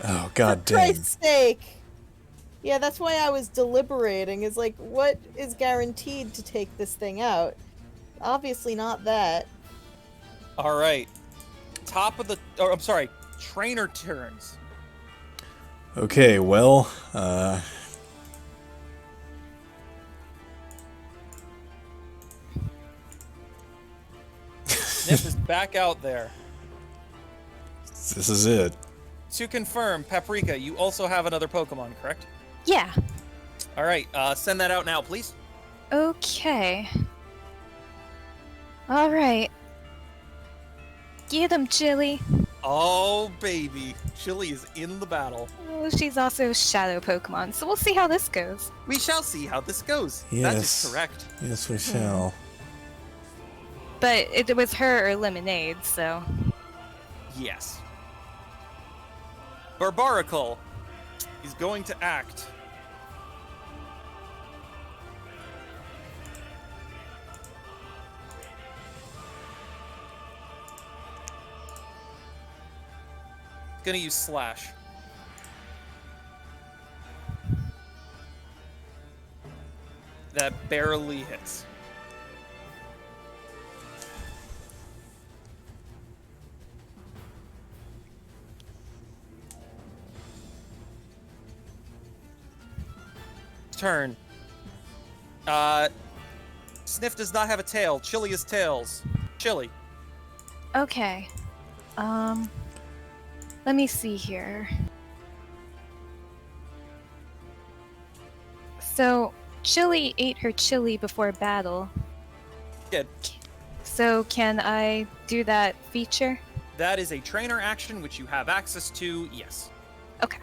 Oh, god For dang. Christ's sake. Yeah, that's why I was deliberating. Is like, what is guaranteed to take this thing out? Obviously not that. All right. Top of the. Or I'm sorry. Trainer turns. Okay, well, Sniff is back out there. this is it. To confirm, Paprika, you also have another Pokemon, correct? Yeah. All right. Send that out now, please. Okay. Alright. Get him, Chili. Oh, baby. Chili is in the battle. Oh, she's also Shadow Pokemon, so we'll see how this goes. We shall see how this goes. That Yes. is correct. Yes, we shall. But it was her or Lemonade, so... Yes. Barbaracle is going to act. Gonna use Slash. That barely hits. Turn. Sniff does not have a tail. Chili is tails. Chili. Okay. Let me see here. So, Chili ate her chili before battle. Good. So, can I do that feature? That is a trainer action which you have access to, yes. Okay.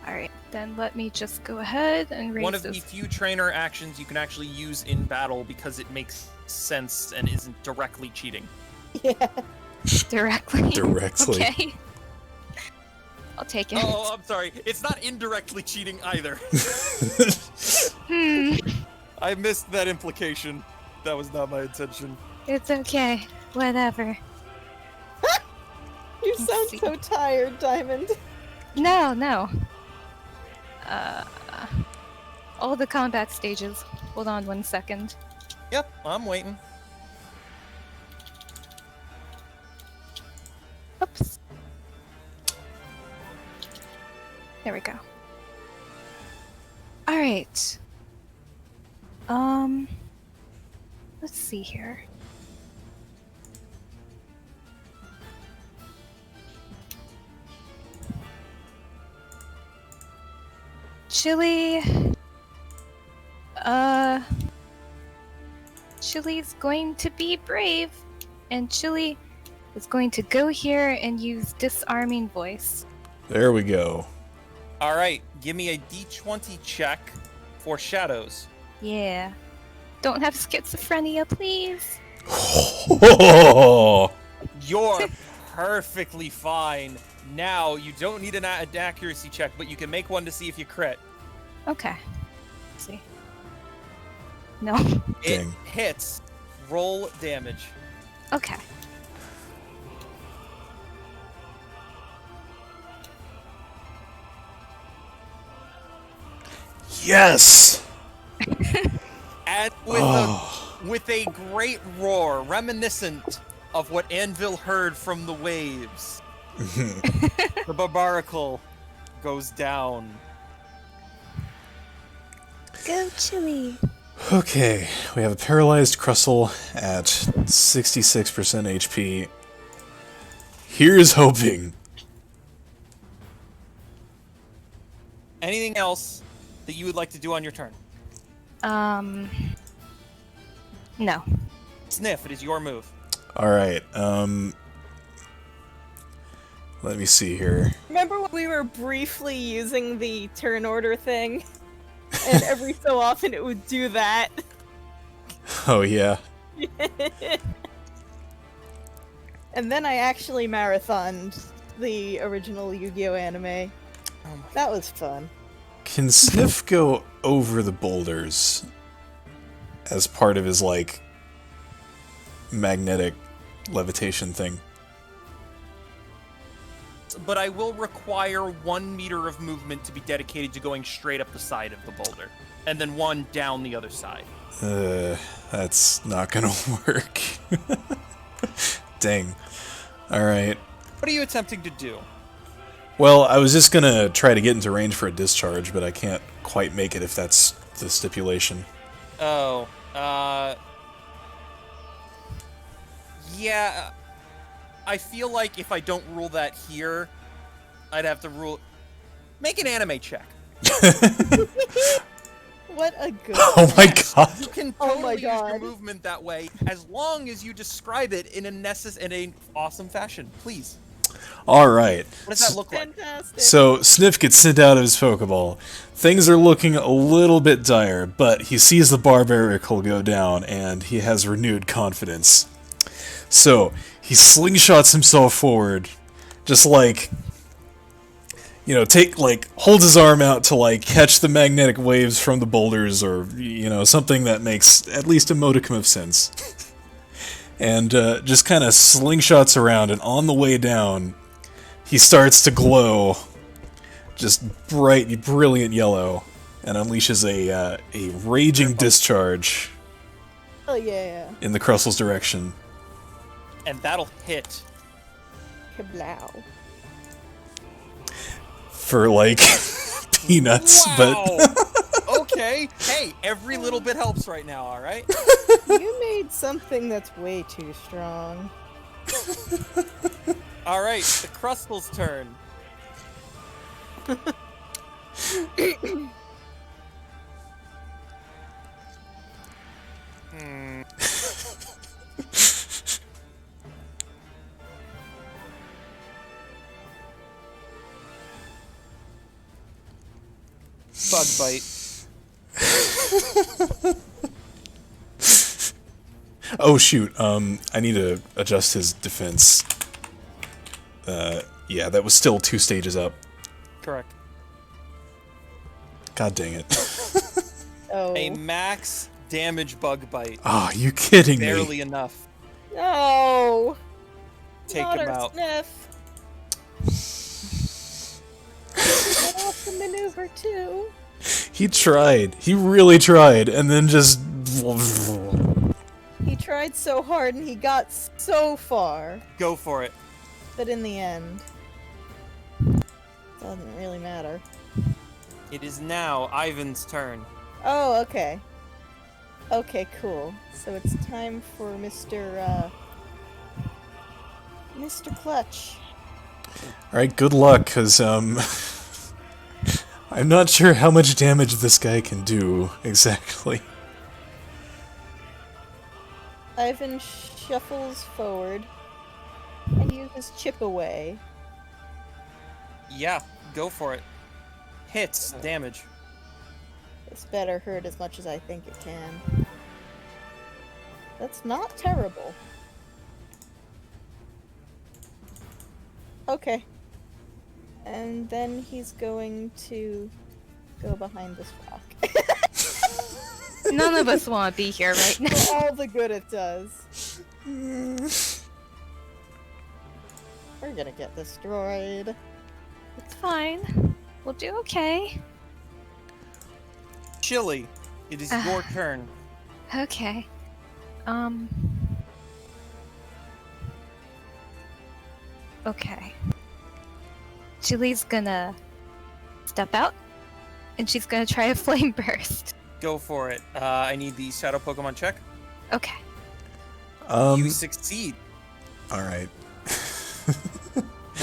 Alright, then let me just go ahead and raise One of those. the few trainer actions you can actually use in battle because it makes sense and isn't directly cheating. Yeah. Directly. Directly. Okay. I'll take it. Oh, I'm sorry. It's not indirectly cheating either. I missed that implication. That was not my intention. It's okay. Whatever. You Let's sound see. so tired, Diamond. No. All the combat stages. Hold on 1 second. Yep, I'm waiting. Oops. There we go. Alright. Let's see here. Chili. Chili's going to be brave, and Chili is going to go here and use Disarming Voice. There we go. All right, give me a D20 check for shadows. Yeah. Don't have schizophrenia, please. You're perfectly fine. Now, you don't need an accuracy check, but you can make one to see if you crit. Okay. Let's see. No. It Dang. hits. Roll damage. Okay. Yes! And with a great roar, reminiscent of what Anvil heard from the waves, the Barbaracle goes down. Go, Chili. Okay, we have a paralyzed Crustle at 66% HP. Here's hoping. Anything else that you would like to do on your turn? No. Sniff, it is your move. Alright, let me see here. Remember when we were briefly using the turn order thing? and every so often it would do that. Oh yeah. And then I actually marathoned the original Yu-Gi-Oh anime. That was fun. Can Sniff go over the boulders as part of his, like, magnetic levitation thing? But I will require 1 meter of movement to be dedicated to going straight up the side of the boulder, and then 1 down the other side. That's not gonna work. Dang. Alright. What are you attempting to do? Well, I was just gonna try to get into range for a discharge, but I can't quite make it if that's the stipulation. Oh, yeah, I feel like if I don't rule that here, I'd have to rule... Make an anime check. What a good. Oh my god! You can Oh totally my use your God. movement that way, as long as you describe it in a awesome fashion. Please. Alright. What does that look like? Fantastic. So, Sniff gets sent out of his Pokeball. Things are looking a little bit dire, but he sees the Barbarical go down, and he has renewed confidence. So, he slingshots himself forward, just like, you know, holds his arm out to, like, catch the magnetic waves from the boulders, or, you know, something that makes at least a modicum of sense. And, just kind of slingshots around, and on the way down, he starts to glow, just bright, brilliant yellow, and unleashes a raging discharge Oh yeah. in the Crustle's direction. And that'll hit. Kablow. For, like, peanuts, Wow! Okay. Hey, every little bit helps right now, alright? You made something that's way too strong. Alright, the Crustal's turn. Bug bite. Oh shoot, I need to adjust his defense. Yeah, that was still 2 stages up. Correct. God dang it. Oh. A max damage bug bite. Oh, you kidding me? Barely enough. No. Take Not him our out. Sniff. Get off the maneuver too. He tried. He really tried, and then just... He tried so hard and he got so far, Go for it. but in the end, doesn't really matter. It is now Ivan's turn. Oh, okay. Okay, cool. So it's time for Mr. Clutch. Alright, good luck, because, I'm not sure how much damage this guy can do, exactly. Ivan shuffles forward and uses Chip Away. Yeah, go for it. Hits, damage. This better hurt as much as I think it can. That's not terrible. Okay. And then he's going to go behind this rock. None of us want to be here right now. For all the good it does. We're gonna get destroyed. It's fine. We'll do okay. Chili, it is your turn. Okay. Okay. Chili's gonna step out, and she's gonna try a flame burst. Go for it. I need the Shadow Pokemon check. Okay. You succeed. Alright.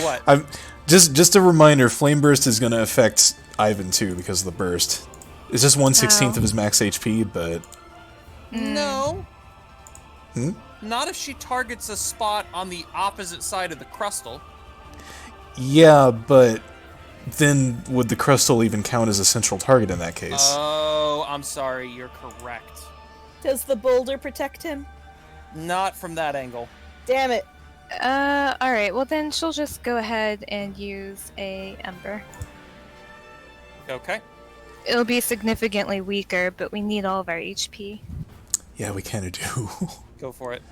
What? I'm just a reminder, Flame Burst is gonna affect Ivan too because of the burst. It's just 1/16 of his max HP, but No. Hmm? Not if she targets a spot on the opposite side of the crustal. yeah, but then would the crystal even count as a central target in that case? Oh, I'm sorry. You're correct. Does the boulder protect him? Not from that angle. Damn it. Alright, well then she'll just go ahead and use a Ember. Okay. It'll be significantly weaker, but we need all of our HP. Yeah, we kind of do. Go for it.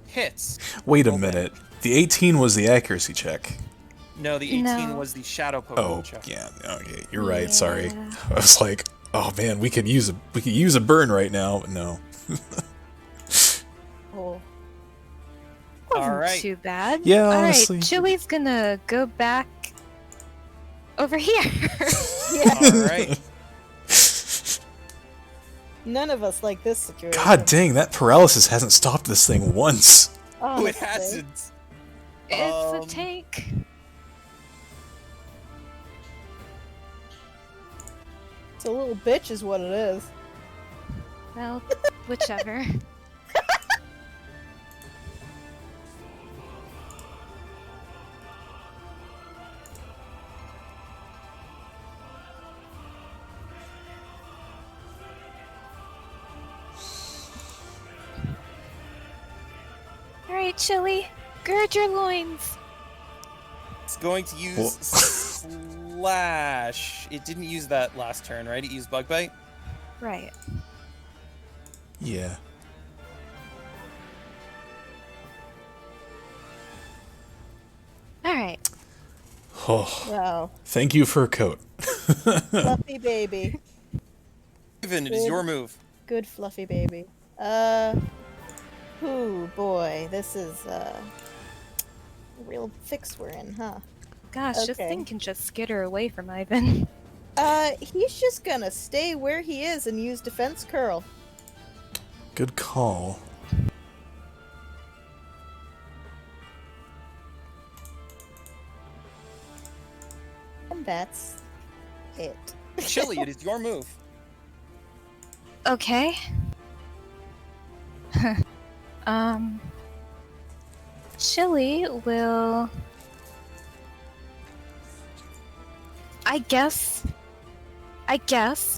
Hits. Wait a Roll minute. The 18 was the accuracy check. No, the 18 No. was the shadow Pokemon Oh, check. yeah. Okay, you're right. Sorry. Yeah. I was like, oh man, we could use a burn right now. But no. Oh. Wasn't Alright. too bad. Yeah, honestly. Alright, Chili's gonna go back over here. Alright. None of us like this situation. God dang, that paralysis hasn't stopped this thing once. Oh, it Honestly. hasn't. It's a tank. It's a little bitch is what it is. Well, whichever. Alright, Chili, gird your loins. It's going to use Slash. It didn't use that last turn, right? It used Bug Bite? Right. Yeah. Alright. Oh, Wow. thank you for a coat. Fluffy baby. Even, it is your move. Good fluffy baby. Ooh, boy. This is, a real fix we're in, huh? Gosh, this Okay. thing can just skitter away from Ivan. He's just gonna stay where he is and use defense curl. Good call. And that's it. Chili, it is your move. Okay. Chili will... I guess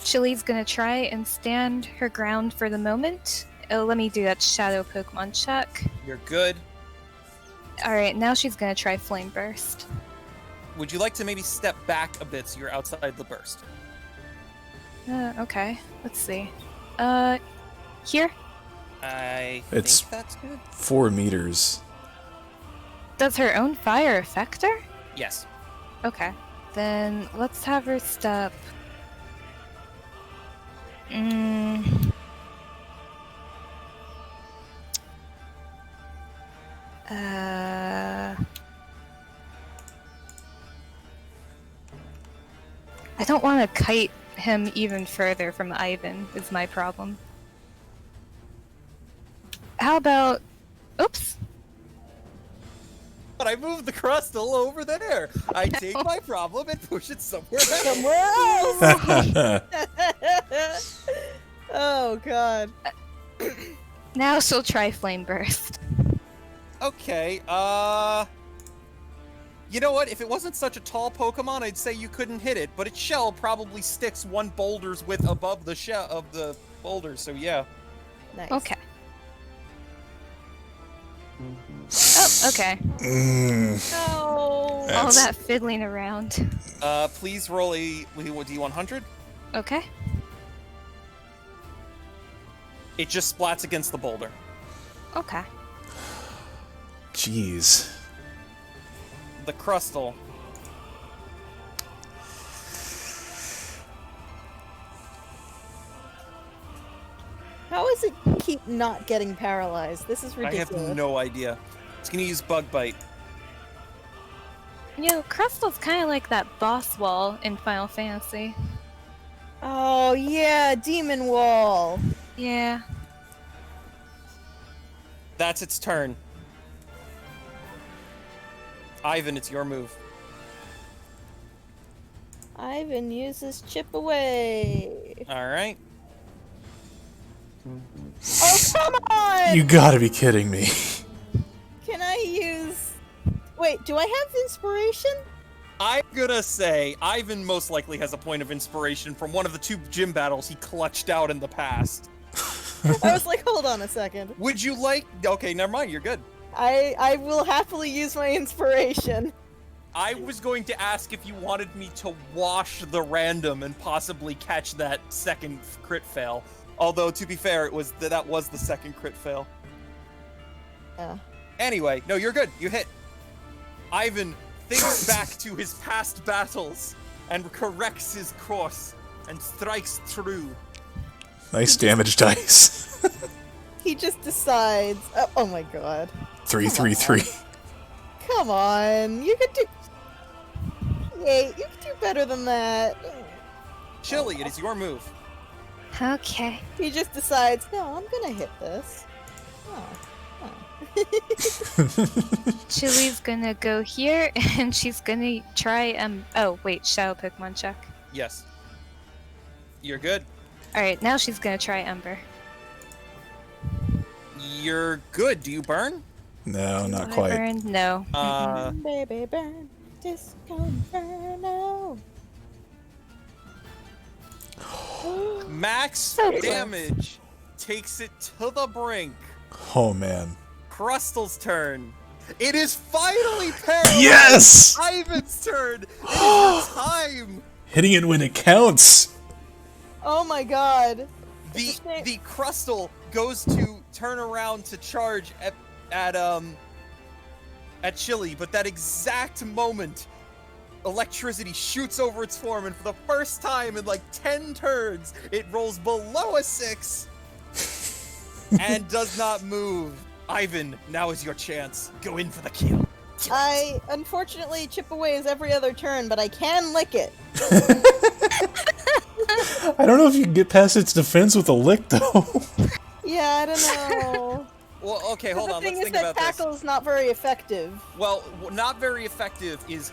Chili's gonna try and stand her ground for the moment. Oh, let me do that shadow Pokemon check. You're good. Alright, now she's gonna try Flame Burst. Would you like to maybe step back a bit so you're outside the burst? Okay. Let's see. Here? I It's- think that's good. 4 meters. Does her own fire affect her? Yes. Okay. Then let's have her step. I don't want to kite him even further from Ivan, is my problem. How about... Oops! But I moved the crustal over there. I take my problem and push it somewhere else. Somewhere else! Oh, God. Now she'll try Flame Burst. Okay, you know what? If it wasn't such a tall Pokemon, I'd say you couldn't hit it, but its shell probably sticks one boulder's width above the shell of the boulder, so yeah. Nice. Okay. Oh, okay. No. All That's- that fiddling around. Please roll a D100. Okay. It just splats against the boulder. Okay. Jeez. The crustal. How does it keep not getting paralyzed? This is I ridiculous. have no idea. It's gonna use Bug Bite. You know, Crystal's kind of like that boss wall in Final Fantasy. Oh, yeah, Demon Wall. Yeah. That's its turn. Ivan, it's your move. Ivan uses Chip Away. Alright. Oh, come on! You gotta be kidding me. Can I use... Wait, do I have inspiration? I'm gonna say Ivan most likely has a point of inspiration from one of the 2 gym battles he clutched out in the past. I was like, hold on a second. Would you like... Okay, never mind, you're good. I will happily use my inspiration. I was going to ask if you wanted me to wash the random and possibly catch that second crit fail. Although, to be fair, that was the second crit fail. Yeah. Anyway, no, you're good. You hit. Ivan thinks back to his past battles and corrects his course and strikes through. Nice damage dice. He just decides. Oh my god. 333. Come on. You could do. Yay, you could do better than that. Chili, it is your move. Okay. He just decides, no, I'm gonna hit this. Chili's gonna go here, and she's gonna try, oh, wait, Shadow Pokemon check. Yes. You're good. Alright, now she's gonna try Ember. You're good. Do you burn? No, not Do I quite. burn? No. Baby burn, disco inferno. Max So close. damage takes it to the brink. Oh man. Crustal's turn. It is finally paralyzed. Yes! Ivan's turn. It is your time. Hitting it when it counts. Oh my god. The Crustal goes to turn around to charge at Chili, but that exact moment, electricity shoots over its form, and for the first time in like 10 turns, it rolls below a 6 and does not move. Ivan, now is your chance. Go in for the kill. I unfortunately chip away as every other turn, but I can lick it. I don't know if you can get past its defense with a lick, though. Yeah, I don't know. Well, okay, hold The on. thing Let's is think that about this. tackle is not very effective. Well, not very effective is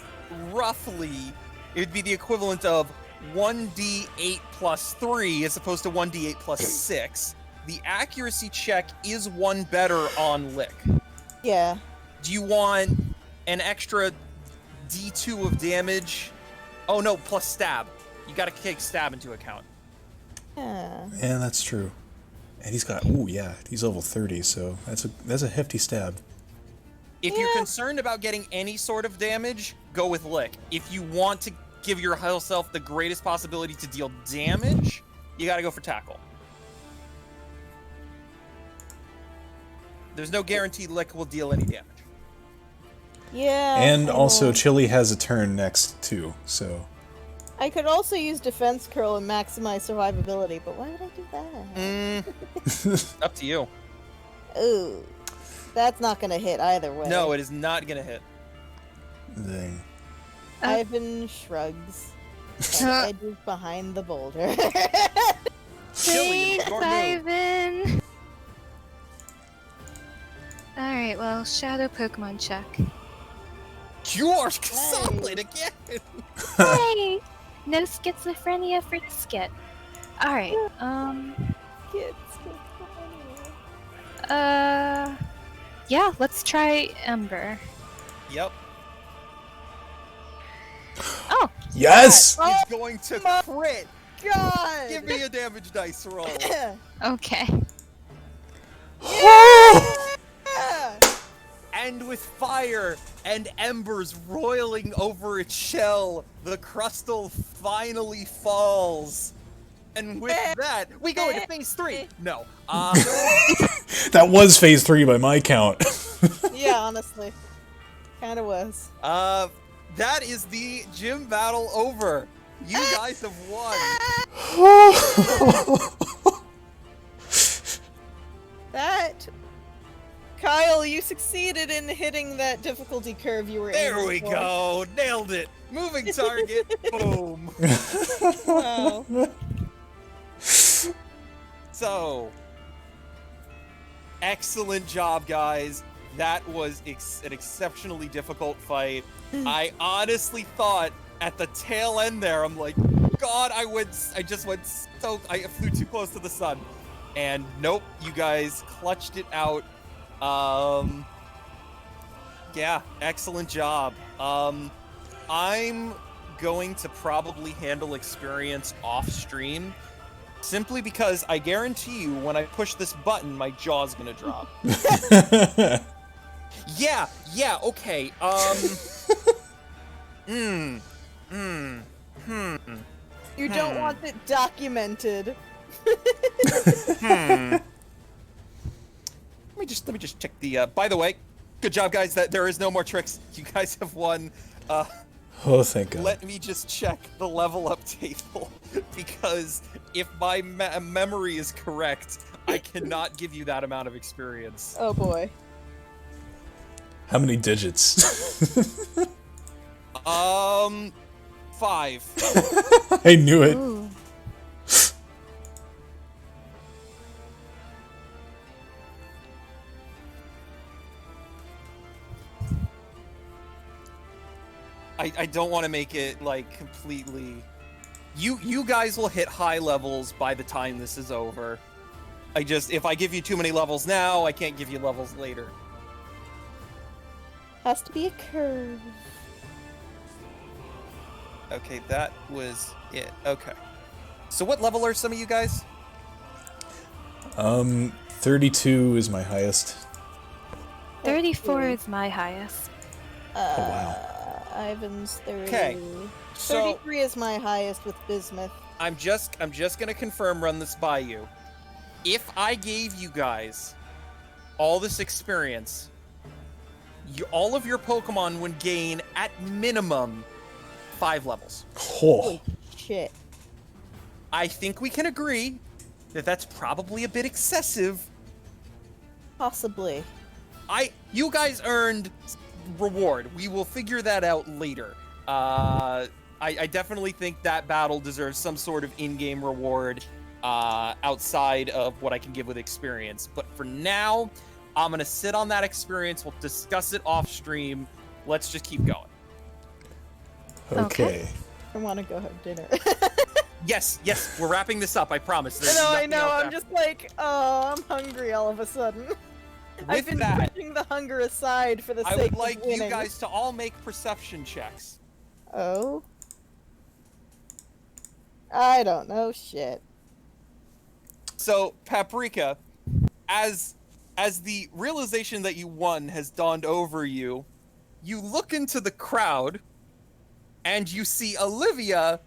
roughly, it would be the equivalent of 1d8 plus 3 as opposed to 1d8 plus 6. The accuracy check is 1 better on lick. Yeah. Do you want an extra d2 of damage? Oh no, plus stab. You gotta take stab into account. Yeah. Yeah, that's true. And he's got, ooh, yeah, he's level 30, so that's a hefty stab. If you're concerned about getting any sort of damage, go with lick. If you want to give yourself the greatest possibility to deal damage, you gotta go for tackle. There's no guarantee lick will deal any damage. Yeah. And I also, know. Chili has a turn next, too, so... I could also use defense curl and maximize survivability, but why would I do that? Up to you. Ooh. That's not gonna hit either way. No, it is not gonna hit. Dang. Ivan shrugs. And edges behind the boulder. Chili, Thanks, your move. Ivan! Alright, well, Shadow Pokemon check. You are solid again! Hey! No schizophrenia for the skit. Alright, Kids. yeah, let's try Ember. Yep. Oh! Yes! He's going to my crit! God! Give me a damage dice roll. Okay. Yeah! And with fire and embers roiling over its shell, the Crustal finally falls. And with that, we go into phase 3. No. That was phase 3 by my count. Yeah, honestly. Kinda was. That is the gym battle over. You guys have won. That... Kyle, you succeeded in hitting that difficulty curve you were There aiming we for. go. Nailed it. Moving target. Boom. Wow. So, excellent job, guys. That was an exceptionally difficult fight. I honestly thought at the tail end there, I'm like, God, I just went so, I flew too close to the sun. And nope, you guys clutched it out. Yeah, excellent job. I'm going to probably handle experience off stream, simply because I guarantee you when I push this button, my jaw's gonna drop. Yeah, okay. You don't want it documented. Let me just check the. By the way, good job, guys. That there is no more tricks. You guys have won. Oh, thank God. Let me just check the level up table because if my memory is correct, I cannot give you that amount of experience. Oh boy. How many digits? 5. I knew it. Ooh. I don't want to make it like completely. You guys will hit high levels by the time this is over. If I give you too many levels now, I can't give you levels later. Has to be a curve. Okay, that was it. Okay. So what level are some of you guys? 32 is my highest. 34 is my highest. Oh, wow. Ivan's 30. Okay, so 33 is my highest with bismuth. I'm just gonna run this by you. If I gave you guys all this experience, all of your Pokemon would gain at minimum 5 levels. Oh. Holy shit. I think we can agree that that's probably a bit excessive. Possibly. You guys earned reward. We will figure that out later. I definitely think that battle deserves some sort of in-game reward outside of what I can give with experience. But for now, I'm gonna sit on that experience. We'll discuss it off stream. Let's just keep going. Okay. I want to go have dinner. Yes, we're wrapping this up. I promise. There's I nothing know. else I'm after. just like, oh, I'm hungry all of a sudden. I've With been that, pushing the hunger aside for the I sake would like of winning. you guys to all make perception checks. Oh. I don't know shit. So, Paprika, as the realization that you won has dawned over you, you look into the crowd and you see Olivia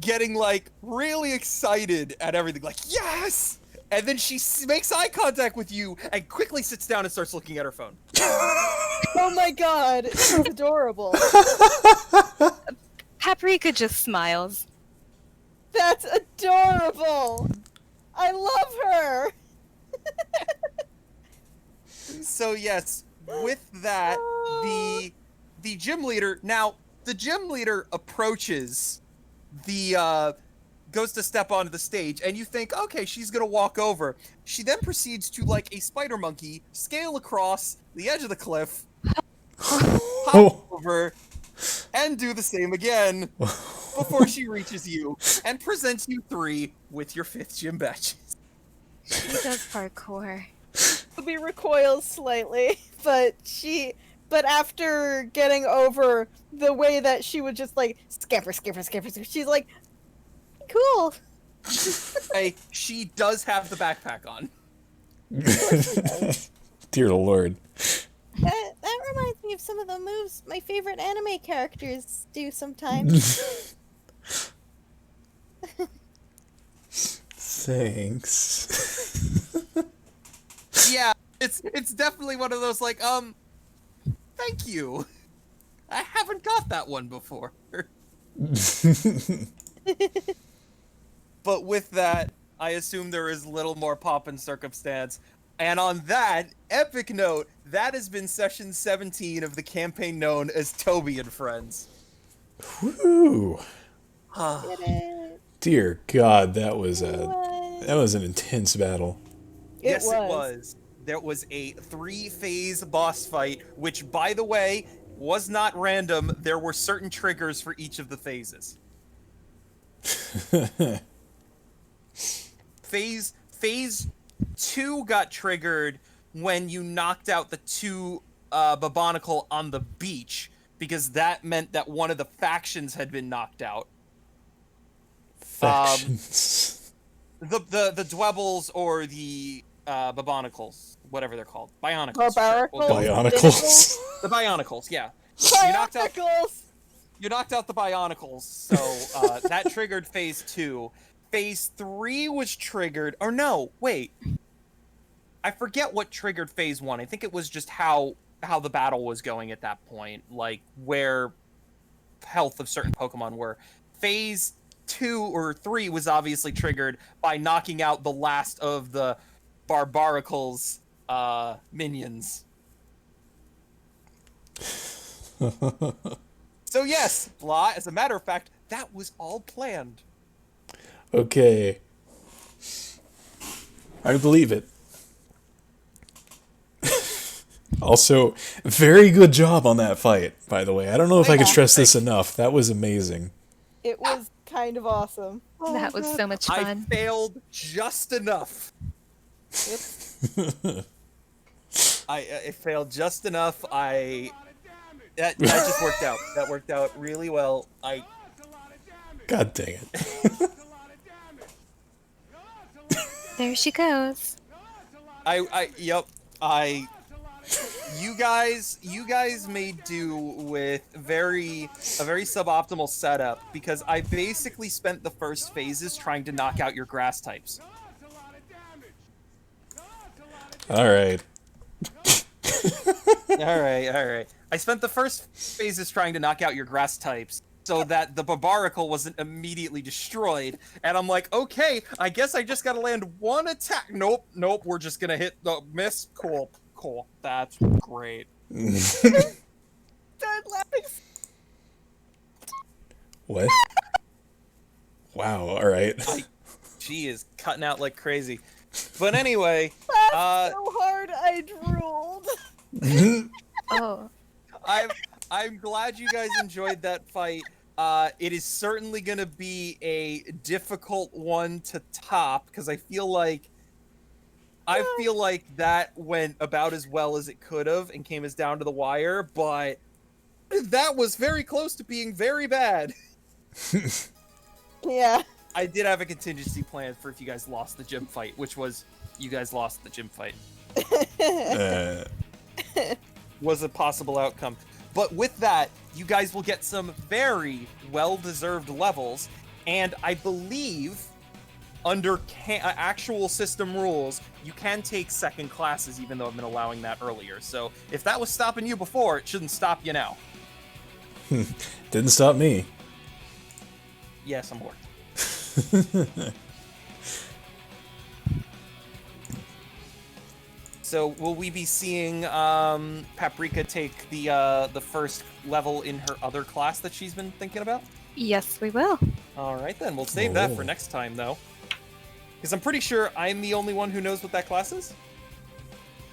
getting like really excited at everything, like yes! And then she makes eye contact with you and quickly sits down and starts looking at her phone. Oh my god, it's adorable. Paprika just smiles. That's adorable. I love her. So yes, with that, the gym leader approaches the goes to step onto the stage, and you think, okay, she's gonna walk over. She then proceeds to, like a spider monkey, scale across the edge of the cliff, hop over, and do the same again before she reaches you and presents you 3 with your 5th gym badges. She does parkour. Ruby recoils slightly, but after getting over the way that she would just like scamper, she's like, cool. Hey, she does have the backpack on. Dear Lord. That reminds me of some of the moves my favorite anime characters do sometimes. Thanks. Yeah, it's definitely one of those like, thank you. I haven't got that one before. But with that, I assume there is little more pomp and circumstance. And on that epic note, that has been session 17 of the campaign known as Toby and Friends. Woo. Did it. Dear God, that was an intense battle. Yes, it was. There was a 3-phase boss fight, which, by the way, was not random. There were certain triggers for each of the phases. Phase 2 got triggered when you knocked out the 2 Babonicle on the beach, because that meant that one of the factions had been knocked out. Factions. The Dwebbles or the Bobonicles, whatever they're called. Bionicles. Barbaricles? Sure. We'll go with Bionicles. the Bionicles, yeah. Bionicles! You knocked out the Bionicles, so that triggered phase 2. Phase 3 was triggered, or no, wait. I forget what triggered phase 1. I think it was just how the battle was going at that point, like where health of certain Pokemon were. Phase 2 or 3 was obviously triggered by knocking out the last of the Barbaricles minions. So yes, Blah, as a matter of fact, that was all planned. Okay. I believe it. Also, very good job on that fight, by the way. I don't know if I could stress this enough. That was amazing. It was kind of awesome. That was so much I fun. failed just enough. I failed just enough. That just worked out. That worked out really well. God dang it. There she goes. You guys made do with a very suboptimal setup because I basically spent the first phases trying to knock out your grass types. All right. All right. I spent the first phases trying to knock out your grass types so that the Barbarical wasn't immediately destroyed. And I'm like, okay, I guess I just gotta land one attack. Nope, we're just gonna hit the miss. Cool. That's great. Start laughing. What? Wow, all right. She is cutting out like crazy. But anyway, so hard I drooled. Oh, I'm glad you guys enjoyed that fight. It is certainly going to be a difficult one to top because I feel like that went about as well as it could have and came as down to the wire, but that was very close to being very bad. Yeah. I did have a contingency plan for if you guys lost the gym fight, which was you guys lost the gym fight. Was a possible outcome. But with that, you guys will get some very well-deserved levels, and I believe under actual system rules, you can take second classes, even though I've been allowing that earlier. So if that was stopping you before, it shouldn't stop you now. Didn't stop me. Yes, I'm bored. So will we be seeing Paprika take the first level in her other class that she's been thinking about? yes, we will. All right, then. We'll save that for next time, though. Because I'm pretty sure I'm the only one who knows what that class is.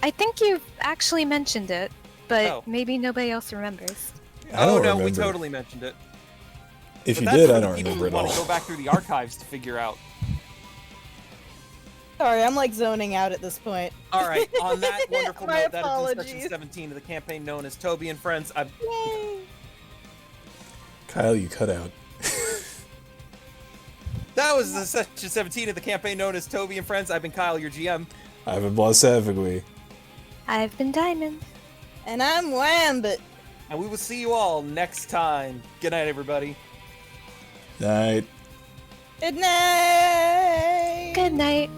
I think you've actually mentioned it, but Oh. maybe nobody else remembers. I don't no, remember. we totally mentioned it. If But you that's did, for I the don't people remember who at want all. to go back through the archives to figure out. Sorry, I'm like zoning out at this point. All right, on that wonderful My note, that is apologies. section 17 of the campaign known as Toby and Friends. Yay! Kyle, you cut out. That was the section 17 of the campaign known as Toby and Friends. I've been Kyle, your GM. I've been Blasavigui. I've been Diamond. And I'm Wambit. And we will see you all next time. Good night, everybody. Night. Good night! Good night.